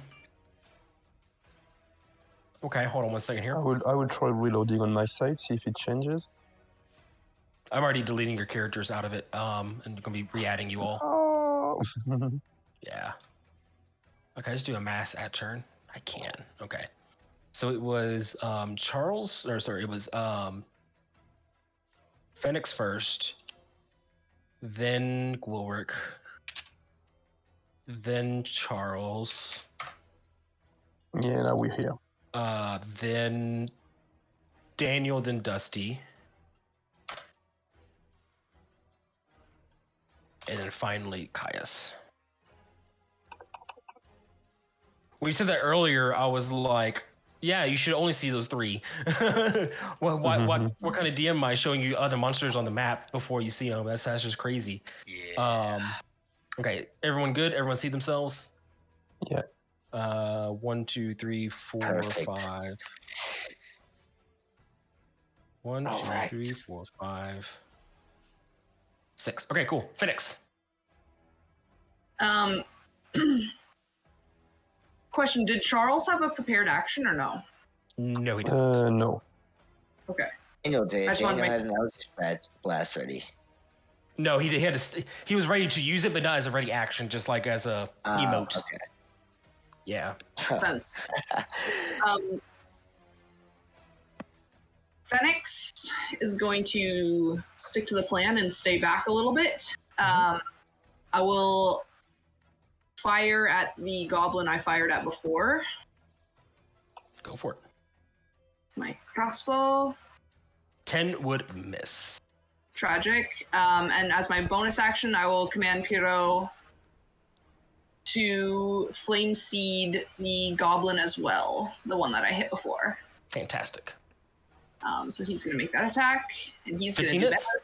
hold on one second here. I will try reloading on my side, see if it changes. I'm already deleting your characters out of it, and I'm gonna be re-adding you all. Oh. Yeah. Okay, just do a mass at turn. I can. Okay. So it was Charles, or sorry, it was Phoenix first, then Gwilrick, then Charles, Yeah, now we're here. then Daniel, then Dusty, and then finally Caius. When you said that earlier, I was like, yeah, you should only see those 3. What kind of DM am I showing you other monsters on the map before you see them? That's just crazy. Yeah. Okay, everyone good? Everyone see themselves? Yeah. 1, 2, 3, 4, Perfect. 5. 1, 2, Alright. 3, 4, 5, 6. Okay, cool. Phoenix. Question: did Charles have a prepared action or no? No, he didn't. No. Okay. Daniel did. I just wanted Daniel to had an Eldritch blast ready. No, he had he was ready to use it, but not as a ready action, just like as a emote. Okay. Yeah. Sense. Phoenix is going to stick to the plan and stay back a little bit. I will fire at the goblin I fired at before. Go for it. My crossbow. 10 would miss. Tragic. And as my bonus action, I will command Piro to flame seed the goblin as well, the one that I hit before. Fantastic. So he's going to make that attack, and he's going to 15 do hits. better.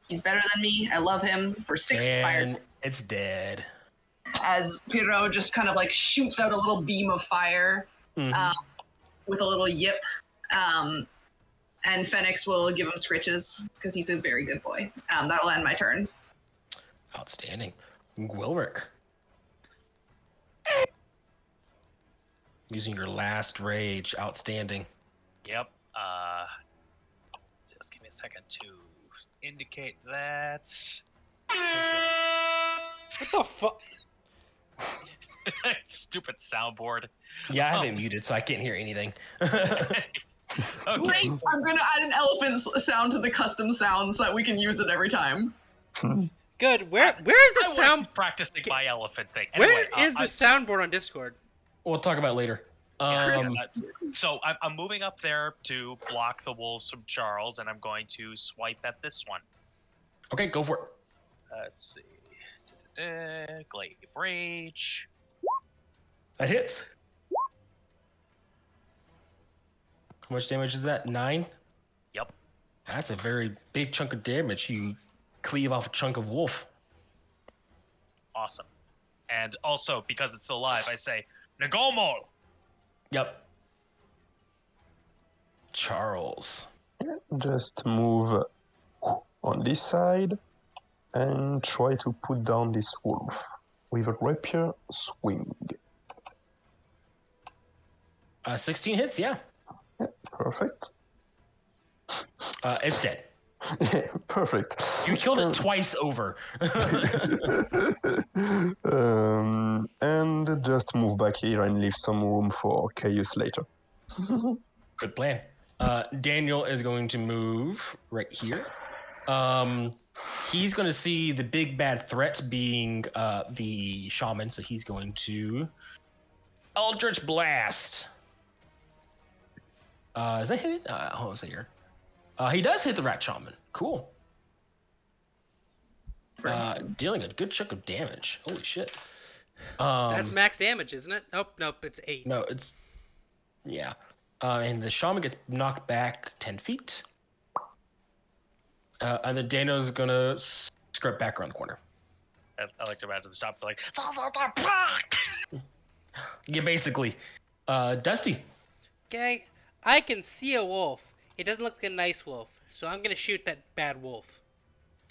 He's better than me. I love him for 6 fire. And it's dead. As Piro just kind of like shoots out a little beam of fire Mhm. with a little yip. And Phoenix will give him scritches because he's a very good boy. That'll end my turn. Outstanding. Gwilrick. Using your last rage. Outstanding. Yep. Just give me a second to indicate that. What the fuck? Stupid soundboard. Yeah, I have Oh. it muted, so I can't hear anything. Okay. Great! I'm gonna add an elephant sound to the custom sound so that we can use it every time. Good. Where is the I wanna sound? keep practicing my elephant thing. Where Anyway, is the soundboard on Discord? We'll talk about it later. So I'm moving up there to block the wolves from Charles, and I'm going to swipe at this one. Okay, go for it. Let's see. Glaive Rage. That hits. How much damage is that? 9? Yep. That's a very big chunk of damage. You cleave off a chunk of wolf. Awesome. And also, because it's still alive, I say, Nagomo! Yep. Charles. Just move on this side and try to put down this wolf with a rapier swing. 16 hits, yeah. Perfect. It's dead. Perfect. You killed it twice over. And just move back here and leave some room for chaos later. Good plan. Daniel is going to move right here. He's going to see the big bad threat being the shaman, so he's going to Eldritch Blast. Is that hit? Hold on a second here. He does hit the rat shaman. Cool. Dealing a good chunk of damage. Holy shit. That's max damage, isn't it? Nope, it's 8. No, it's... Yeah. And the shaman gets knocked back 10 feet. And then Dano's gonna scrub back around the corner. I like to imagine the shop's like, Yeah, basically. Dusty. Okay, I can see a wolf. It doesn't look like a nice wolf, so I'm gonna shoot that bad wolf.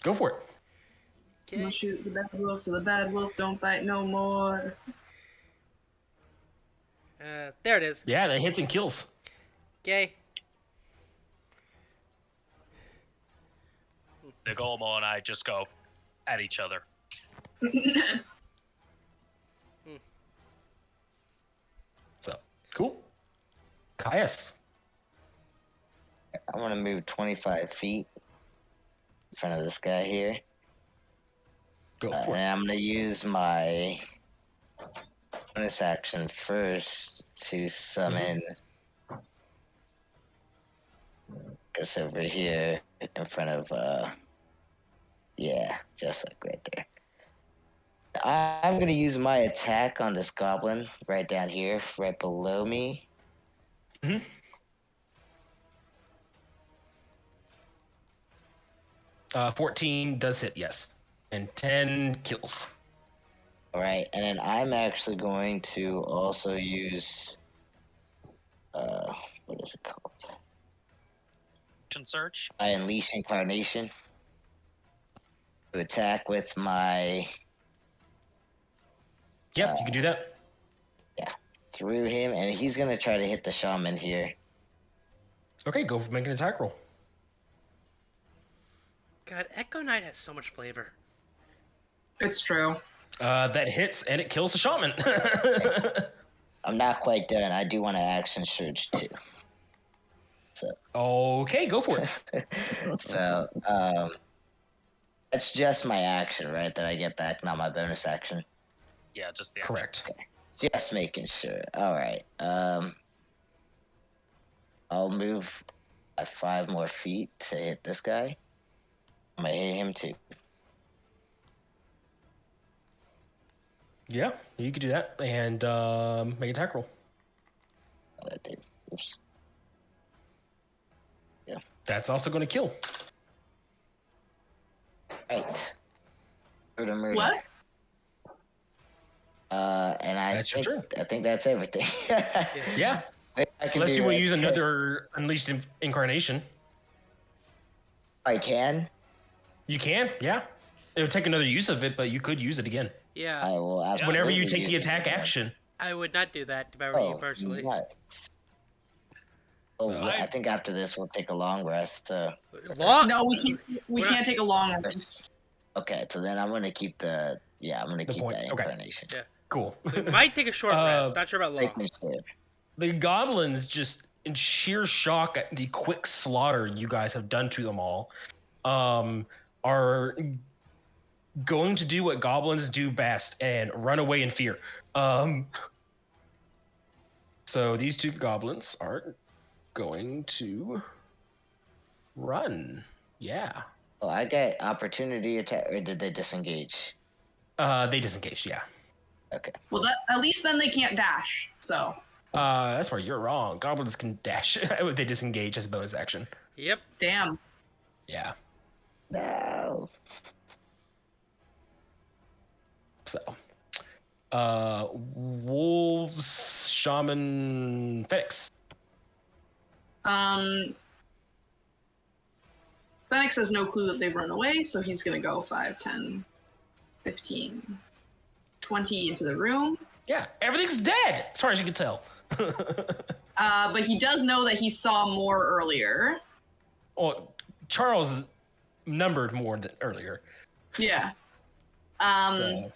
Go for it. I'm Okay. gonna shoot the bad wolf so the bad wolf don't bite no more. There it is. Yeah, that hits and kills. Okay. Nagomo and I just go at each other. So, cool. Caius. I want to move 25 feet in front of this guy here. Go for it. And I'm going to use my bonus action first to summon this over here in front of, yeah, just like right there. I'm going to use my attack on this goblin right down here, right below me. 14 does hit, yes. And 10 kills. All right, and then I'm actually going to also use, what is it called? Search. I unleash incarnation to attack with my Yep, you can do that. through him, and he's gonna try to hit the shaman here. Okay, go for make an attack roll. God, Echo Knight has so much flavor. It's true. That hits and it kills the shaman. I'm not quite done. I do want to action surge too. Okay, go for it. So, that's just my action, right? That I get back, not my bonus action. Yeah, just the Correct. Just making sure. All right. I'll move 5 more feet to hit this guy. I might hit him too. Yeah, you can do that and make an attack roll. I did. Oops. That's also going to kill. Right. Murder. What? And That's your turn. I think that's everything. Yeah, I can unless do you want it. to use another Unleashed Incarnation. I can. You can, yeah. It would take another use of it, but you could use it again. Yeah, I will. Whenever you absolutely take the use it attack again. action. I would not do that if I were you personally. Nice. Oh, So I think after this we'll take a long rest. Long? No, we can't. We We're can't not- take a long rest. Okay, so then I'm gonna keep the. Yeah, I'm gonna The keep point, that okay. incarnation. Yeah. Cool. We might take a short rest. Not sure about long. Take me shit. The goblins, just in sheer shock at the quick slaughter you guys have done to them all, are going to do what goblins do best and run away in fear. So these two goblins are going to run. Yeah. Oh, I get opportunity attack, or did they disengage? They disengaged, yeah. Okay. Well, at least then they can't dash. So. That's where you're wrong. Goblins can dash. They disengage as a bonus action. Yep. Damn. Yeah. No. So, wolves, shaman, Fenix. Fenix has no clue that they've run away, so he's gonna go 5, 10, 15, 20 into the room. Yeah, everything's dead, as far as you can tell. But he does know that he saw more earlier. Well, Charles numbered more than earlier. Yeah. So.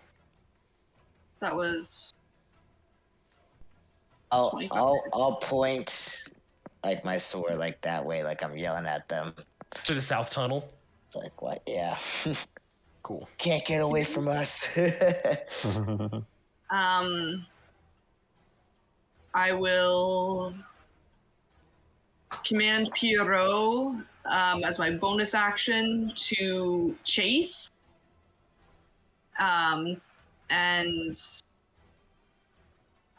That was. I'll point like my sword like that way, like I'm yelling at them. To the south tunnel. It's like what? Yeah. Cool. Can't get away from us. I will command Pierrot as my bonus action to chase. And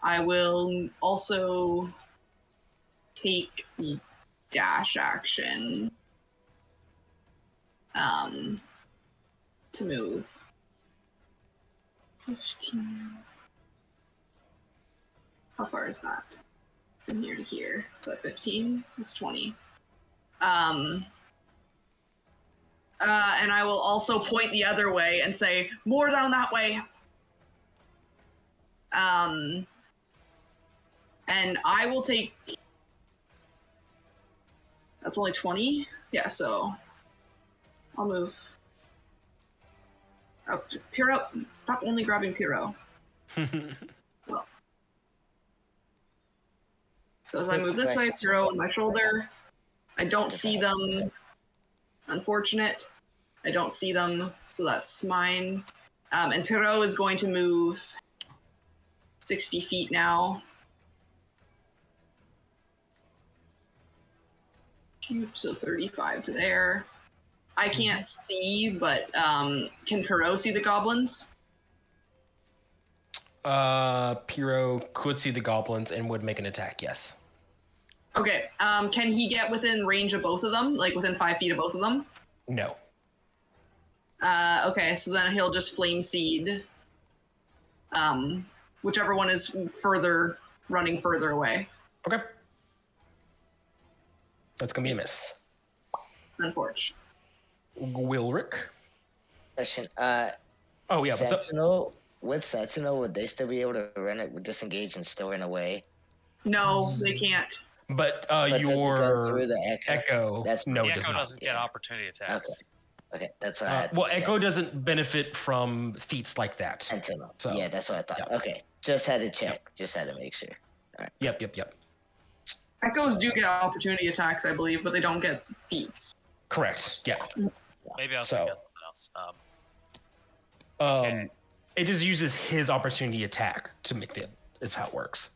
I will also take the dash action to move. 15. How far is that? From here to here. Is that 15? That's 20. And I will also point the other way and say, more down that way. And I will take. That's only 20? Yeah, so I'll move. Oh, Pierrot, stop only grabbing Pierrot. Well. So as I move this way, Pierrot on my shoulder. I don't see them. Unfortunate. I don't see them, so that's mine. And Pierrot is going to move 60 feet now. So 35 to there. I can't see, but can Pierrot see the goblins? Pierrot could see the goblins and would make an attack, yes. Okay, can he get within range of both of them? Like within 5 feet of both of them? No. Okay, so then he'll just flame seed. Whichever one is running further away. Okay. That's gonna be a miss. Unfortunate. Wilrick. Question. Oh yeah. What's up? Sentinel. With Sentinel, would they still be able to run it with disengage and still run away? No, they can't. But But does it your go through the echo? Echo. That's no, The it does Echo not. doesn't get opportunity attacks. Okay, that's what I had. Well, Echo doesn't benefit from feats like that. Sentinel. So, yeah, that's what I thought. yeah. Okay, just had to check. Just had to make sure. Yep. Echoes do get opportunity attacks, I believe, but they don't get feats. Correct. Yeah. Maybe I was So- thinking of something else. Okay. It just uses his opportunity attack to make the. Is how it works.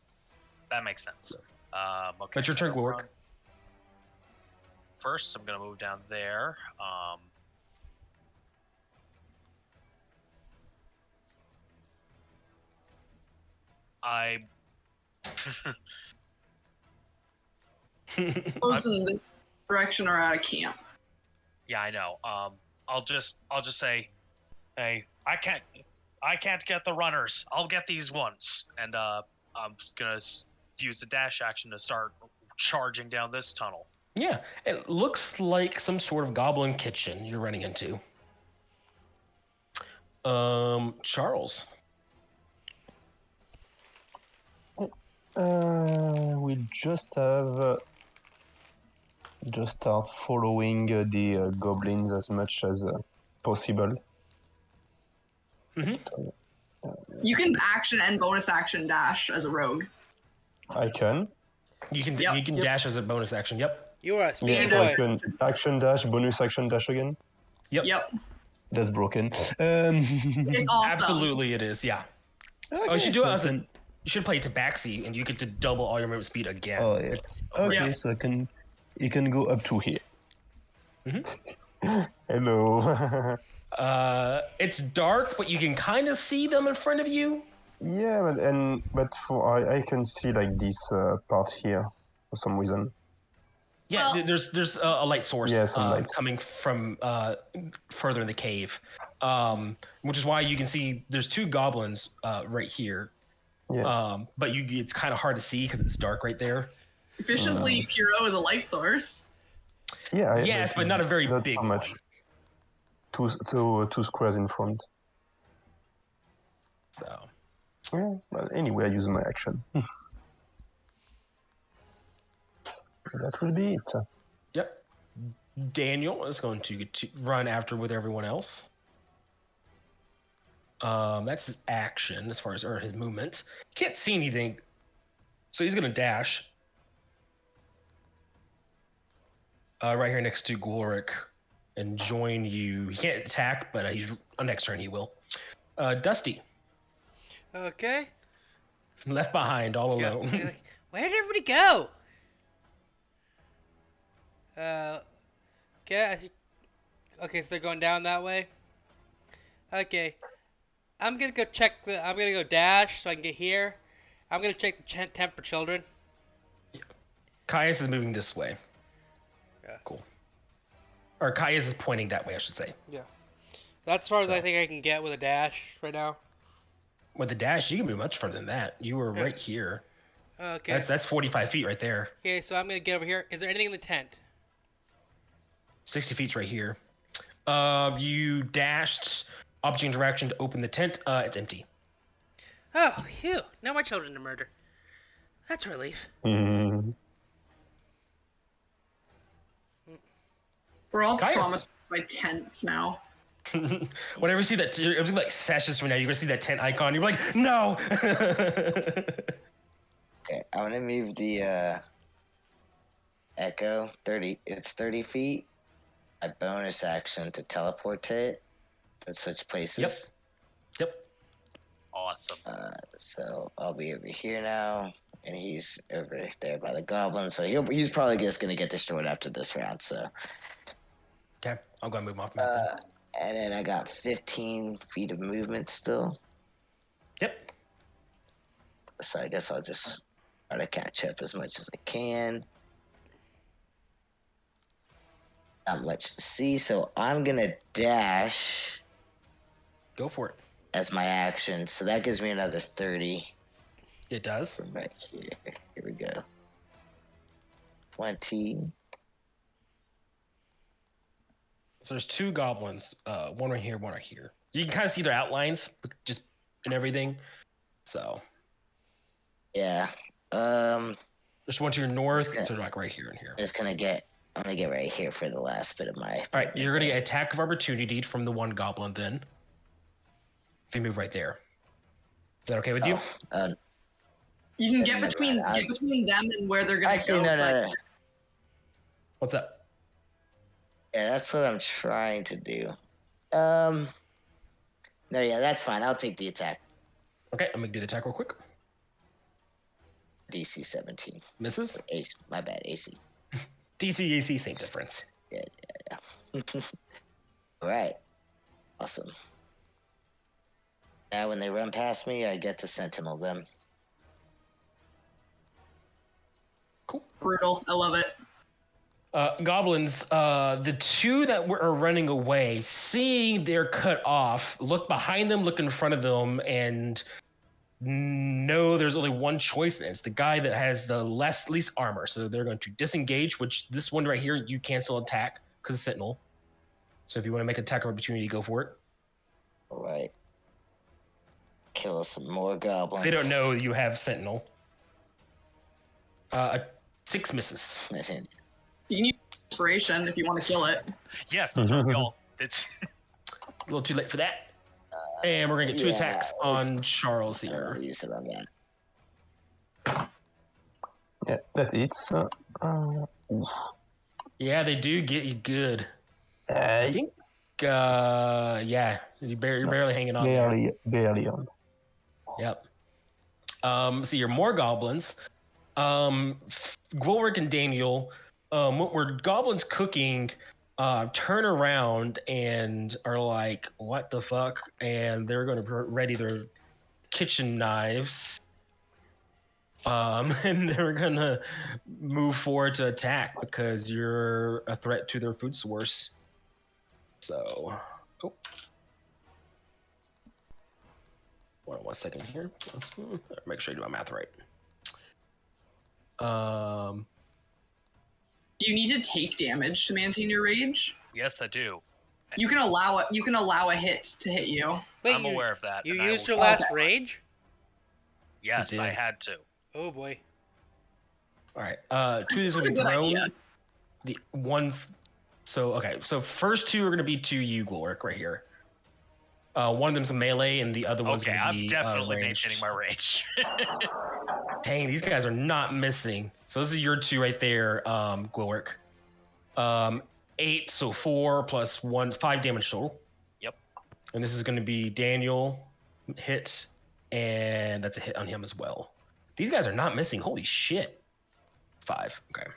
That makes sense. Okay. But your turn, I'll Wilrick. run. First, I'm gonna move down there. I Those in this direction are out of camp. yeah, I know. I'll just say, hey, I can't get the runners. I'll get these ones, and I'm gonna use the dash action to start charging down this tunnel. Yeah, it looks like some sort of goblin kitchen you're running into. Charles. We just start following the goblins as much as possible. Mm-hmm. You can action and bonus action dash as a rogue. I can. You can Yep. you can dash as a bonus action. Yep. You are a speedy Yeah, so I boy. can action dash, bonus action dash again. Yep. That's broken. It's awesome. Absolutely, it is. Yeah. Oh, you should so do it I as a. can- You should play it to backseat, and you get to double all your movement speed again. Oh yeah. Okay, Yeah. so you can go up to here. Mhm. Hello. It's dark, but you can kind of see them in front of you. Yeah, but I can see like this part here for some reason. Yeah, Well- there's a light source Yeah, some light. coming from further in the cave, which is why you can see there's two goblins right here. Yes. But it's kind of hard to see because it's dark right there. Viciously Hero is a light source. Yeah. Yes, but not a very not big so much. one. Two squares in front. So Yeah. Well, anyway, I use my action. That will be it. yep, Daniel is going to get to run after with everyone else. That's his action as far as his movement. Can't see anything, so he's gonna dash. Right here next to Glorik, and join you. He can't attack, but he's next turn he will. Dusty, Okay. left behind, all Yeah, alone. like, where did everybody go? Okay. Okay, so they're going down that way. Okay. I'm gonna go dash so I can get here. I'm gonna check the temp for children. Caius is moving this way. Yeah. Cool. Or Caius is pointing that way, I should say. That's as far as So- I think I can get with a dash right now. With the dash, you can move much further than that. You were Yeah. right here. Okay. That's 45 feet right there. Okay, so I'm gonna get over here. Is there anything in the tent? 60 feet's right here. You dashed object interaction to open the tent. It's empty. Oh, phew. No more children to murder. That's a relief. Mm. We're all Caius. traumatized by tents now. Whenever you see that, it was like sessions from now, you're gonna see that tent icon. You're like, no. Okay, I'm gonna move the Echo 30. It's 30 feet. A bonus action to teleport it. To switch places. Yep. Awesome. So I'll be over here now, and he's over there by the goblin. So he's probably just gonna get destroyed after this round. So Okay, I'm gonna move him off the map. then. and then I got 15 feet of movement still. Yep. So I guess I'll just try to catch up as much as I can. Not much to see, so I'm gonna dash Go for it. as my action. So that gives me another 30 It does. from right here. Here we go. 20. So there's two goblins. One right here, one right here. You can kind of see their outlines, just and everything. So Yeah. there's one to your north, Okay. so like right here and here. I'm gonna get right here for the last bit of my. All right, you're gonna get attack of opportunity from the one goblin then. If you move right there. Is that okay with you? You can Yeah, get never between mind. get between them and where they're gonna Actually, go. no. What's up? Yeah, that's what I'm trying to do. No, yeah, that's fine. I'll take the attack. Okay, I'm gonna do the attack real quick. DC 17. Misses. AC, my bad, AC. DC, AC, same difference. Yeah. All right. Awesome. Now, when they run past me, I get to sentinel them. Cool. Brutal. I love it. Goblins, the two that are running away, seeing they're cut off, look behind them, look in front of them, and know there's only one choice, and it's the guy that has the least armor. So they're going to disengage, which this one right here, you cancel attack because it's Sentinel. So if you want to make an attack of opportunity, go for it. All right. Kill some more goblins. They don't know you have Sentinel. 6 misses. You can use inspiration if you want to kill it. Yes, that's what we all. It's A little too late for that. And we're gonna get two Yeah, attacks on Charles I'll here. use it on that. Yeah, that hits. Oof. Yeah, they do get you good. I Uh, think. Yeah, you're barely hanging on there. barely on. Yep. So you're more goblins. Gwilrick and Daniel, what were goblins cooking? Turn around and are like, "What the fuck?" And they're going to ready their kitchen knives. And they're gonna move forward to attack because you're a threat to their food source. So, one second here. Make sure I do my math right. Do you need to take damage to maintain your rage? Yes, I do. You can allow a hit to hit you. Wait, I'm aware of that. You and I used will- your last Okay. rage? Yes, You I did. had to. Oh boy. All right. Two of these will That's be a good thrown. idea. The ones. So okay. So first two are going to be to you, Gloric, right here. One of them's a melee, and the other one's Okay, going to I'm be definitely ranged. maintaining my rage. Dang, these guys are not missing. So those are your two right there, Gloric. 8, so 4 plus 1, 5 damage total. Yep. And this is going to be Daniel hit, and that's a hit on him as well. These guys are not missing. Holy shit. 5. Okay.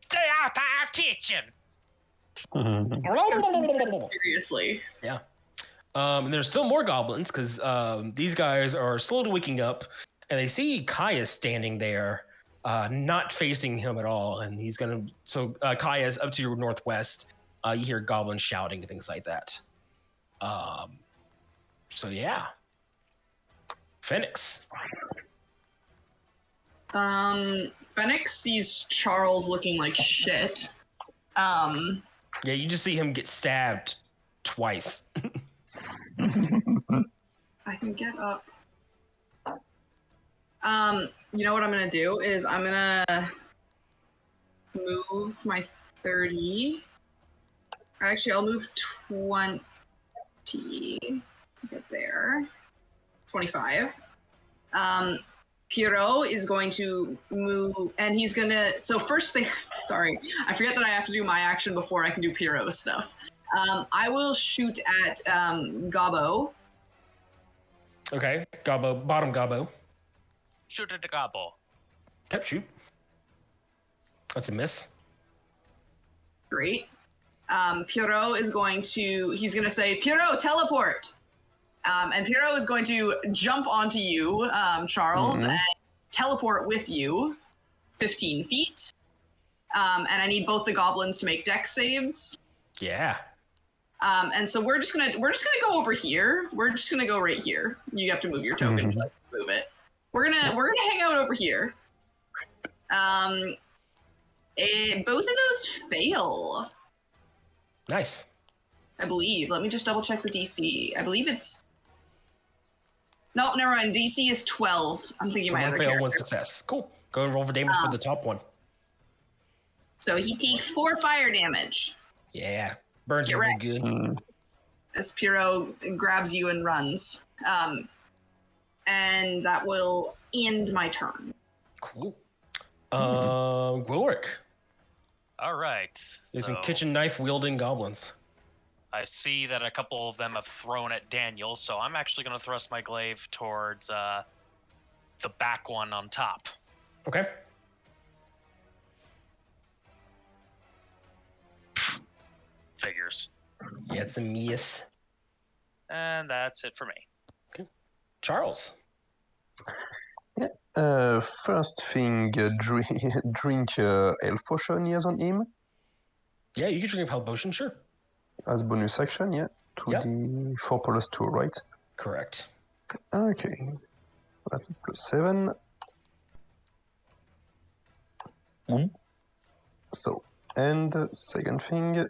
Stay out of our kitchen. Seriously. Yeah. And there's still more goblins because these guys are slowly waking up, and they see Kaya standing there, not facing him at all. And he's gonna. So Kaya's up to your northwest. You hear goblins shouting and things like that. So yeah. Phoenix. Phoenix sees Charles looking like shit. Yeah, you just see him get stabbed twice. I can get up. You know what I'm gonna do is I'm gonna move my 30. Actually, I'll move 20 to get there. 25. Pierrot is going to move, and he's gonna. So first thing, sorry, I forget that I have to do my action before I can do Pierrot stuff. I will shoot at Gobbo. Okay, Gobbo, bottom Gobbo. Shoot at the gobble. Yep, shoot. That's a miss. Great. Pierrot is going to. He's going to say, "Pierrot, teleport." And Pierrot is going to jump onto you, Charles, and teleport with you 15 feet. And I need both the goblins to make dex saves. Yeah. And so we're just gonna go over here. We're just gonna go right here. You have to move your token so I can move it. We're gonna hang out over here. Both of those fail, Nice. I believe. Let me just double check the DC. I believe it's. No, never mind. DC is 12. I'm thinking So my one other fail, character. one success. Cool. Go and roll for damage for the top one. So he takes 4 fire damage Yeah. Burns Get are real wrecked. good. as Pierrot grabs you and runs. And that will end my turn. Cool. Gwilrick. All right. There's so some kitchen knife wielding goblins. I see that a couple of them have thrown at Daniel, so I'm actually going to thrust my glaive towards the back one on top. Okay. Figures. Yeah, it's a miss. And that's it for me. Charles. First thing, drink health potion he has on him Yeah, you can drink health potion, sure. as bonus action, yeah. Yep. 4 plus 2, right? Correct. Okay. That's +7. So, and second thing,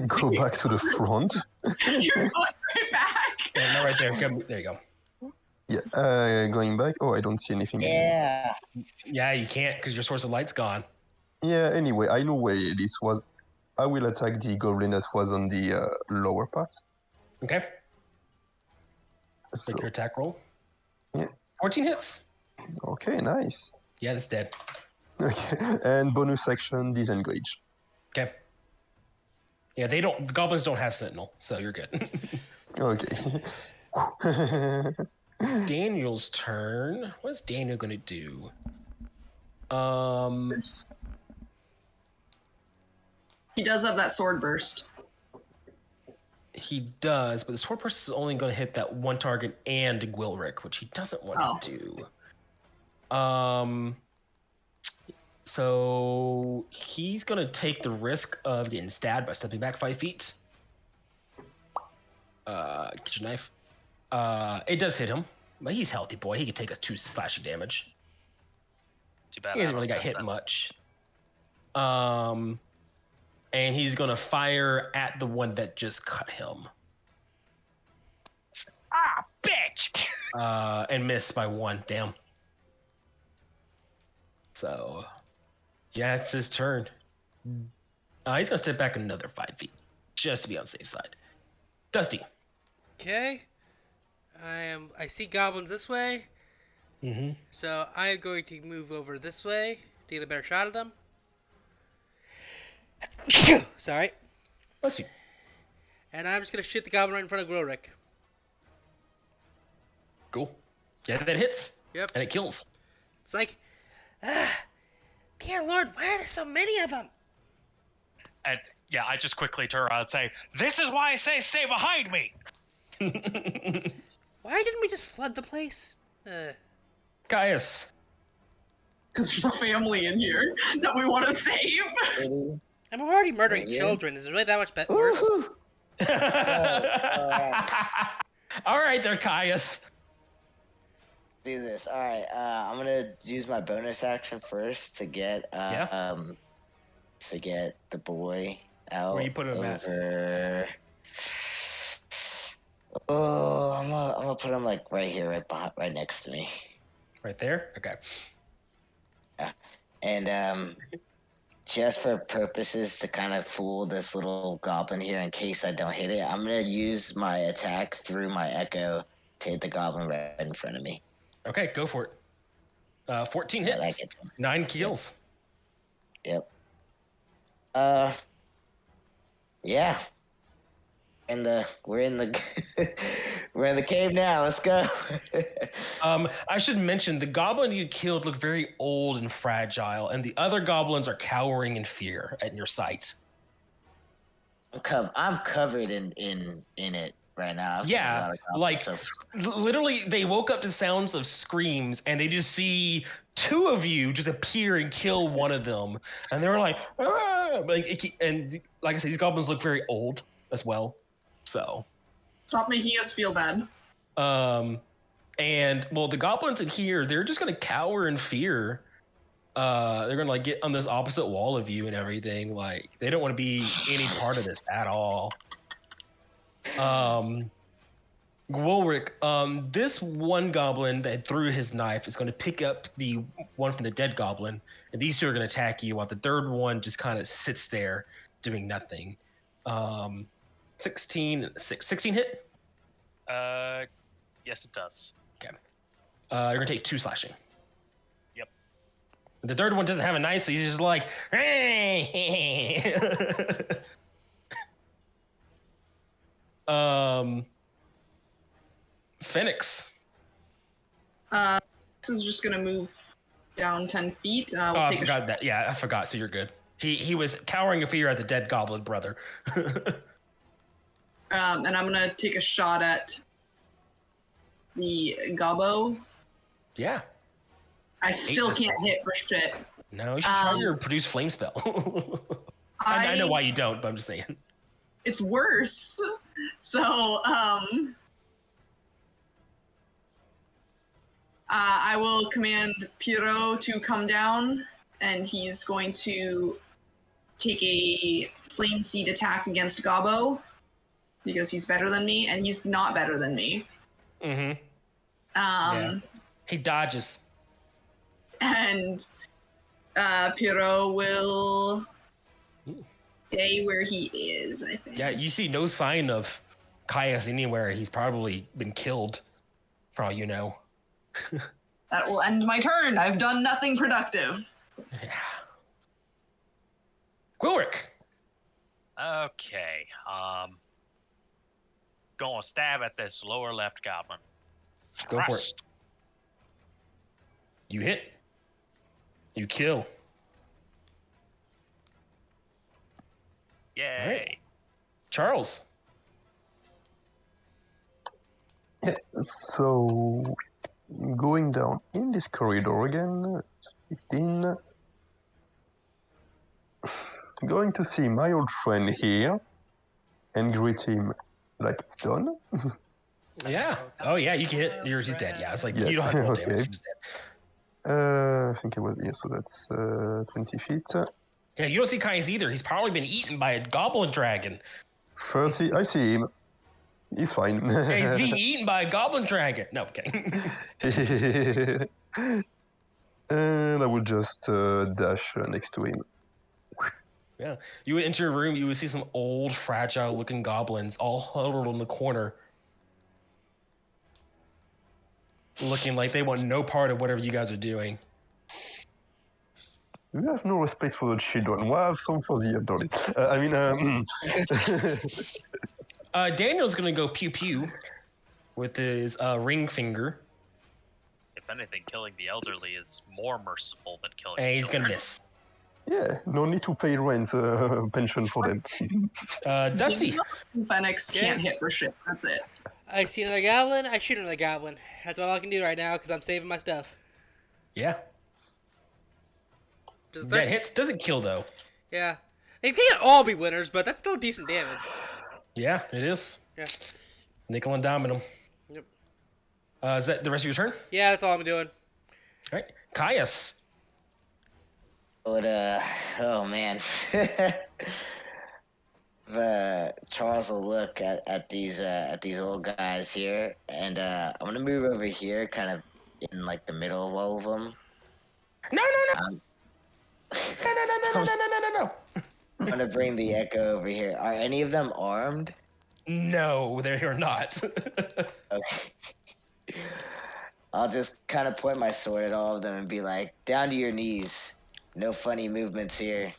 go back to the front. You're going right back. Yeah, no, right there. Good. There you go. Yeah, going back. Oh, I don't see anything. Yeah. Yeah, you can't because your source of light's gone. Yeah, anyway, I know where this was. I will attack the goblin that was on the lower part. Okay. So, Make your attack roll. Yeah. 14 hits. Okay, nice. Yeah, that's dead. Okay, and bonus action, disengage. Okay. Yeah, the goblins don't have sentinel, so you're good. Okay. Daniel's turn. What's Daniel gonna do? He does have that sword burst. He does, but the sword burst is only gonna hit that one target and Gwilrick, which he doesn't want to do. So he's gonna take the risk of getting stabbed by stepping back 5 feet. Get your knife. It does hit him, but he's healthy boy. He can take us 2 slashing damage. Too bad. He hasn't really got hit much. And he's gonna fire at the one that just cut him. Ah, bitch! And miss by 1. Damn. So, yeah, it's his turn. He's gonna step back another 5 feet, just to be on the safe side. Dusty. Okay. I see goblins this way, Mm-hmm. so I am going to move over this way to get a better shot at them. Sorry. Bless you. And I'm just gonna shoot the goblin right in front of Gwilrick. Cool. Yeah, that hits. Yep. And it kills. It's like, dear Lord, why are there so many of them? And yeah, I just quickly turn around and say, "This is why I say stay behind me." Why didn't we just flood the place? Gaius. Because there's a family in here that we want to save. Ready? I'm already murdering Yeah. children. Is it really that much worse? Woohoo! All right there, Caius. Do this. All right. I'm gonna use my bonus action first to get to get the boy out. Where you put him at? over. Oh, I'm gonna put him like right here, right next to me. Right there? Okay. And just for purposes to kind of fool this little goblin here in case I don't hit it, I'm going to use my attack through my echo to hit the goblin right in front of me. Okay, go for it. 14 hits. That gets him. 9 kills. Yep. Yeah. And we're in the we're in the cave now. Let's go. I should mention the goblin you killed looked very old and fragile, and the other goblins are cowering in fear at your sight. I'm covered in it right now. I've Yeah, got a lot of like goblins, literally, they woke up to sounds of screams, and they just see 2 of you just appear and kill one of them, and they were like, ah! And like I said, these goblins look very old as well. So, Stop making us feel bad. and well, the goblins in here, they're just gonna cower in fear. They're gonna like get on this opposite wall of you and everything. Like they don't want to be any part of this at all. Gwilrick, this one goblin that threw his knife is gonna pick up the one from the dead goblin, and these 2 are gonna attack you, while the third one just kind of sits there doing nothing. 16 hit? Yes, it does. Okay. You're gonna take 2 slashing. Yep. The third one doesn't have a knife, so he's just like, Phoenix. This is just gonna move down 10 feet. And I forgot that. Yeah, I forgot. So you're good. He was cowering in fear at the dead goblin brother. And I'm gonna take a shot at the gobbo. Yeah. I still can't hit for shit. No, you should try your produce flame spell. I know why you don't, but I'm just saying. It's worse. So, I will command Piro to come down, and he's going to take a flame seed attack against Gobbo, because he's better than me, and he's not better than me. Mm-hmm. Yeah. He dodges. And Piro will stay where he is, I think. Yeah, you see no sign of Caius anywhere. He's probably been killed, for all you know. That will end my turn. I've done nothing productive. Yeah. Quilric. Okay. Gonna stab at this lower left goblin. Go for it. Thrust. You hit. You kill. Yay. Alright. Charles. Yeah, so going down in this corridor again, 15. Going to see my old friend here and greet him like it's done. Yeah. Oh yeah, you can hit. He's dead. Yeah, it's like Yeah, you don't have to roll okay. damage. He's dead. I think it was here, so that's 20 feet. Yeah, you don't see Caius either. He's probably been eaten by a goblin dragon. 30, I see him. He's fine. Yeah, he's being eaten by a goblin dragon. No, I'm kidding. And I will just dash next to him. Yeah. You would enter a room, you would see some old, fragile-looking goblins all huddled in the corner, looking like they want no part of whatever you guys are doing. We have no respect for the children. We have some for the elderly. Daniel's gonna go pew pew with his ring finger, If anything, killing the elderly is more merciful than killing. and he's children. gonna miss. Yeah, no need to pay rent pension for them. Dusty. Phoenix can't hit for shit. That's it. I see another goblin. I shoot another goblin. That's all I can do right now because I'm saving my stuff. Yeah. That hits. Doesn't kill though. Yeah. They can't all be winners, but that's still decent damage. Yeah, it is. Yeah. Nickel and diming him. Yep. Is that the rest of your turn? Yeah, that's all I'm doing. All right. Caius. But oh man. Charles will look at these old guys here, and I'm gonna move over here, kind of in like the middle of all of them. No. No. I'm gonna bring the echo over here. Are any of them armed? No, they are not. Okay. I'll just kind of point my sword at all of them and be like, down to your knees. No funny movements here.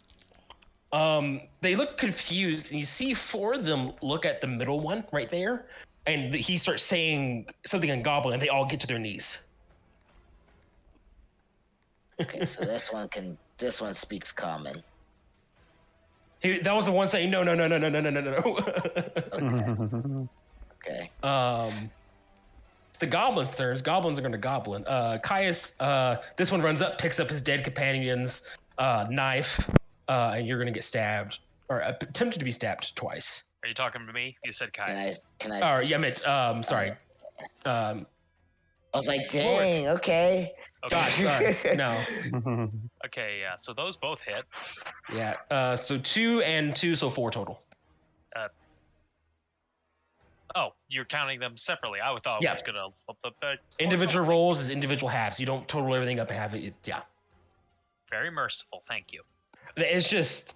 They look confused, and you see four of them look at the middle one right there, and he starts saying something in Goblin, and they all get to their knees. Okay, so this one speaks common. That was the one saying no. Okay. It's the goblins' turns. Goblins are going to goblin. Caius, this one runs up, picks up his dead companion's knife, and you're going to get stabbed, or attempted to be stabbed twice. Are you talking to me? You said Kai. Can I? Or, yeah, I meant, sorry. I was like, dang, okay. Gosh, sorry. No. Okay, yeah. So those both hit. Yeah. So 2 and 2, so 4 total. Oh, you're counting them separately. I thought I was gonna. Individual rolls is individual halves. You don't total everything up and have it. Yeah. Very merciful. Thank you. It's just.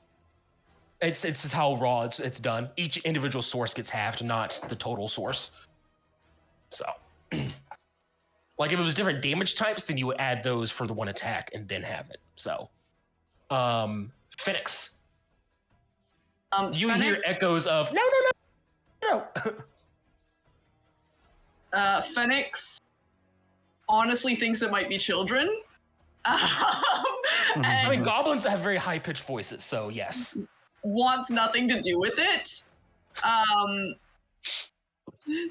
It's just how raw it's done. Each individual source gets halved, not the total source. So. Like if it was different damage types, then you would add those for the one attack and then have it. So, Phoenix. You Phoenix? hear echoes of no. Phoenix honestly thinks it might be children. And I mean, goblins have very high pitched voices, so yes. Wants nothing to do with it.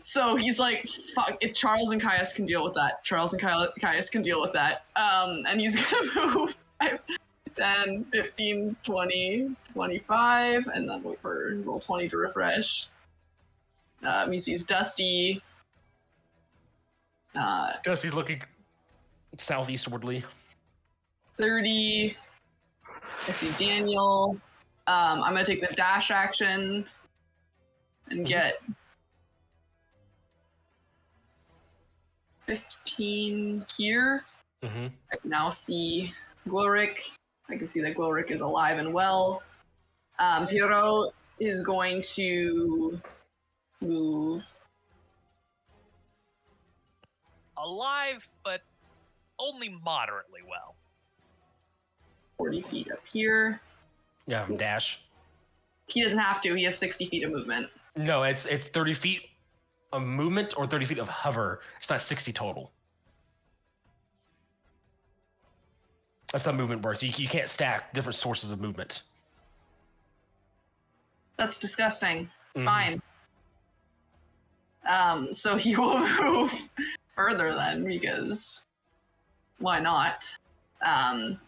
So he's like, fuck, if Charles and Caius can deal with that. Charles and Caius can deal with that. And he's gonna move 5, 10, 15, 20, 25, and then wait for roll 20 to refresh. He sees Dusty. Dusty's looking southeastwardly. 30. I see Daniel. I'm gonna take the dash action and get 15 here. Mm-hmm. I can now see Gloric. I can see that Gloric is alive and well. Piero is going to move. Alive, but only moderately well. 40 feet up here. Yeah, dash. He doesn't have to. He has 60 feet of movement. No, it's 30 feet of movement or 30 feet of hover. It's not 60 total. That's how movement works. You can't stack different sources of movement. That's disgusting. Mhm. Fine. So he will move further then, because why not? And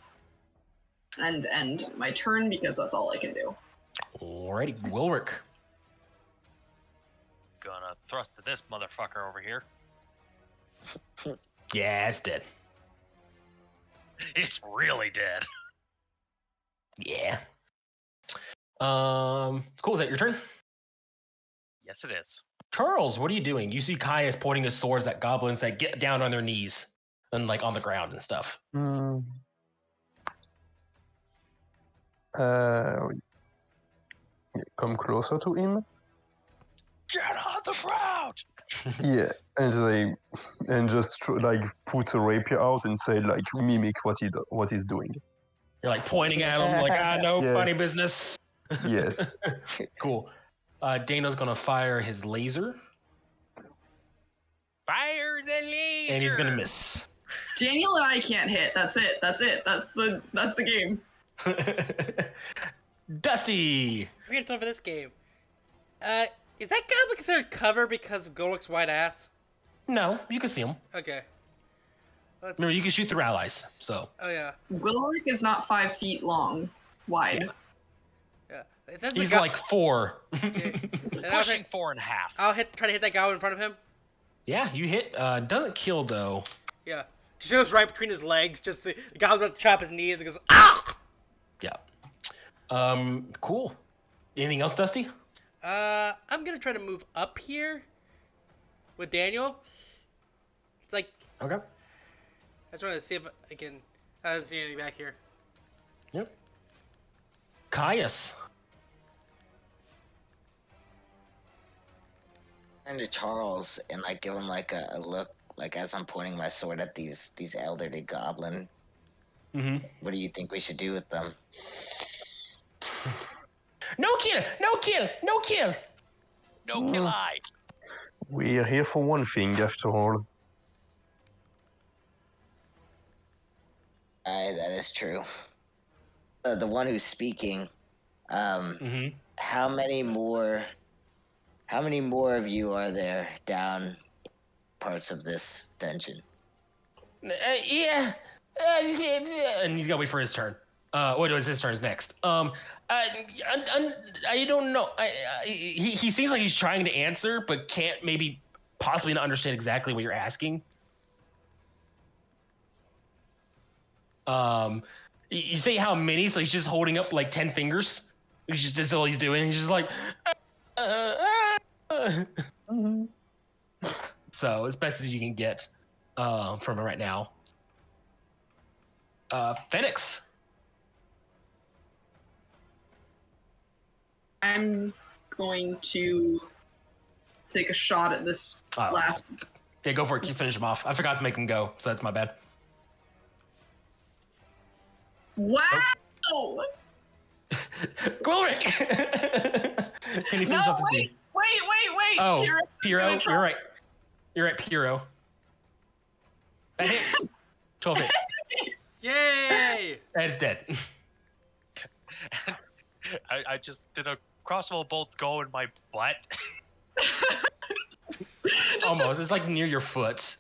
end my turn because that's all I can do. Alrighty, Wilrick. Gonna thrust to this motherfucker over here. Yeah, it's dead. It's really dead. Yeah. Cool. Is that your turn? Yes, it is. Charles, what are you doing? You see Caius pointing his swords at goblins that get down on their knees and like on the ground and stuff. Come closer to him. Get on the ground! Yeah, and just like put a rapier out and say like mimic what he's doing. You're like pointing at him like, no, Yes. funny business. Yes. Cool. Dana's gonna fire his laser. Fire the laser! And he's gonna miss. Daniel and I can't hit. That's it. That's the game. Dusty. We're gonna start for this game. Is that goblin considered cover because of Golrick's white ass? No, you can see him. Okay. Let's... Remember, you can shoot through allies. So. Oh yeah. Willrick is not 5 feet long, wide. Yeah. It says He's like 4. Okay. Pushing 4.5. I'll try to hit that goblin in front of him. Yeah, you hit. Doesn't kill though. Yeah. Just goes right between his legs. Just the goblin's about to chop his knees. It goes ah. Yeah. Cool. Anything else, Dusty? I'm gonna try to move up here with Daniel. It's like Okay. I just want to see if I can. I don't see anything back here. Yep. Caius. Turn to Charles and like give him like a look, like as I'm pointing my sword at these elderly goblin. Mm-hmm. What do you think we should do with them? No kill! No kill! No kill! No kill I. We're here for one thing, after all. That is true. The one who's speaking. Mm-hmm. How many more of you are there down parts of this dungeon? Yeah. And he's gotta wait for his turn. Wait, it was his turn is next. I don't know. He seems like he's trying to answer, but can't maybe possibly not understand exactly what you're asking. You say how many? So he's just holding up like 10 fingers. That's all he's doing. He's just like. So as best as you can get from him right now. Phoenix. I'm going to take a shot at this last. Yeah, go for it. Keep finish him off. I forgot to make him go, so that's my bad. Wow! Gwilrick! Can you finish off this dude? Wait! Oh, Piero, You're right. You're right, Piero. That hits. 12 hits. Yay! And it's dead. I just did a crossbow bolt go in my butt. Almost. It's like near your foot.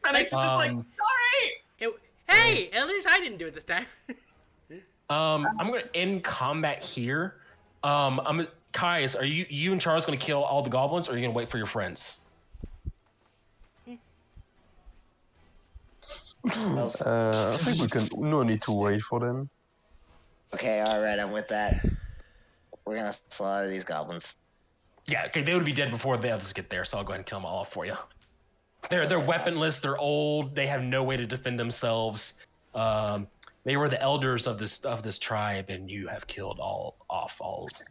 And it's just like, sorry! Hey, at least I didn't do it this time. I'm gonna end combat here. Caius, are you and Charles gonna kill all the goblins, or are you gonna wait for your friends? I think we can. No need to wait for them. Okay, alright, I'm with that. We're gonna slaughter these goblins. Yeah, okay, they would be dead before the others get there, so I'll go ahead and kill them all off for you. They're weaponless, they're old, they have no way to defend themselves. They were the elders of this tribe, and you have killed all of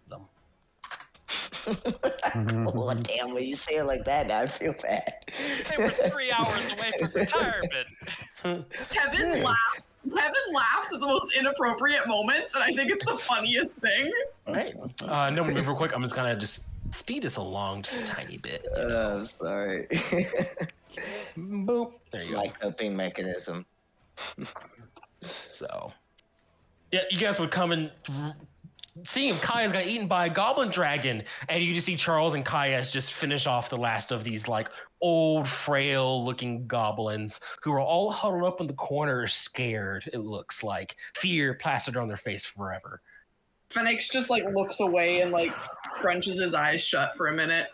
them. Well, damn, when you say it like that, now I feel bad. They were 3 hours away from retirement. Kevin laughs at the most inappropriate moments, and I think it's the funniest thing. All right. No, move real quick. I'm just gonna speed this along just a tiny bit. I'm sorry. Boop. There you go. My coping mechanism. So, yeah, you guys would come and see him. Kaya's got eaten by a goblin dragon, and you just see Charles and Kaya's just finish off the last of these like old, frail-looking goblins who are all huddled up in the corner, scared. It looks like fear plastered on their face forever. Phoenix just like looks away and like crunches his eyes shut for a minute.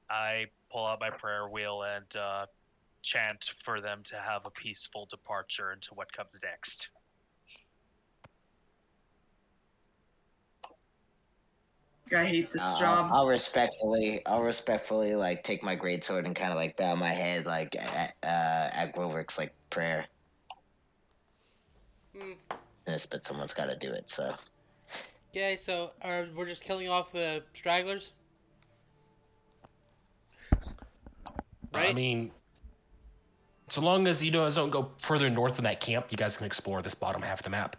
I pull out my prayer wheel and chant for them to have a peaceful departure into what comes next. I hate this job. I'll respectfully like take my greatsword and kind of like bow my head like at Grover's like prayer. This, but someone's got to do it. So. Okay, so we're just killing off the stragglers, right? I mean, so long as you guys don't go further north than that camp, you guys can explore this bottom half of the map.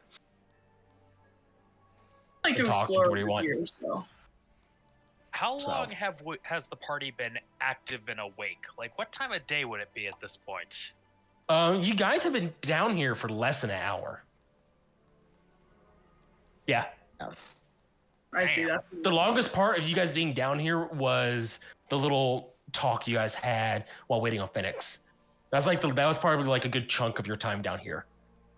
I like to talk, explore what do you want? here, so. How long has the party been active and awake? Like, what time of day would it be at this point? You guys have been down here for less than an hour. Yeah. I see that. The longest part of you guys being down here was the little talk you guys had while waiting on Phoenix. That was probably like a good chunk of your time down here.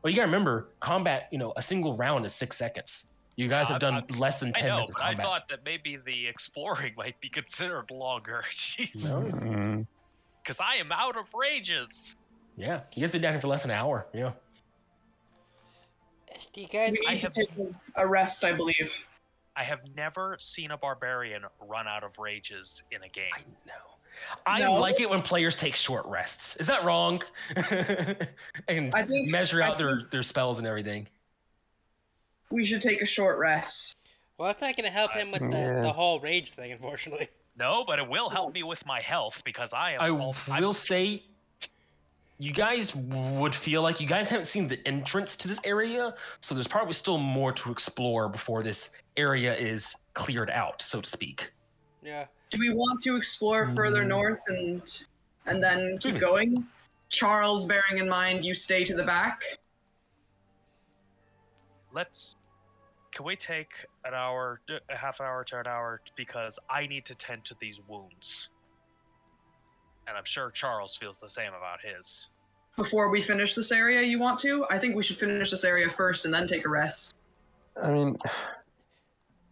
Well, you gotta remember, combat, a single round is 6 seconds. You guys have done less than 10 minutes of combat. I thought that maybe the exploring might be considered longer. Jeez. No. Because I am out of rages. Yeah, you guys been down here for less than an hour. Yeah. Do you guys? We need to take a rest, I believe. I have never seen a barbarian run out of rages in a game. I know. I like it when players take short rests. Is that wrong? And measure out their spells and everything. We should take a short rest. Well, that's not going to help him with the whole rage thing, unfortunately. No, but it will help me with my health because I will say, you guys would feel like you guys haven't seen the entrance to this area, so there's probably still more to explore before this area is cleared out, so to speak. Yeah. Do we want to explore further north and then keep going? Charles, bearing in mind you stay to the back. Can we take an hour, a half hour to an hour, because I need to tend to these wounds. And I'm sure Charles feels the same about his. Before we finish this area, you want to? I think we should finish this area first and then take a rest. I mean,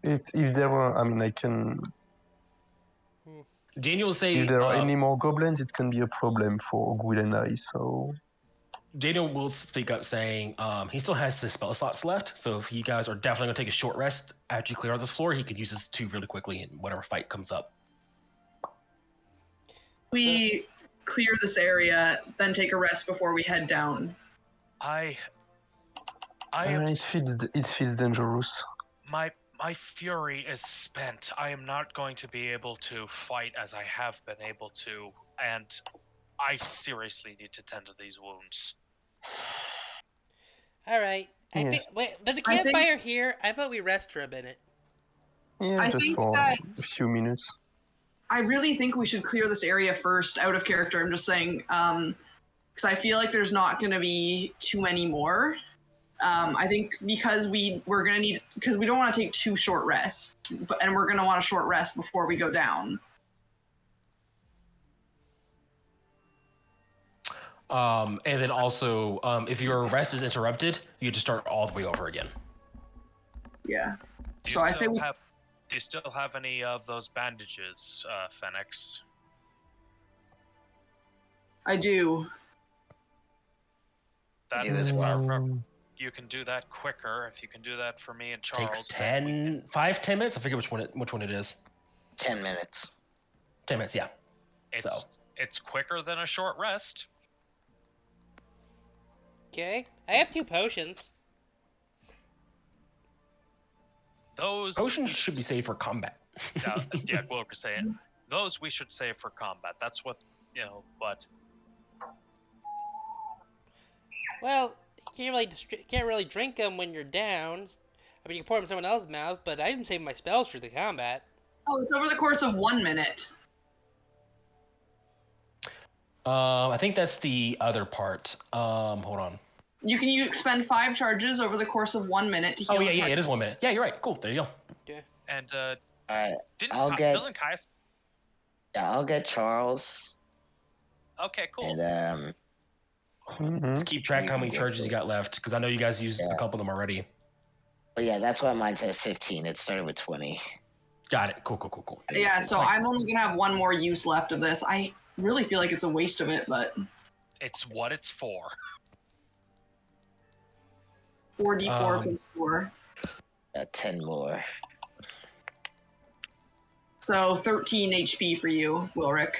if there were, I can. Daniel will say. If there are any more goblins, it can be a problem for Gwyl and I. So. Daniel will speak up saying he still has his spell slots left, so if you guys are definitely going to take a short rest after you clear out this floor, he could use his 2 really quickly in whatever fight comes up. We clear this area, then take a rest before we head down. It feels dangerous. My fury is spent. I am not going to be able to fight as I have been able to, and I seriously need to tend to these wounds. All right. Yes. Wait, there's a campfire here. I thought we rest for a minute. Yeah, just for a few minutes. I really think we should clear this area first, out of character. I'm just saying, because I feel like there's not going to be too many more. I think because we're going to need, because we don't want to take 2 short rests, and we're going to want a short rest before we go down. And then also, if your rest is interrupted, you have to start all the way over again. Yeah. Do you still have any of those bandages, Phoenix? I do. You can do that quicker if you can do that for me and Charles. Takes 5-10 minutes. I forget which one it is. 10 minutes. 10 minutes, yeah. It's quicker than a short rest. Okay. I have 2 potions. Those Potions should be saved for combat. yeah, Glover saying those we should save for combat. That's what but Well, you can't really drink them when you're down. I mean, you can pour them in someone else's mouth, but I didn't save my spells for the combat. Oh, it's over the course of 1 minute. I think that's the other part. Hold on. You expend 5 charges over the course of 1 minute to heal. Oh yeah, it is 1 minute. Yeah, you're right. Cool. There you go. Okay. and I'll I'll get Charles. Okay, cool. And Just keep track how many charges you got left, because I know you guys used a couple of them already. But yeah, that's why mine says 15. It started with 20. Got it. Cool. Yeah, so I'm only gonna have 1 more use left of this. I really feel like it's a waste of it, but It's what it's for. 4d4 plus 4. 10 more. So 13 HP for you, Wilrick.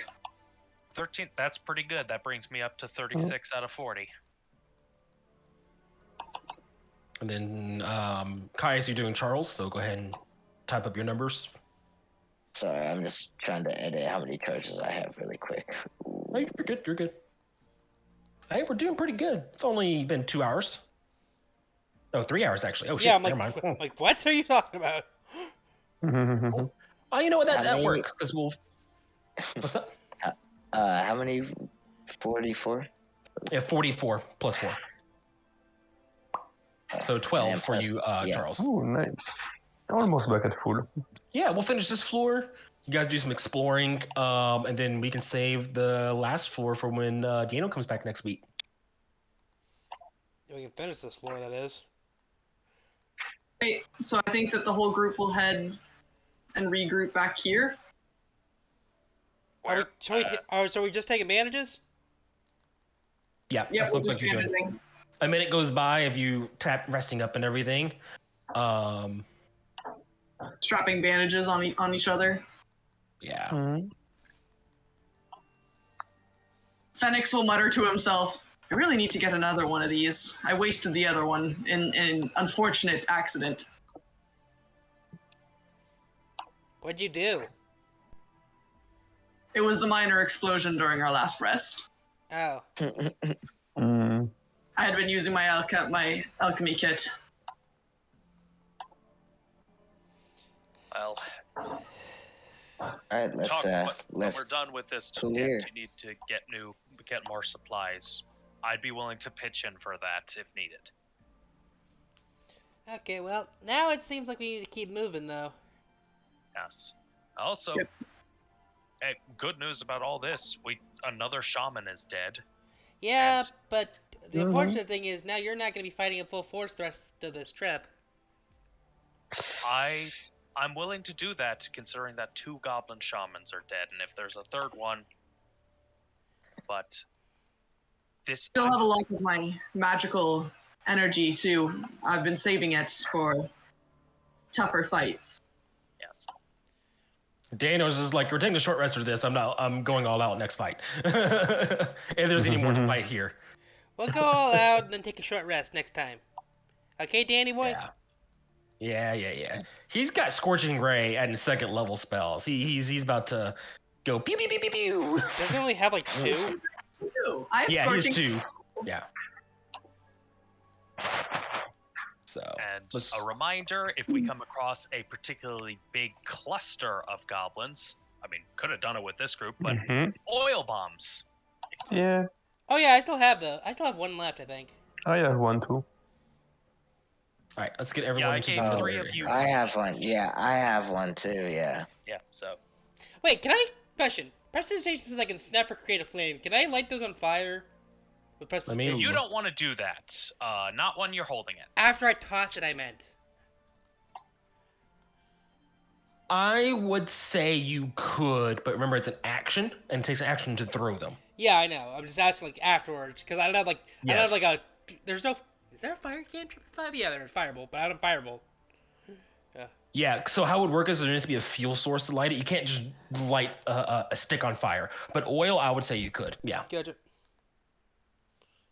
13. That's pretty good. That brings me up to 36 out of 40. And then Caius, you're doing Charles, so go ahead and type up your numbers. Sorry, I'm just trying to edit how many charges I have really quick. Oh, you're good. Hey, we're doing pretty good. It's only been 2 hours. No, 3 hours actually. Oh shit, Yeah, I'm never mind. like, what are you talking about? Oh, you know what? That many- works, because we'll... What's up? How many? 44? Yeah, 44 plus 4. So 12 And for plus- you, yeah. Charles. Oh, nice. Almost back at full. Yeah, we'll finish this floor. You guys do some exploring, and then we can save the last floor for when Daniel comes back next week. We can finish this floor, that is. Okay, so I think that the whole group will head and regroup back here. So we just taking bandages? Yeah, Yeah, that we'll looks be like you're doing. bandaging. A minute goes by if you tap resting up and everything. Strapping bandages on each other. Yeah. Phoenix will mutter to himself, I really need to get another one of these. I wasted the other one in an unfortunate accident. What'd you do? It was the minor explosion during our last rest. Oh. I had been using my alchemy kit. Well, Alright, let's when we're done with this, clear. you need to get more supplies. I'd be willing to pitch in for that if needed. Okay, well, now it seems like we need to keep moving, though. Yes. Also, Yep. hey, good news about all this. Another shaman is dead. Yeah, And- but the unfortunate thing is now you're not going to be fighting at full force the rest of this trip. I'm willing to do that, considering that 2 goblin shamans are dead, and if there's a third one, but this Still have a lot of my magical energy too. I've been saving it for tougher fights. yes. Daniel's is like, we're taking a short rest for this. I'm going all out next fight. If there's any more to fight here. We'll go all out and then take a short rest next time. Okay, Danny boy? Yeah. He's got Scorching Ray at his 2nd level spells. He's about to go pew pew pew pew pew. Doesn't he only have like 2? I have Yeah, scorching. he's 2. Yeah. So. And a reminder, if we come across a particularly big cluster of goblins, I mean, could have done it with this group, but oil bombs. Yeah, Oh yeah, I still have 1 left, I think. I have one too. All right, let's get everyone I into gave the 3 area of you. I have one. Yeah, I have one too. Yeah. Yeah, so Wait, can I... Question. Prestidigitation says I can snuff or create a flame. Can I light those on fire? With prestidigitation? you don't want to do that. Not when you're holding it. After I toss it, I meant. I would say you could, but remember it's an action, and it takes an action to throw them. Yeah, I know. I'm just asking like afterwards, because I don't have like... I don't have like a... There's no... Is there a fire cantrip in 5? Yeah, there's Firebolt, but I don't have Firebolt. Yeah, so how it would work is there needs to be a fuel source to light it. You can't just light a stick on fire. But oil, I would say you could. Yeah. Gotcha.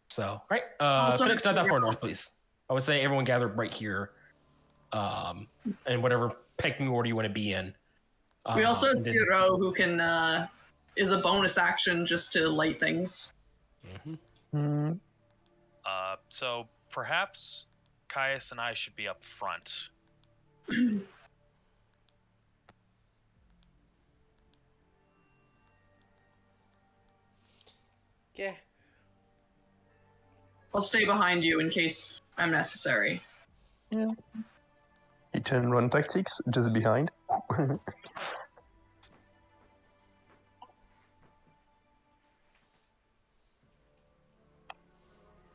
So, right. Also, Phoenix, not that far north, please. I would say everyone gather right here. And whatever pecking order you want to be in. we also have and then- Giro, who can is a bonus action just to light things. Mhm. Hmm. So perhaps Caius and I should be up front. Okay. I'll stay behind you in case I'm necessary. Yeah. Hit and run tactics, just behind.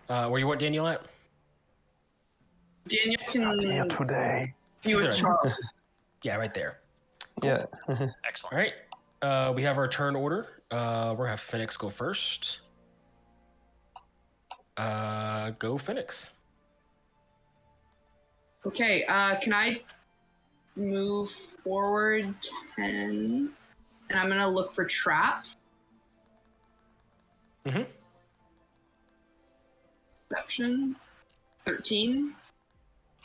Where you want Daniel at? Daniel Not here can today. be with There. Charles. Yeah, right there. Yeah. Excellent. All right. We have our turn order. We're gonna have Phoenix go first. Go Phoenix. Okay, can I move forward 10? And I'm gonna look for traps. Mhm. Perception. 13.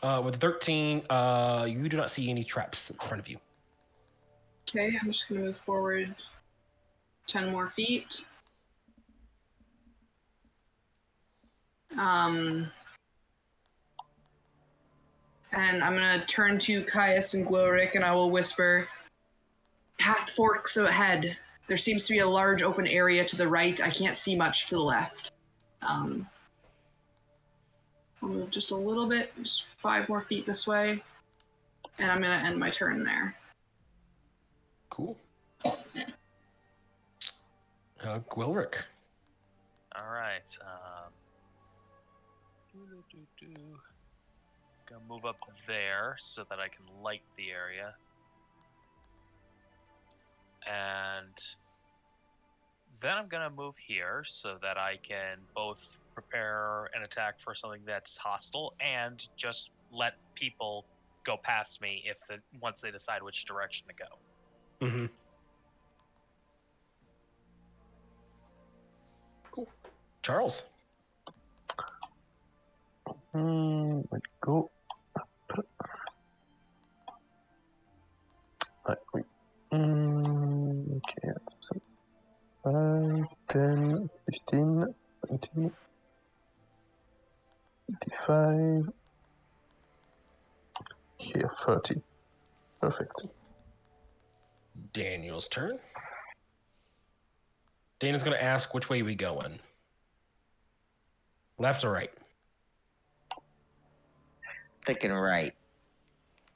With 13, you do not see any traps in front of you. Okay, I'm just gonna move forward 10 more feet. And I'm gonna turn to Caius and Gloric and I will whisper, path forks ahead. There seems to be a large open area to the right. I can't see much to the left. I'll move just a little bit, just 5 more feet this way. And I'm gonna end my turn there. Cool. Gwilric. All right. Gonna move up there so that I can light the area. And then I'm gonna move here so that I can both prepare an attack for something that's hostile and just let people go past me once they decide which direction to go. Mm-hmm. Cool. Charles. Let's go. Wait. Okay. So 5, 10, 15, 20, 25. Here, 30. Perfect. Daniel's turn. Dana's gonna ask which way we going. Left or right? Thinking right.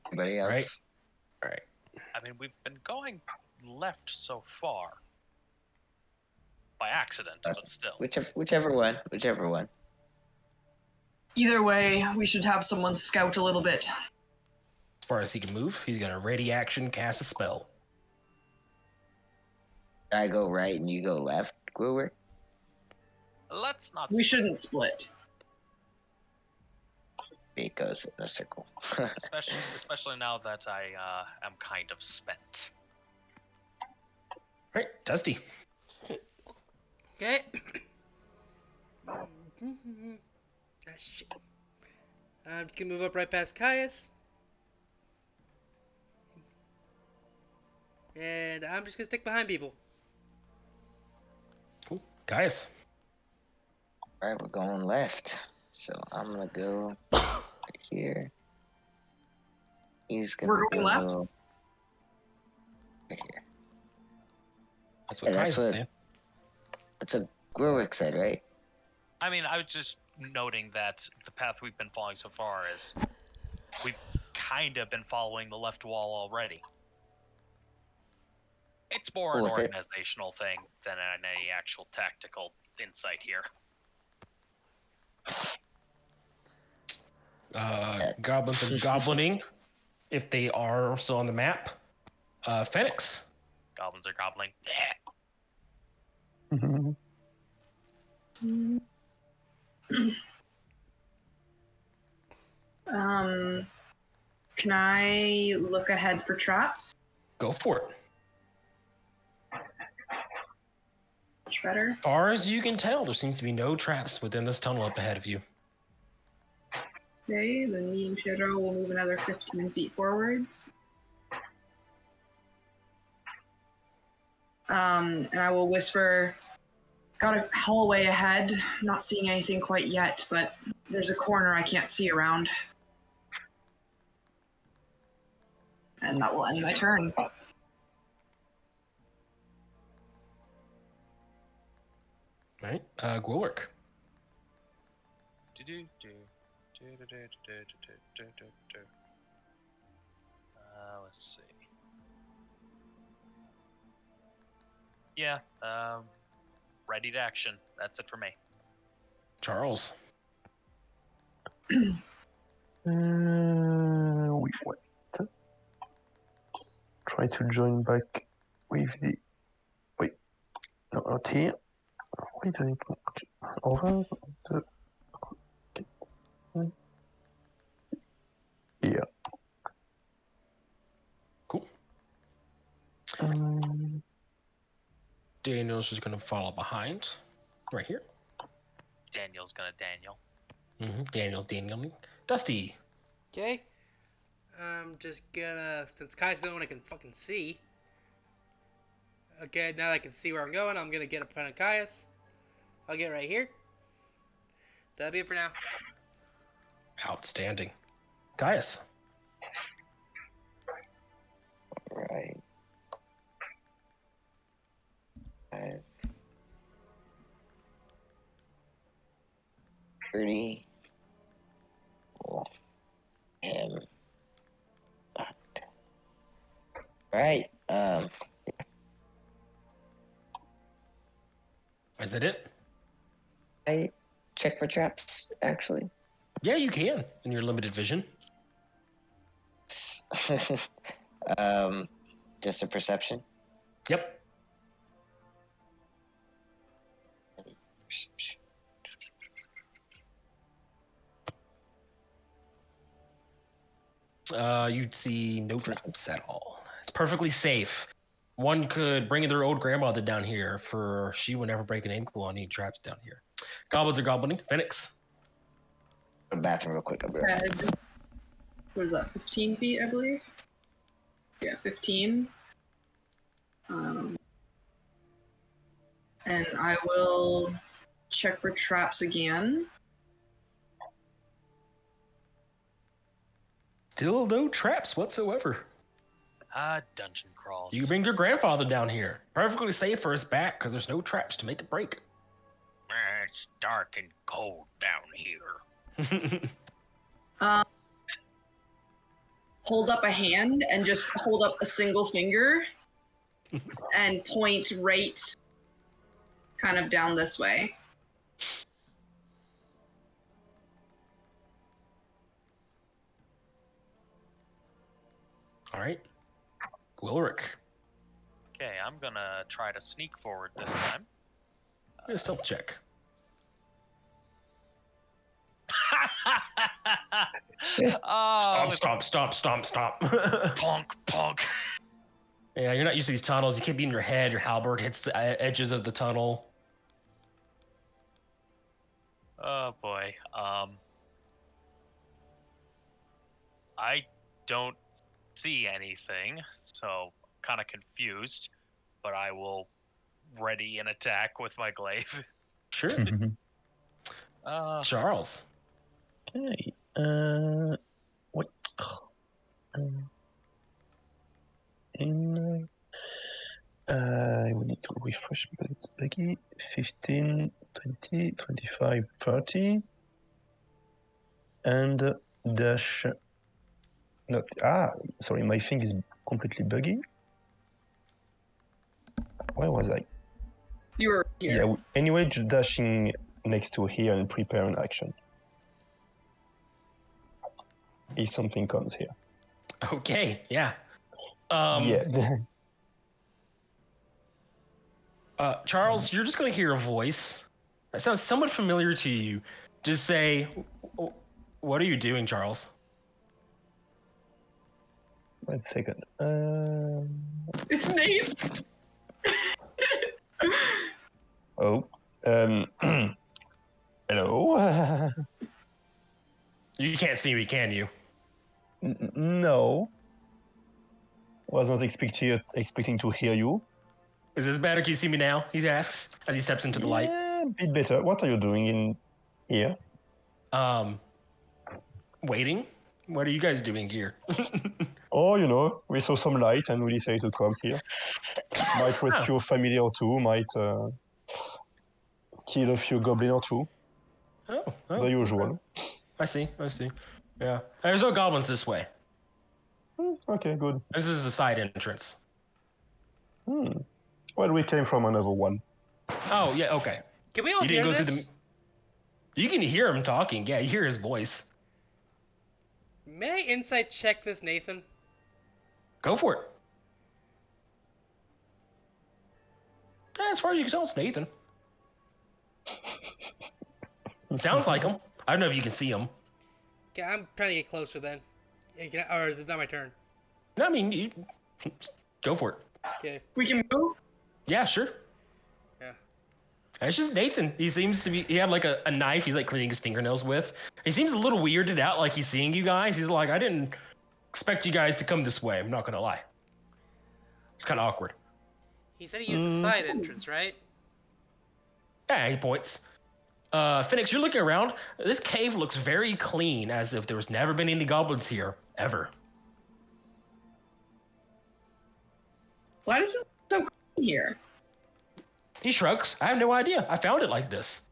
Anybody else? Right. All right. I mean, we've been going left so far. By accident, but still. Whichever one. Whichever one. Either way, we should have someone scout a little bit. As far as he can move, he's gonna ready action cast a spell. I go right and you go left, Gwilric? Let's not. We shouldn't split. It goes in a circle. especially now that I am kind of spent. Right, Dusty. Okay. Ah, shit. I'm just gonna move up right past Caius. And I'm just gonna stick behind people. Cool. Gaius. Alright, we're going left. So I'm gonna go right here. He's gonna We're going left? go right here. That's what Yeah, Gaius that's is what- saying. That's what Gwilric said, right? I mean, I was just noting that the path we've been following so far is we've kind of been following the left wall already. It's more an What was it? organizational thing than any actual tactical insight here. Goblins are goblining, if they are still on the map. Phoenix. Goblins are gobbling. Can I look ahead for traps? Go for it. Much better. Far as you can tell, there seems to be no traps within this tunnel up ahead of you. Okay, then me and Pedro will move another 15 feet forwards. And I will whisper, got a hallway ahead, not seeing anything quite yet, but there's a corner I can't see around. And that will end my turn. Right? Gwilrick. Let's see. Yeah, ready to action. That's it for me. Charles. We wait. Try to join back with the. Wait, no, not here. Wait a minute. Over the. Yeah. Cool. Um, Daniel's just going to follow behind. Right here. Daniel's gonna Daniel. Daniel. Dusty. Okay. I'm just gonna, since Kai's the only one I can fucking see. Okay, now that I can see where I'm going, I'm gonna get up in front of Caius. I'll get right here. That'll be it for now. Outstanding. Gaius. Right. 5, 30. Oh, am fucked. Right. Is that it? I check for traps actually. Yeah, you can in your limited vision. Just a perception. Yep. Perception. You'd see no traps at all. It's perfectly safe. One could bring their old grandmother down here, for she would never break an ankle on any traps down here. Goblins are goblining. Phoenix. Go to the bathroom real quick. I'll be right back. Head. What is that, 15 feet, I believe? Yeah, 15. And I will check for traps again. Still no traps whatsoever. Dungeon crawls. You can bring your grandfather down here. Perfectly safe for his back, because there's no traps to make it break. It's dark and cold down here. Hold up a hand and just hold up a single finger and point right kind of down this way. All right. Gwilrick. Okay, I'm gonna try to sneak forward this time. Get a stealth check. Oh, Stop. Punk, punk. Yeah, you're not used to these tunnels. You can't be in your head. Your halberd hits the edges of the tunnel. Oh boy. I don't see anything, so kind of confused. But I will ready an attack with my glaive. Sure. Charles. okay. Wait. We need to refresh because it's buggy. 15, 20, 25, 30. And dash. No, sorry, my thing is completely buggy. Where was I? You were here. Yeah, anyway, just dashing next to here and prepare an action. If something comes here. Okay, yeah. Yeah. Charles, you're just going to hear a voice that sounds somewhat familiar to you. Just say, what are you doing, Charles? Wait a second. It's Nate. Oh. Hello. You can't see me, can you? No. Was not expecting to hear you. Is this better? Can you see me now? He asks as he steps into the light. Yeah, a bit better. What are you doing in here? Waiting. What are you guys doing here? Oh, you know, we saw some light and we decided to come here. Might rescue a family or two, might kill a few goblin or two. Oh, The usual. I see. Yeah. There's no goblins this way. Okay, good. This is a side entrance. Well, we came from another one. Oh, yeah, okay. Can we all You hear didn't go this? through the... You can hear him talking. Yeah, you hear his voice. May I insight check this, Nathan? Go for it. As far as you can tell, it's Nathan. Sounds like him. I don't know if you can see him. Okay, I'm trying to get closer then. Or is it not my turn? No, I mean, go for it. Okay. We can move. Yeah, sure. Yeah. It's just Nathan. He seems to be. He had like a knife. He's like cleaning his fingernails with. He seems a little weirded out, like he's seeing you guys. He's like, I didn't expect you guys to come this way. I'm not gonna lie. It's kind of awkward. He said he used the side entrance, right? Yeah, he points. Phoenix, you're looking around. This cave looks very clean, as if there was never been any goblins here ever. Why does it look so clean here? He shrugs. I have no idea. I found it like this.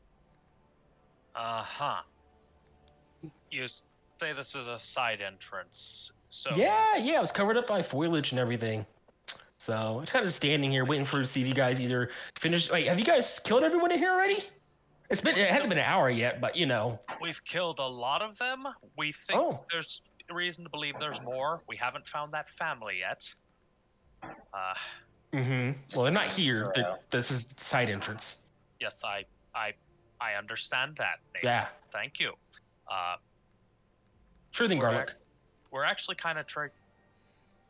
Uh-huh. You say this is a side entrance, so... Yeah, it was covered up by foliage and everything. So it's kind of standing here waiting to see if you guys either finish. Wait, have you guys killed everyone in here already? It hasn't been an hour yet, but you know. We've killed a lot of them. We think there's reason to believe there's more. We haven't found that family yet. Well, they're not here. This is the side entrance. Yes, I understand that, Nate. Yeah. Thank you. Sure thing, Garlic. We're actually kind of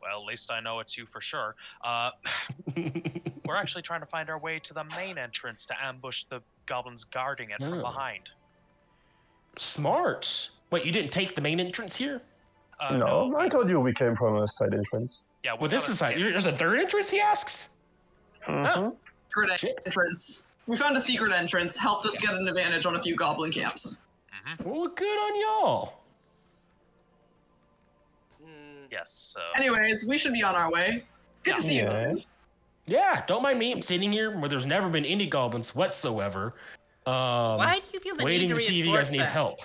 well, at least I know it's you for sure. We're actually trying to find our way to the main entrance to ambush the goblins guarding it from behind. Smart. Wait, you didn't take the main entrance here? No, I told you we came from a side entrance. Yeah, well, this is side. There's a third entrance, he asks? Oh. Secret entrance. We found a secret entrance. Helped us get an advantage on a few goblin camps. Well, good on y'all. Yes. Anyways, we should be on our way. Good to see you guys. Yeah, don't mind me. I'm sitting here where there's never been any goblins whatsoever. Why do you feel the waiting need to see if you guys need help.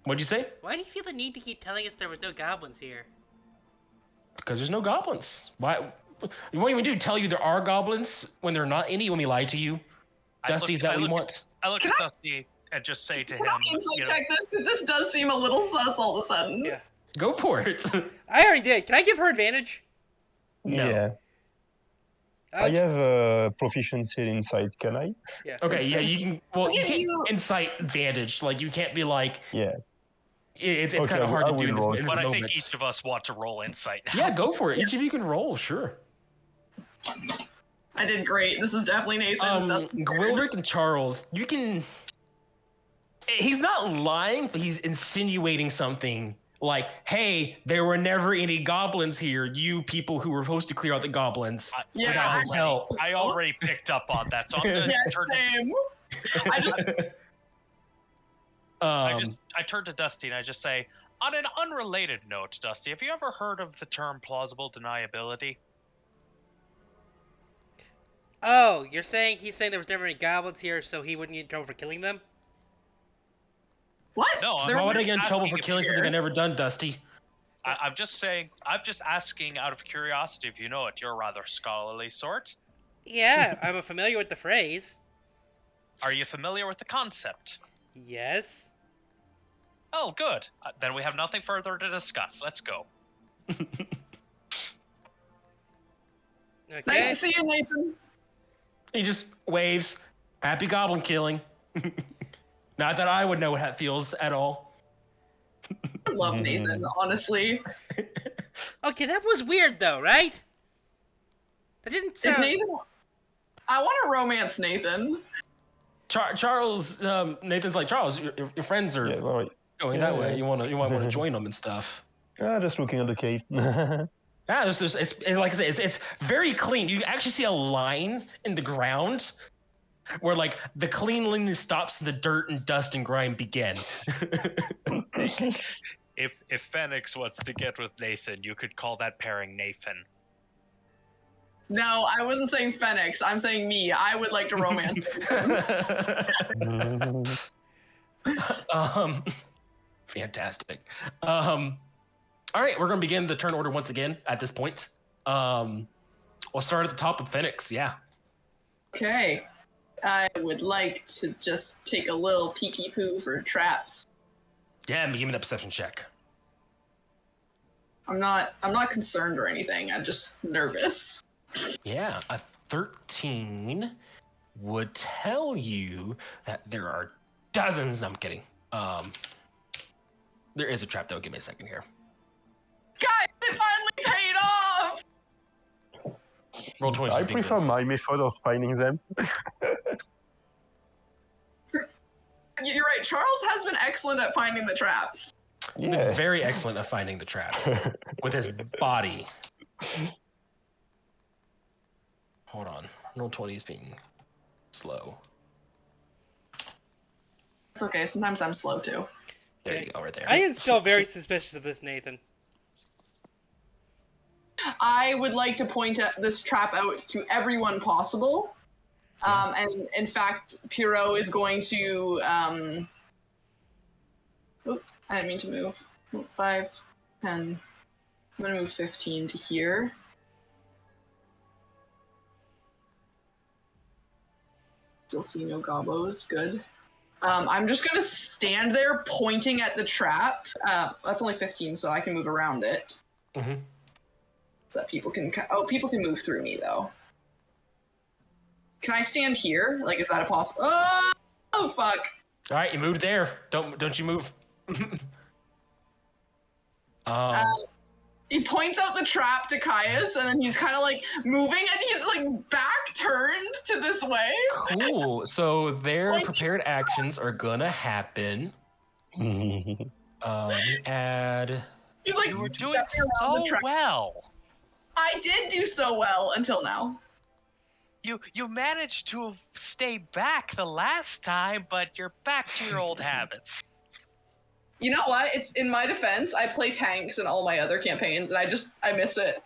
What'd you say? Why do you feel the need to keep telling us there was no goblins here? Because there's no goblins. Why? You want me to do? Tell you there are goblins when there are not any? When we lie to you? Dusty, is that what you want? I look at Dusty and just say to him, check this, because this does seem a little sus all of a sudden. Yeah. Go for it. I already did. Can I give her advantage? No. Yeah. I have proficiency in insight, can I? Yeah. Okay, yeah, you can. Well, you can't insight advantage. Like, you can't be like. Yeah. It's kind of hard to do in this moment. But I think each of us want to roll insight now. Yeah, go for it. Each of you can roll, sure. I did great. This is definitely Nathan. Gwilrick and Charles, you can. He's not lying, but he's insinuating something. Like, hey, there were never any goblins here. You people who were supposed to clear out the goblins. Yeah, his help. I already picked up on that, so I'm gonna turn same. I turn to Dusty and I just say, on an unrelated note, Dusty, have you ever heard of the term plausible deniability? Oh, he's saying there was never any goblins here, so he wouldn't get in trouble for killing them? What? No, why would I get in trouble for killing something I've never done, Dusty? I'm just saying, I'm just asking out of curiosity if you know it. You're a rather scholarly sort. Yeah, I'm familiar with the phrase. Are you familiar with the concept? Yes. Oh, good. Then we have nothing further to discuss. Let's go. Okay. Nice to see you, Nathan. He just waves. Happy goblin killing. Not that I would know what that feels at all. I love Nathan, honestly. Okay, that was weird though, right? That didn't sound... I want to romance Nathan. Charles, Nathan's like, Charles, your friends are Yes, all right. going Yeah, that way. yeah. You want to join them and stuff. Just looking at the cave. Yeah, it's like I said, it's very clean. You actually see a line in the ground where like the cleanliness stops, the dirt and dust and grime begin. If Phoenix wants to get with Nathan, you could call that pairing Nathan. No, I wasn't saying Phoenix. I'm saying me. I would like to romance Nathan. Fantastic. All right, we're gonna begin the turn order once again at this point. We'll start at the top with Phoenix. Yeah. Okay. I would like to just take a little peeky poo for traps. Yeah, and give me that perception check. I'm not concerned or anything. I'm just nervous. Yeah, a 13 would tell you that there are dozens. No, I'm kidding. There is a trap though. Give me a second here. Guys, it finally paid off! Roll 20. I prefer my method of finding them. You're right. Charles has been excellent at finding the traps. Yeah. Very excellent at finding the traps with his body. Hold on. Roll 20 is being slow. It's okay. Sometimes I'm slow too. There you go, right there. I am still very suspicious of this Nathan. I would like to point this trap out to everyone possible. And in fact, Pierrot is going to. Oops, I didn't mean to move. 5, 10. I'm going to move 15 to here. Still see no gobos. Good. I'm just going to stand there pointing at the trap. That's only 15, so I can move around it. Mm-hmm. So that people can. People can move through me, though. Can I stand here? Like, is that a possible? Oh, fuck. All right, you moved there. Don't you move. He points out the trap to Caius, and then he's kind of like moving, and he's like back turned to this way. Cool. So their prepared actions are gonna happen. Add. He's like, You were doing stepping around the so trap. well. I did do so well until now. You managed to stay back the last time, but you're back to your old habits. You know what? It's in my defense. I play tanks in all my other campaigns, and I miss it.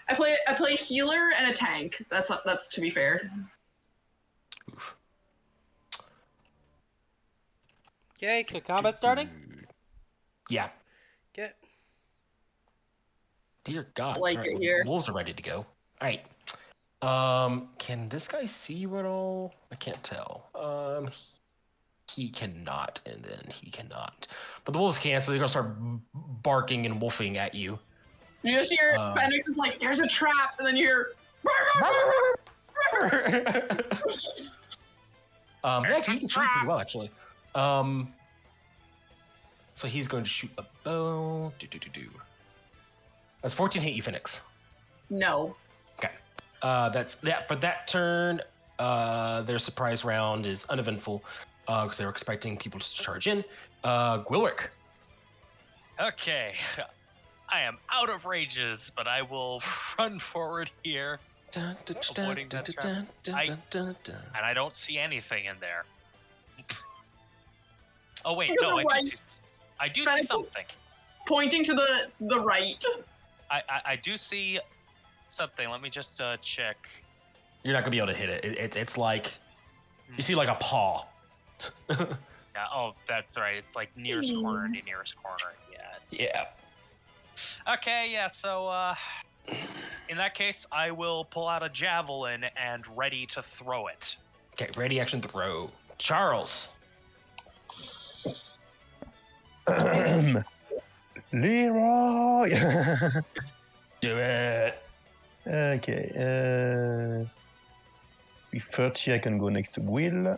I play healer and a tank. That's to be fair. Oof. Okay, so combat starting? Yeah. Okay. Dear God. Like All it right, here. Wolves are ready to go. All right. Can this guy see you at all? I can't tell. He cannot, and then he cannot. But the wolves can, so they're gonna start barking and wolfing at you. You just hear Phoenix is like, "There's a trap," and then you hear. Yeah, he can see pretty well actually. So he's going to shoot a bow. That's 14 hit you, Phoenix. No. Okay. That's that for that turn. Their surprise round is uneventful because they were expecting people to charge in. Gwilrick. Okay. I am out of rages, but I will run forward here. Avoiding that trap. And I don't see anything in there. Oh wait, You're no, the I do see Phoenix is something. pointing to the right. I do see something. Let me just check. You're not gonna be able to hit it. It's like you see like a paw. Yeah, oh, that's right. It's like nearest corner to nearest corner. Yeah. Yeah. Okay, yeah, so in that case, I will pull out a javelin and ready to throw it. Okay, ready, action, throw. Charles. Leroy! Do it. Okay. With 30, I can go next to Will.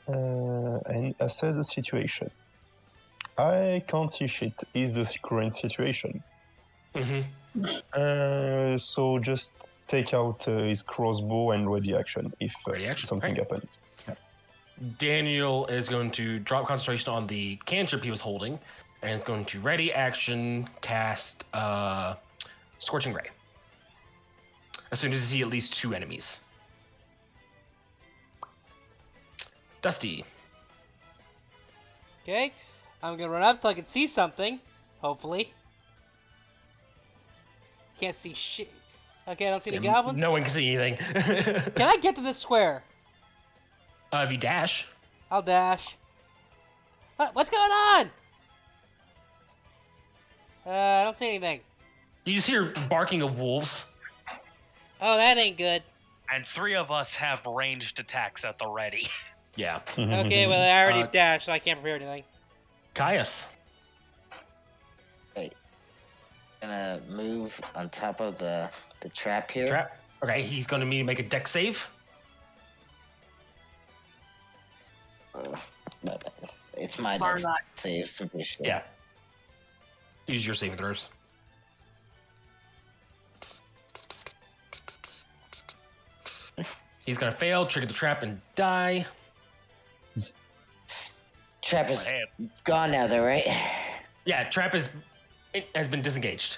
And assess the situation. I can't see shit. Is the current situation. So just take out his crossbow and ready action if Ready action, something right. happens. Daniel is going to drop concentration on the cantrip he was holding, and is going to ready action cast Scorching Ray. As soon as you see at least 2 enemies. Dusty. Okay, I'm gonna run up so I can see something. Hopefully. Can't see shit. Okay, I don't see any goblins. No one can see anything. Can I get to this square? If you dash. I'll dash. What's going on? I don't see anything. You just hear barking of wolves. Oh, that ain't good. And 3 of us have ranged attacks at the ready. Yeah. Okay, well I already Uh, dashed, so I can't prepare anything. Caius. Gonna move on top of the trap here. Trap. Okay, he's going to make a dex save. It's my Sorry, dex Matt. save. So I'm pretty sure. Yeah. Use your saving throws. He's going to fail, trigger the trap, and die. Trap is Hey, gone now, though, right? Yeah, trap has been disengaged.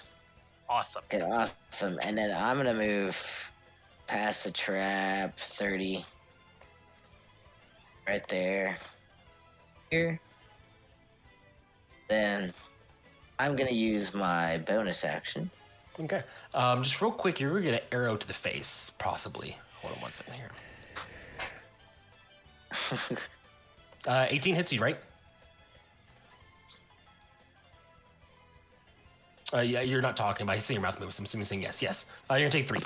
awesome. Okay, awesome. And then I'm gonna move past the trap, 30. Right there. Here. Then I'm gonna use my bonus action. Okay. Just real quick, you're going to get an arrow to the face, possibly. Hold on 1 second here. 18 hits you, right? Yeah, you're not talking, but I see your mouth move, so I'm assuming saying yes. Yes. You're going to take 3.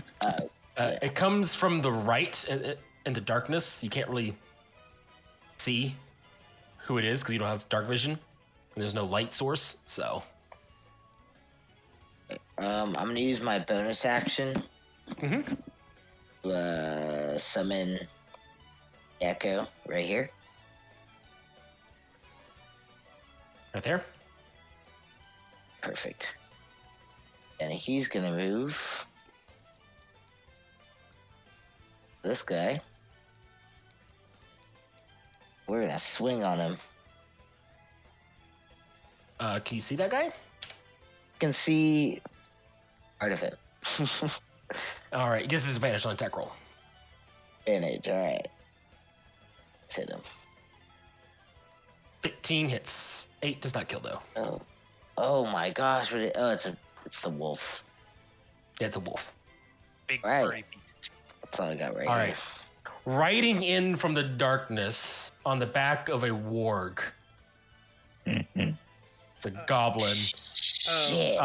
Yeah. It comes from the right in the darkness. You can't really see who it is because you don't have dark vision. And there's no light source, so. I'm gonna use my bonus action. Mm-hmm. Summon Echo right here. Right there. Perfect. And he's gonna move this guy. We're gonna swing on him. Can you see that guy? Can see part of it. All right, he gets his advantage on attack roll. Advantage, alright. Let's hit him. 15 hits. 8 does not kill though. Oh my gosh, it's the wolf. Yeah, it's a wolf. Big Right. furry beast. That's all I got right All here. right. Riding in from the darkness on the back of a warg. It's a goblin. Shit.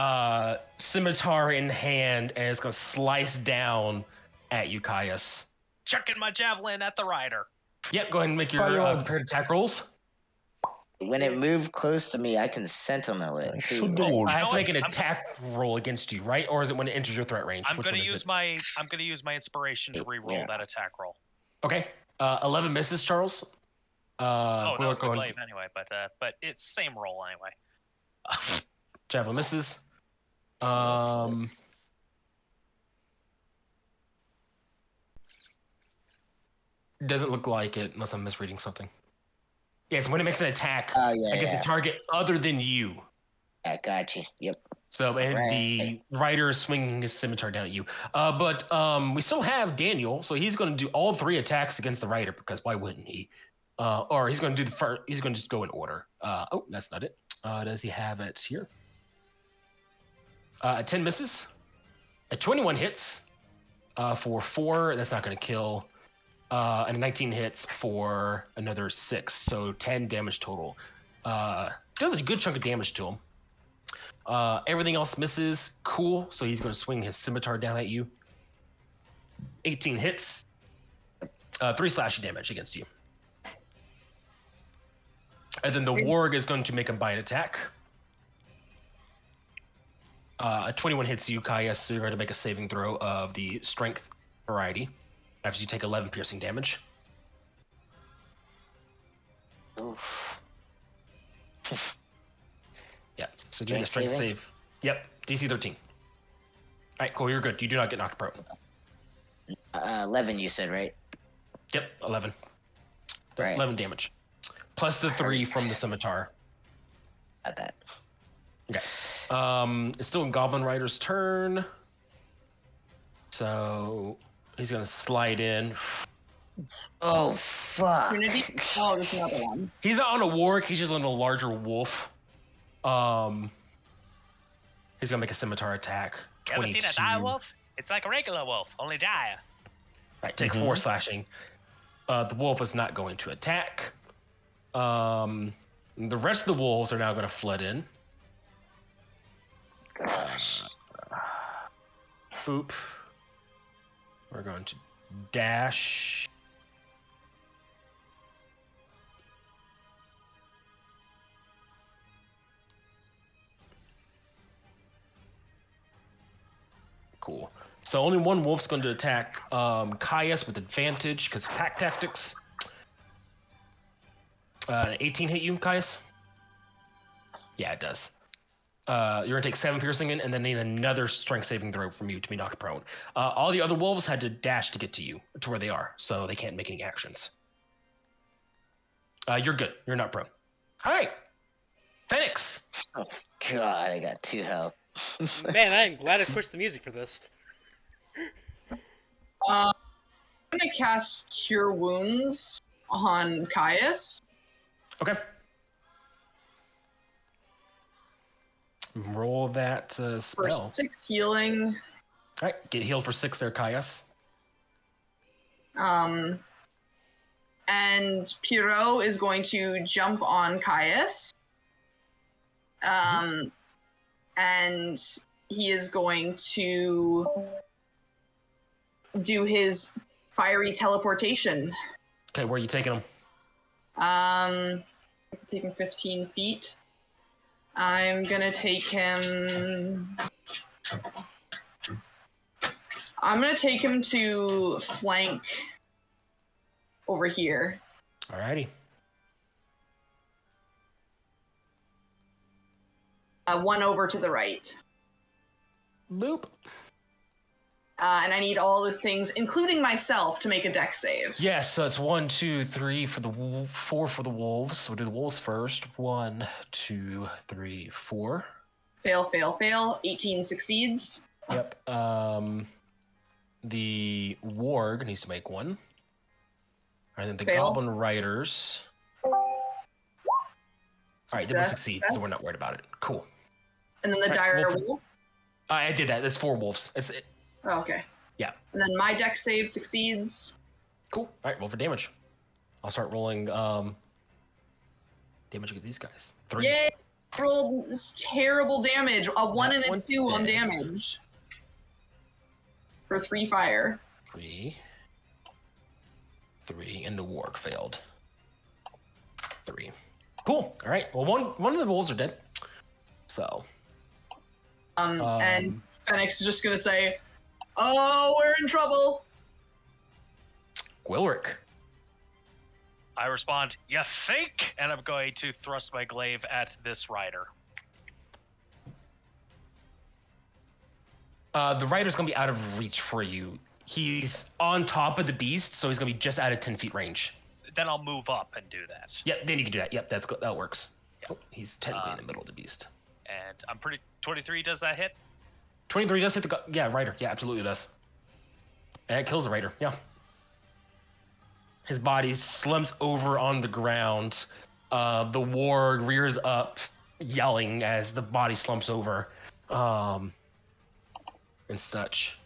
Scimitar in hand, and it's gonna slice down at you, Caius. Chucking my javelin at the rider. Yep, go ahead and make your Fire. prepared attack rolls. When it moved close to me, I can sentinel it too. Shoot the right? wolf. I have to know make an what? I'm- attack roll against you, right? Or is it when it enters your threat range? I'm Which gonna one is use it? my inspiration to re-roll Yeah. that attack roll. Okay. 11 misses, Charles. Oh, no, we're it's the going- glaive anyway, but it's same roll anyway. Javelin misses. So that's Doesn't look like it unless I'm misreading something. Yeah, it's when it makes an attack Oh, yeah, against yeah. a target other than you. I got you. Yep. So and the Right. rider is swinging his scimitar down at you. But we still have Daniel, so he's going to do all 3 attacks against the rider because why wouldn't he? Or he's going to do the first. He's going to just go in order. Oh, that's not it. Does he have it here? 10 misses. A 21 hits for 4. That's not going to kill. And a 19 hits for another 6. So 10 damage total. Does a good chunk of damage to him. Everything else misses. Cool. So he's going to swing his scimitar down at you. 18 hits. 3 slashing damage against you. And then the warg is going to make a bite attack. A 21 hits you, Caius, so you're going to make a saving throw of the strength variety after you take 11 piercing damage. Oof. Yeah, so do the Strength strength saving? save. Yep, DC 13. right, cool. You're good. You do not get knocked prone. 11, you said, right? Yep, 11. Right. 11 damage. Plus the 3 from the scimitar. Got that. Okay. It's still in Goblin Rider's turn. So he's gonna slide in. Oh, fuck. Unity? Oh, there's another one. He's not on a warg, he's just on a larger wolf. He's gonna make a scimitar attack. You ever seen a dire wolf? It's like a regular wolf, only dire. Right, take 4 slashing. The wolf is not going to attack. The rest of the wolves are now going to flood in. Boop. We're going to dash. Cool. So only one wolf's going to attack Caius with advantage because of pack tactics. 18 hit you, Caius? Yeah, it does. You're going to take 7 piercing in and then need another strength saving throw from you to be knocked prone. All the other wolves had to dash to get to you, to where they are, so they can't make any actions. You're good. You're not prone. All right. Phoenix. Oh, God, I got 2 health. Man, I'm glad I switched the music for this. I'm gonna cast Cure Wounds on Caius. Okay. Roll that For spell. 6 healing. All right, get healed for 6 there, Caius. And Pierrot is going to jump on Caius. And he is going to do his fiery teleportation. Okay, where are you taking him? Taking 15 feet. I'm gonna take him. I'm gonna take him to flank over here. Alrighty. 1 over to the right. Boop. And I need all the things, including myself, to make a dex save. Yes, so it's 1, 2, 3 for the 4 for the wolves. We'll do the wolves first. 1, 2, 3, 4. Fail, fail, fail. 18 succeeds. Yep. The warg needs to make 1. And then the Fail. goblin riders. Alright, they both succeed, Success. so we're not worried about it. Cool. And then the Alright, dire wolf- wolf. I did that. That's 4 wolves. That's it. Oh, okay. Yeah. And then my dex save succeeds. Cool. Alright, roll for damage. I'll start rolling damage against these guys. 3. Yay! Rolled this terrible damage. A 1 That and a one's 2 on dead. damage. For 3 fire. 3. 3, and the warg failed. 3. Cool. All right. Well, one of the wolves are dead. So. And Phoenix is just gonna say, "Oh, we're in trouble." Gwilric. I respond, "You think?" And I'm going to thrust my glaive at this rider. The rider's gonna be out of reach for you. He's on top of the beast, so he's gonna be just out of 10 feet range. Then I'll move up and do that. Yep. Then you can do that. Yep. That's good. That works. Oh, he's technically in the middle of the beast. And I'm pretty... 23, does that hit? 23 does hit the yeah, rider. Yeah, absolutely does. And it kills the rider. Yeah. His body slumps over on the ground. The warg rears up, yelling as the body slumps over, and such.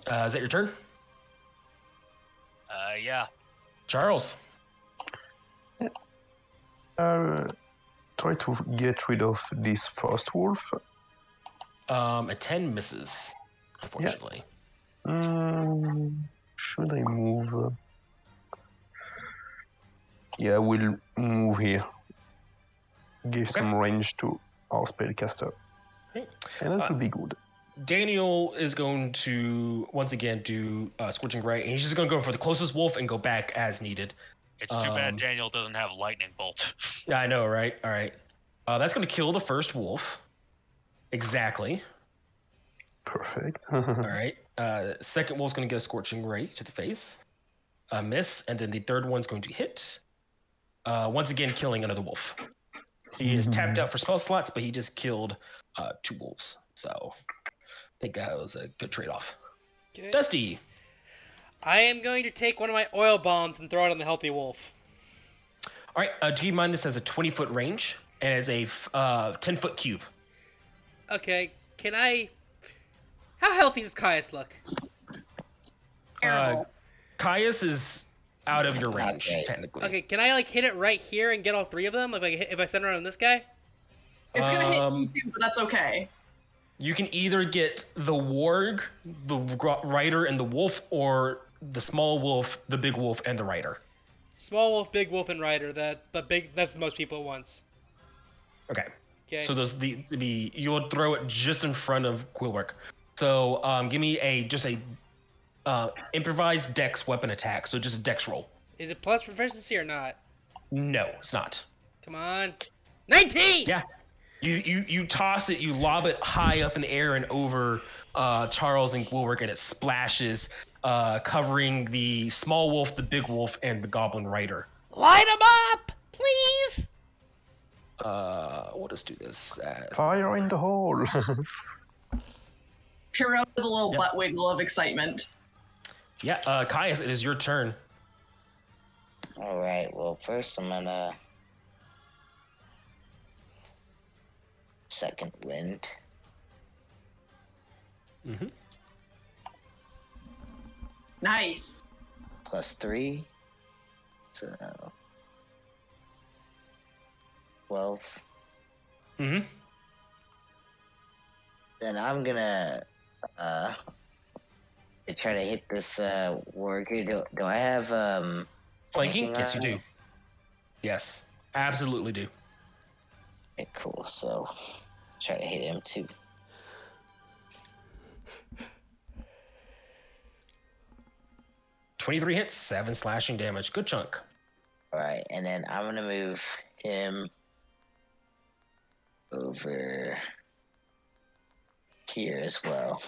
Is that your turn, Yeah. Charles? Try to get rid of this first wolf. A 10 misses, unfortunately. Should I move? Yeah, we'll move here. Give some range to our spellcaster. Okay. And that will be good. Daniel is going to once again do Scorching Ray, and he's just going to go for the closest wolf and go back as needed. It's too bad Daniel doesn't have lightning bolt. Yeah, I know, right? All right. That's going to kill the first wolf. Exactly. Perfect. All right. Second wolf's going to get a scorching ray to the face. A miss, and then the third one's going to hit. Once again, killing another wolf. He is tapped out for spell slots, but he just killed 2 wolves. So I think that was a good trade-off. Okay. Dusty. I am going to take one of my oil bombs and throw it on the healthy wolf. All right. Keep in mind this has a 20-foot range and is a 10-foot cube. Okay, can I... How healthy does Caius look? Terrible. Caius is out of your range, Okay. technically. Okay, can I like hit it right here and get all 3 of them? Like if I send it on this guy? It's gonna hit you too, but that's okay. You can either get the warg, the rider, and the wolf, or the small wolf, the big wolf, and the rider. Small wolf, big wolf, and rider. That's the most people at once. Okay. Okay. So those you would throw it just in front of Quillwork. So give me just a improvised dex weapon attack. So just a dex roll. Is it plus proficiency or not? No, it's not. Come on. 19! Yeah. You toss it, you lob it high up in the air and over Charles and Quillwork, and it splashes, covering the small wolf, the big wolf, and the goblin rider. Light them up! Please! We'll just do this as... Fire in the hole. Puro has a little butt wiggle of excitement. Yeah, Caius, it is your turn. All right. Well, first I'm gonna second wind. Mm-hmm. Nice. +3. So 12. Mm-hmm. Then I'm gonna try to hit this worker. Do I have Flanking? flanking Yes, you on? do. Yes, absolutely do. Okay, cool. So try to hit him too. $23 hits, 7 slashing damage. Good chunk. All right, and then I'm gonna move him over here as well.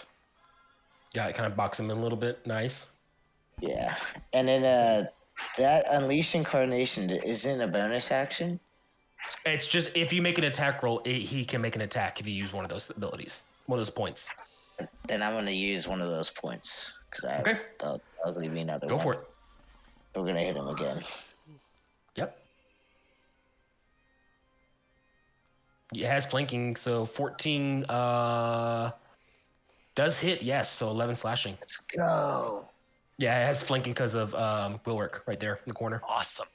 Yeah, kind of box him in a little bit. Nice. Yeah, and then that Unleash Incarnation isn't a bonus action. It's just if you make an attack roll, he can make an attack if you use one of those abilities, one of those points. Then I'm gonna use one of those points because I have Okay. the ugly be another Go one. for it. We're gonna hit him again. Yep. It has flanking, so 14 does hit, yes, so 11 slashing. Let's go. Yeah, it has flanking because of Willwork right there in the corner. Awesome.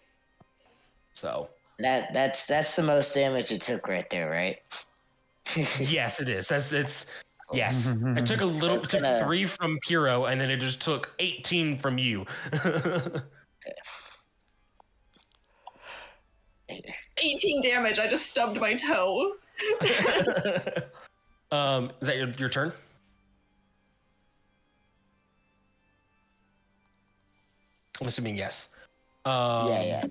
So That's the most damage it took right there, right? yes, it is. Yes. It took it took 3 from Puro, and then it just took 18 from you. 18 damage. I just stubbed my toe. Is that your turn? I'm assuming yes. Yeah.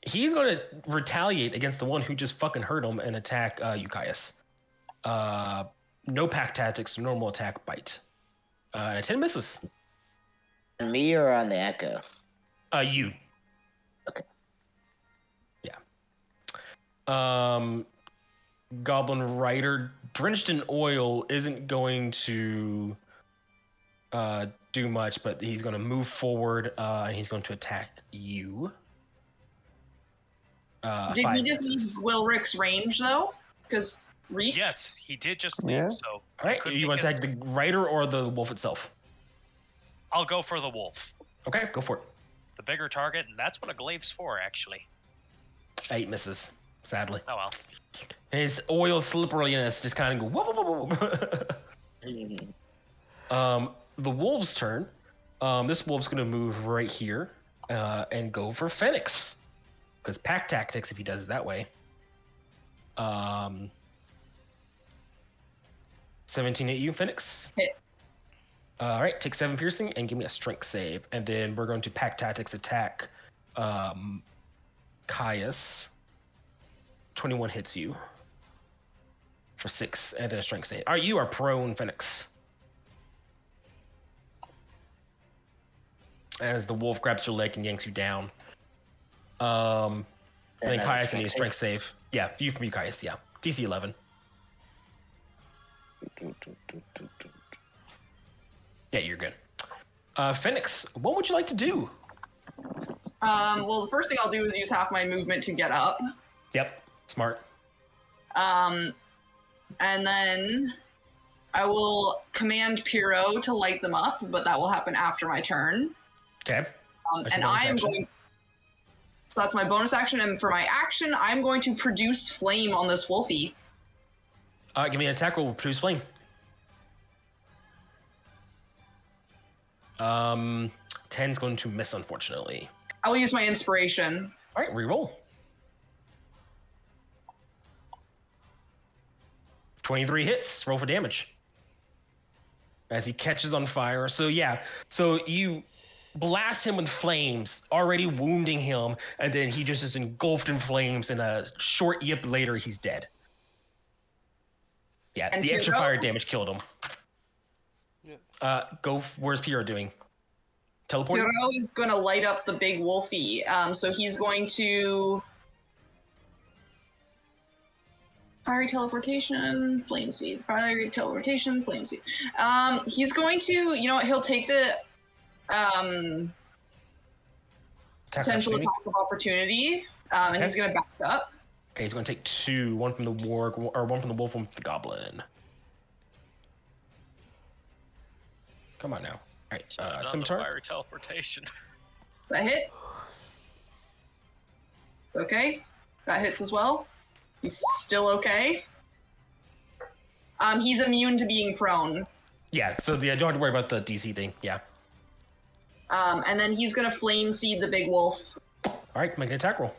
He's going to retaliate against the one who just fucking hurt him and attack Eucaius. No pack tactics, normal attack, bite. 10 misses. On me or on the Echo? You. Okay. Yeah. Goblin Rider, drenched in oil, isn't going to do much, but he's going to move forward and he's going to attack you. Did he just use Wilric's range though? Because reach. Yes, he did just leave. Yeah. So All right, could you want to attack the rider or the wolf itself? I'll go for the wolf. Okay, go for it. The bigger target, and that's what a glaive's for, actually. 8 misses, sadly. Oh well. His oil slipperiness just kind of go whoa, whoa, whoa, whoa. The wolf's turn. This wolf's gonna move right here and go for Phoenix, because pack tactics if he does it that way. 17 at you, Phoenix. Hit. All right, take 7 piercing and give me a strength save, and then we're going to pack tactics attack Caius. 21 hits you. for 6, and then a strength save. All right, you are prone, Phoenix. As the wolf grabs your leg and yanks you down. And then Another Caius, I need a strength strength save. Yeah, you from you, Caius. Yeah, DC 11. Yeah, you're good. Phoenix, what would you like to do? Well, the first thing I'll do is use half my movement to get up. Yep, smart. And then I will command Piro to light them up, but that will happen after my turn. Okay. And I am going. So that's my bonus action, and for my action, I'm going to produce flame on this wolfie. Give me an attack roll with produce flame. 10's going to miss, unfortunately. I will use my inspiration. All right, reroll. 23 hits. Roll for damage. As he catches on fire. So yeah, so you blast him with flames, already wounding him, and then he just is engulfed in flames, and a short yip later, he's dead. Yeah, And the extra Piro? fire damage killed him. Yeah. Where's Piro doing? Teleporting? Piro is going to light up the big wolfie. So he's going to fiery teleportation, flame seed. Fiery teleportation, flame seed. He's going to, you know what? He'll take the potential attack of opportunity, and he's going to back up. Okay, he's going to take 2, one from the warg, or one from the wolf, one from the goblin. Come on now. All right, scimitar. Fiery teleportation. That hit. It's okay. That hits as well. He's still okay. He's immune to being prone. Yeah, so you don't have to worry about the DC thing. Yeah. And then he's gonna flame seed the big wolf. All right, make an attack roll.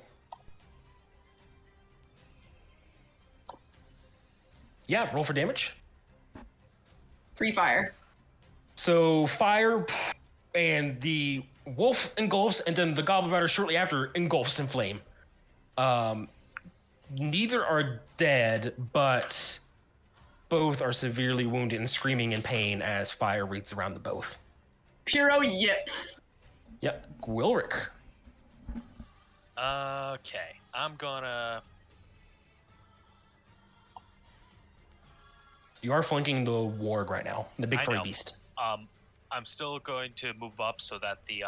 Yeah, roll for damage. Free fire. So fire, and the wolf engulfs, and then the goblin rider shortly after engulfs in flame. Neither are dead, but both are severely wounded and screaming in pain as fire wreaths around the both. Piro yips. Yep, Wilric. Okay, I'm gonna. You are flanking the warg right now, the big I furry know. beast. I'm still going to move up so that the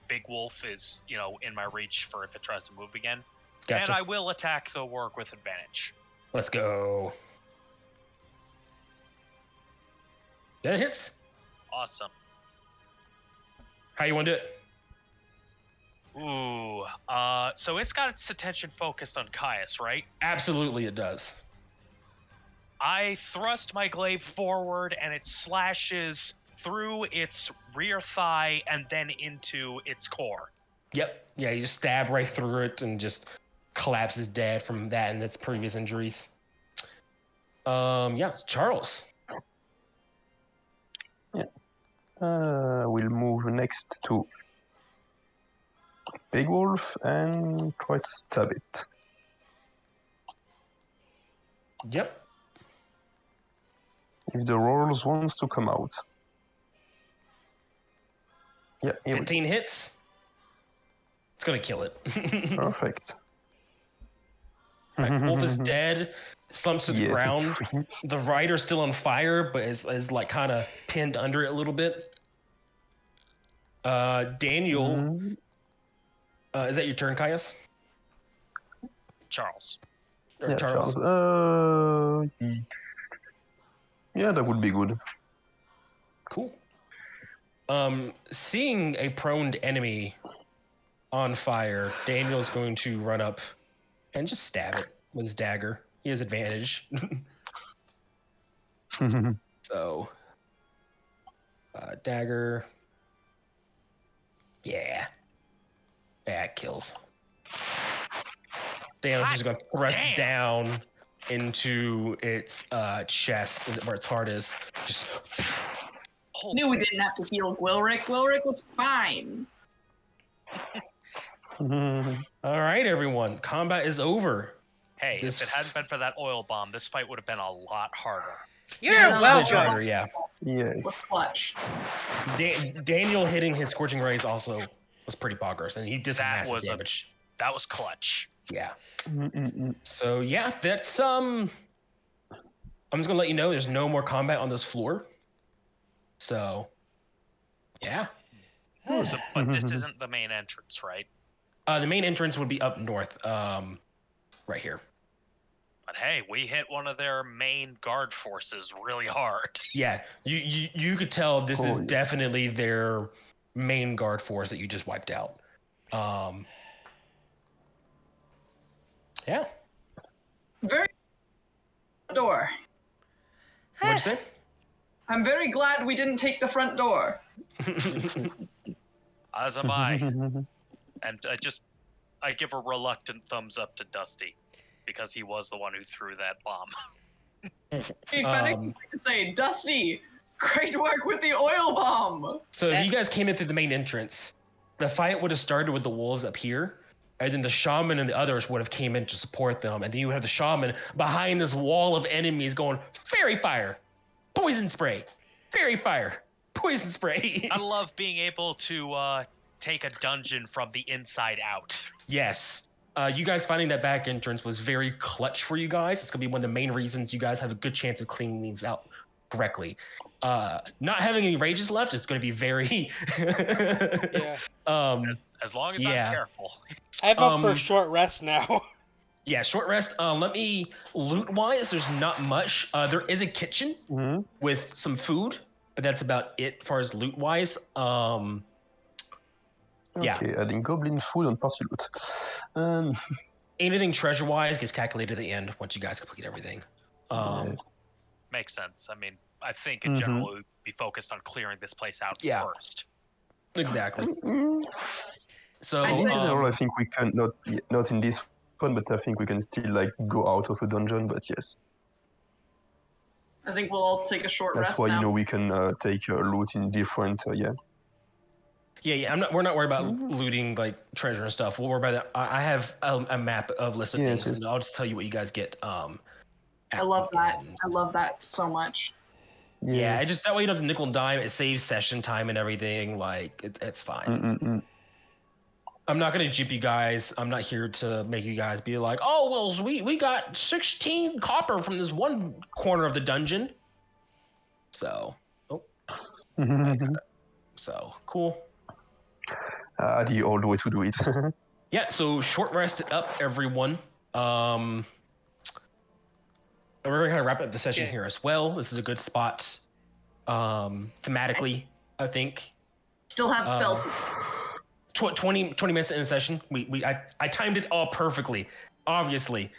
big wolf is, in my reach for if it tries to move again. Gotcha. And I will attack the warg with advantage. Let's go. That hits. Awesome. How you want to do it? Ooh. So it's got its attention focused on Caius, right? Absolutely, it does. I thrust my glaive forward, and it slashes through its rear thigh and then into its core. Yep. Yeah, you just stab right through it and just collapses dead from that and its previous injuries. Yeah, Charles. Yeah. We'll move next to Big Wolf and try to stab it. Yep. If the rolls wants to come out. Yeah, here we 15 hits. It's gonna kill it. go. Perfect. Right, wolf is dead. Slumps to the ground. The rider's still on fire, but is like kind of pinned under it a little bit. Daniel, is that your turn, Caius? Charles. Or Yeah, Charles? Yeah, that would be good. Cool. Seeing a prone enemy on fire, Daniel's going to run up and just stab it with his dagger. He has advantage. So, dagger. Yeah. Yeah, it kills. Daniel's just going to thrust down into its chest, where its heart is. Just. Knew we didn't have to heal Gwilric. Gwilric was fine. All right, everyone. Combat is over. Hey, This- if it hadn't been for that oil bomb, this fight would have been a lot harder. You're Yeah, welcome. Harder, yeah. Yes. Was clutch. Daniel hitting his scorching rays also was pretty boggers, and he did some That massive was damage. That was clutch. Yeah. Mm-mm-mm. So yeah, that's I'm just gonna let you know there's no more combat on this floor. So yeah. So, but this isn't the main entrance, right? The main entrance would be up north, right here. But hey, we hit one of their main guard forces really hard. Yeah, you could tell this is Oh, yeah. definitely their main guard force that you just wiped out. Yeah. Very door. What'd you say? I'm very glad we didn't take the front door. As am I. And I give a reluctant thumbs up to Dusty, because he was the one who threw that bomb. Hey, Fennec would like to say, Dusty, great work with the oil bomb. So if you guys came in through the main entrance, the fight would have started with the wolves up here, and then the shaman and the others would have came in to support them, and then you would have the shaman behind this wall of enemies going, fairy fire, poison spray, fairy fire, poison spray. I love being able to take a dungeon from the inside out. Yes. You guys finding that back entrance was very clutch for you guys. It's going to be one of the main reasons you guys have a good chance of cleaning these out correctly. Not having any rages left is going to be very... Yeah. As long as Yeah. I'm careful. I'm up for a short rest now. Yeah, short rest. Let me... Loot-wise, there's not much. There is a kitchen Mhm. with some food, but that's about it as far as loot-wise. Yeah. Okay, adding goblin food and party loot. Anything treasure-wise gets calculated at the end once you guys complete everything. Yes. Makes sense. I mean, I think in Mhm. general we would be focused on clearing this place out Yeah. first. Exactly. Mm, So, I in say- general, I think we can not in this one, but I think we can still like go out of a dungeon. But yes, I think we'll all take a short that's rest why now. we can take loot in different. Yeah. yeah, we're not worried about looting like treasure and stuff. We'll worry about that. I have a map of list of Yes, things, yes. and I'll just tell you what you guys get. I love that. I love that so much. Yeah, Yes. it just that way you don't have to nickel and dime. It saves session time and everything. Like it's fine. Mm-mm-mm. I'm not gonna jip you guys. I'm not here to make you guys be like, oh well, we got 16 copper from this one corner of the dungeon. So, so cool. The old way to do it. Yeah, so short rest it up, everyone. We're gonna kind of wrap up the session Okay. here as well. This is a good spot, thematically, I think. Still have spells. 20 minutes in the session. I timed it all perfectly, obviously.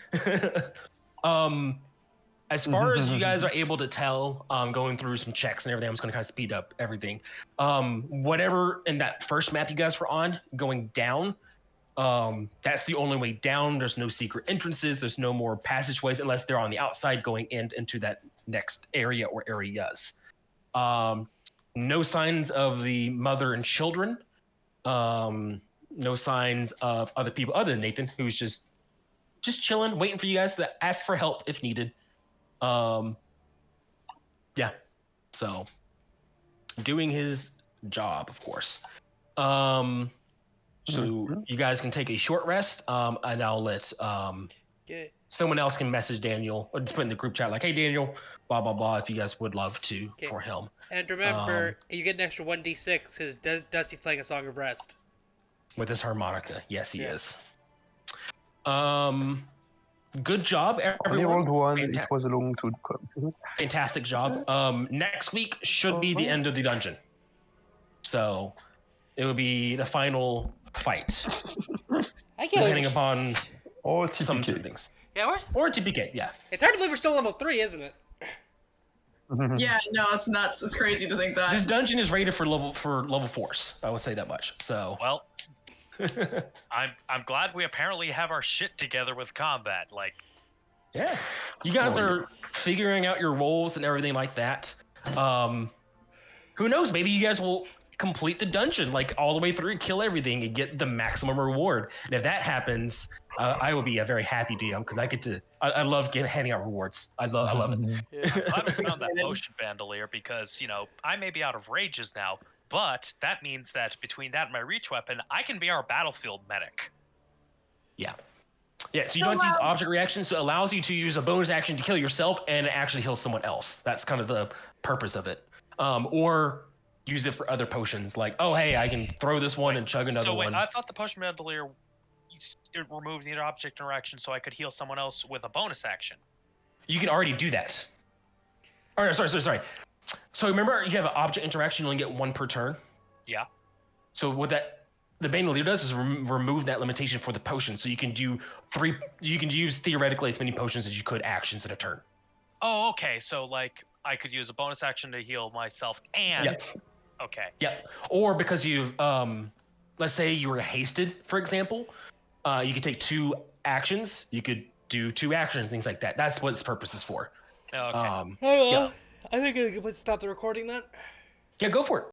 As far as you guys are able to tell, going through some checks and everything, I'm just gonna kind of speed up everything. Whatever in that first map you guys were on, going down, that's the only way down. There's no secret entrances. There's no more passageways unless they're on the outside going into that next area or areas. No signs of the mother and children. No signs of other people other than Nathan, who's just chilling, waiting for you guys to ask for help if needed. Yeah. So doing his job, of course. So you guys can take a short rest, and I'll let Okay. someone else can message Daniel or just put in the group chat like, hey Daniel, blah blah blah, if you guys would love to Okay. for him. And remember, you get an extra 1d6 because Dusty's playing a Song of Rest. With his harmonica. Yes, he Yeah. is. Good job, Only everyone. rolled one. Fanta- It was a long to come. Fantastic job. Next week should be the end of the dungeon. So it will be the final fight, I can't depending believe upon Or some TPK. things. Yeah, what? Or TPK, yeah. It's hard to believe we're still level 3, isn't it? Yeah, no, it's nuts. It's crazy to think This that. dungeon is rated for level 4s. I would say that much. So Well, I'm glad we apparently have our shit together with combat. Like, yeah, you guys Oh, yeah. are figuring out your roles and everything like that. Who knows? Maybe you guys will complete the dungeon, like all the way through, kill everything, and get the maximum reward. And if that happens, I will be a very happy DM because I get to. I love handing out rewards. I love it. Yeah. I'm glad we found that potion bandolier because, I may be out of rages now, but that means that between that and my reach weapon, I can be our battlefield medic. Yeah, so you don't use object reactions, so it allows you to use a bonus action to kill yourself and actually heal someone else. That's kind of the purpose of it. Or use it for other potions, like, oh, hey, I can throw this one and chug another one. I thought the potion bandolier it removed the object interaction so I could heal someone else with a bonus action. You can already do that. Oh, sorry. So remember, you have an object interaction, you only get one per turn? Yeah. So what the bandolier does is remove that limitation for the potion, so you can do you can use theoretically as many potions as you could actions in a turn. Oh, okay. So, like, I could use a bonus action to heal myself and... Yep. Okay. Yep. Or because you've, let's say you were hasted, for example, you could take 2 actions. You could do 2 actions, things like that. That's what its purpose is for. Okay. Hey, yeah. I think I could stop the recording then. Yeah, go for it.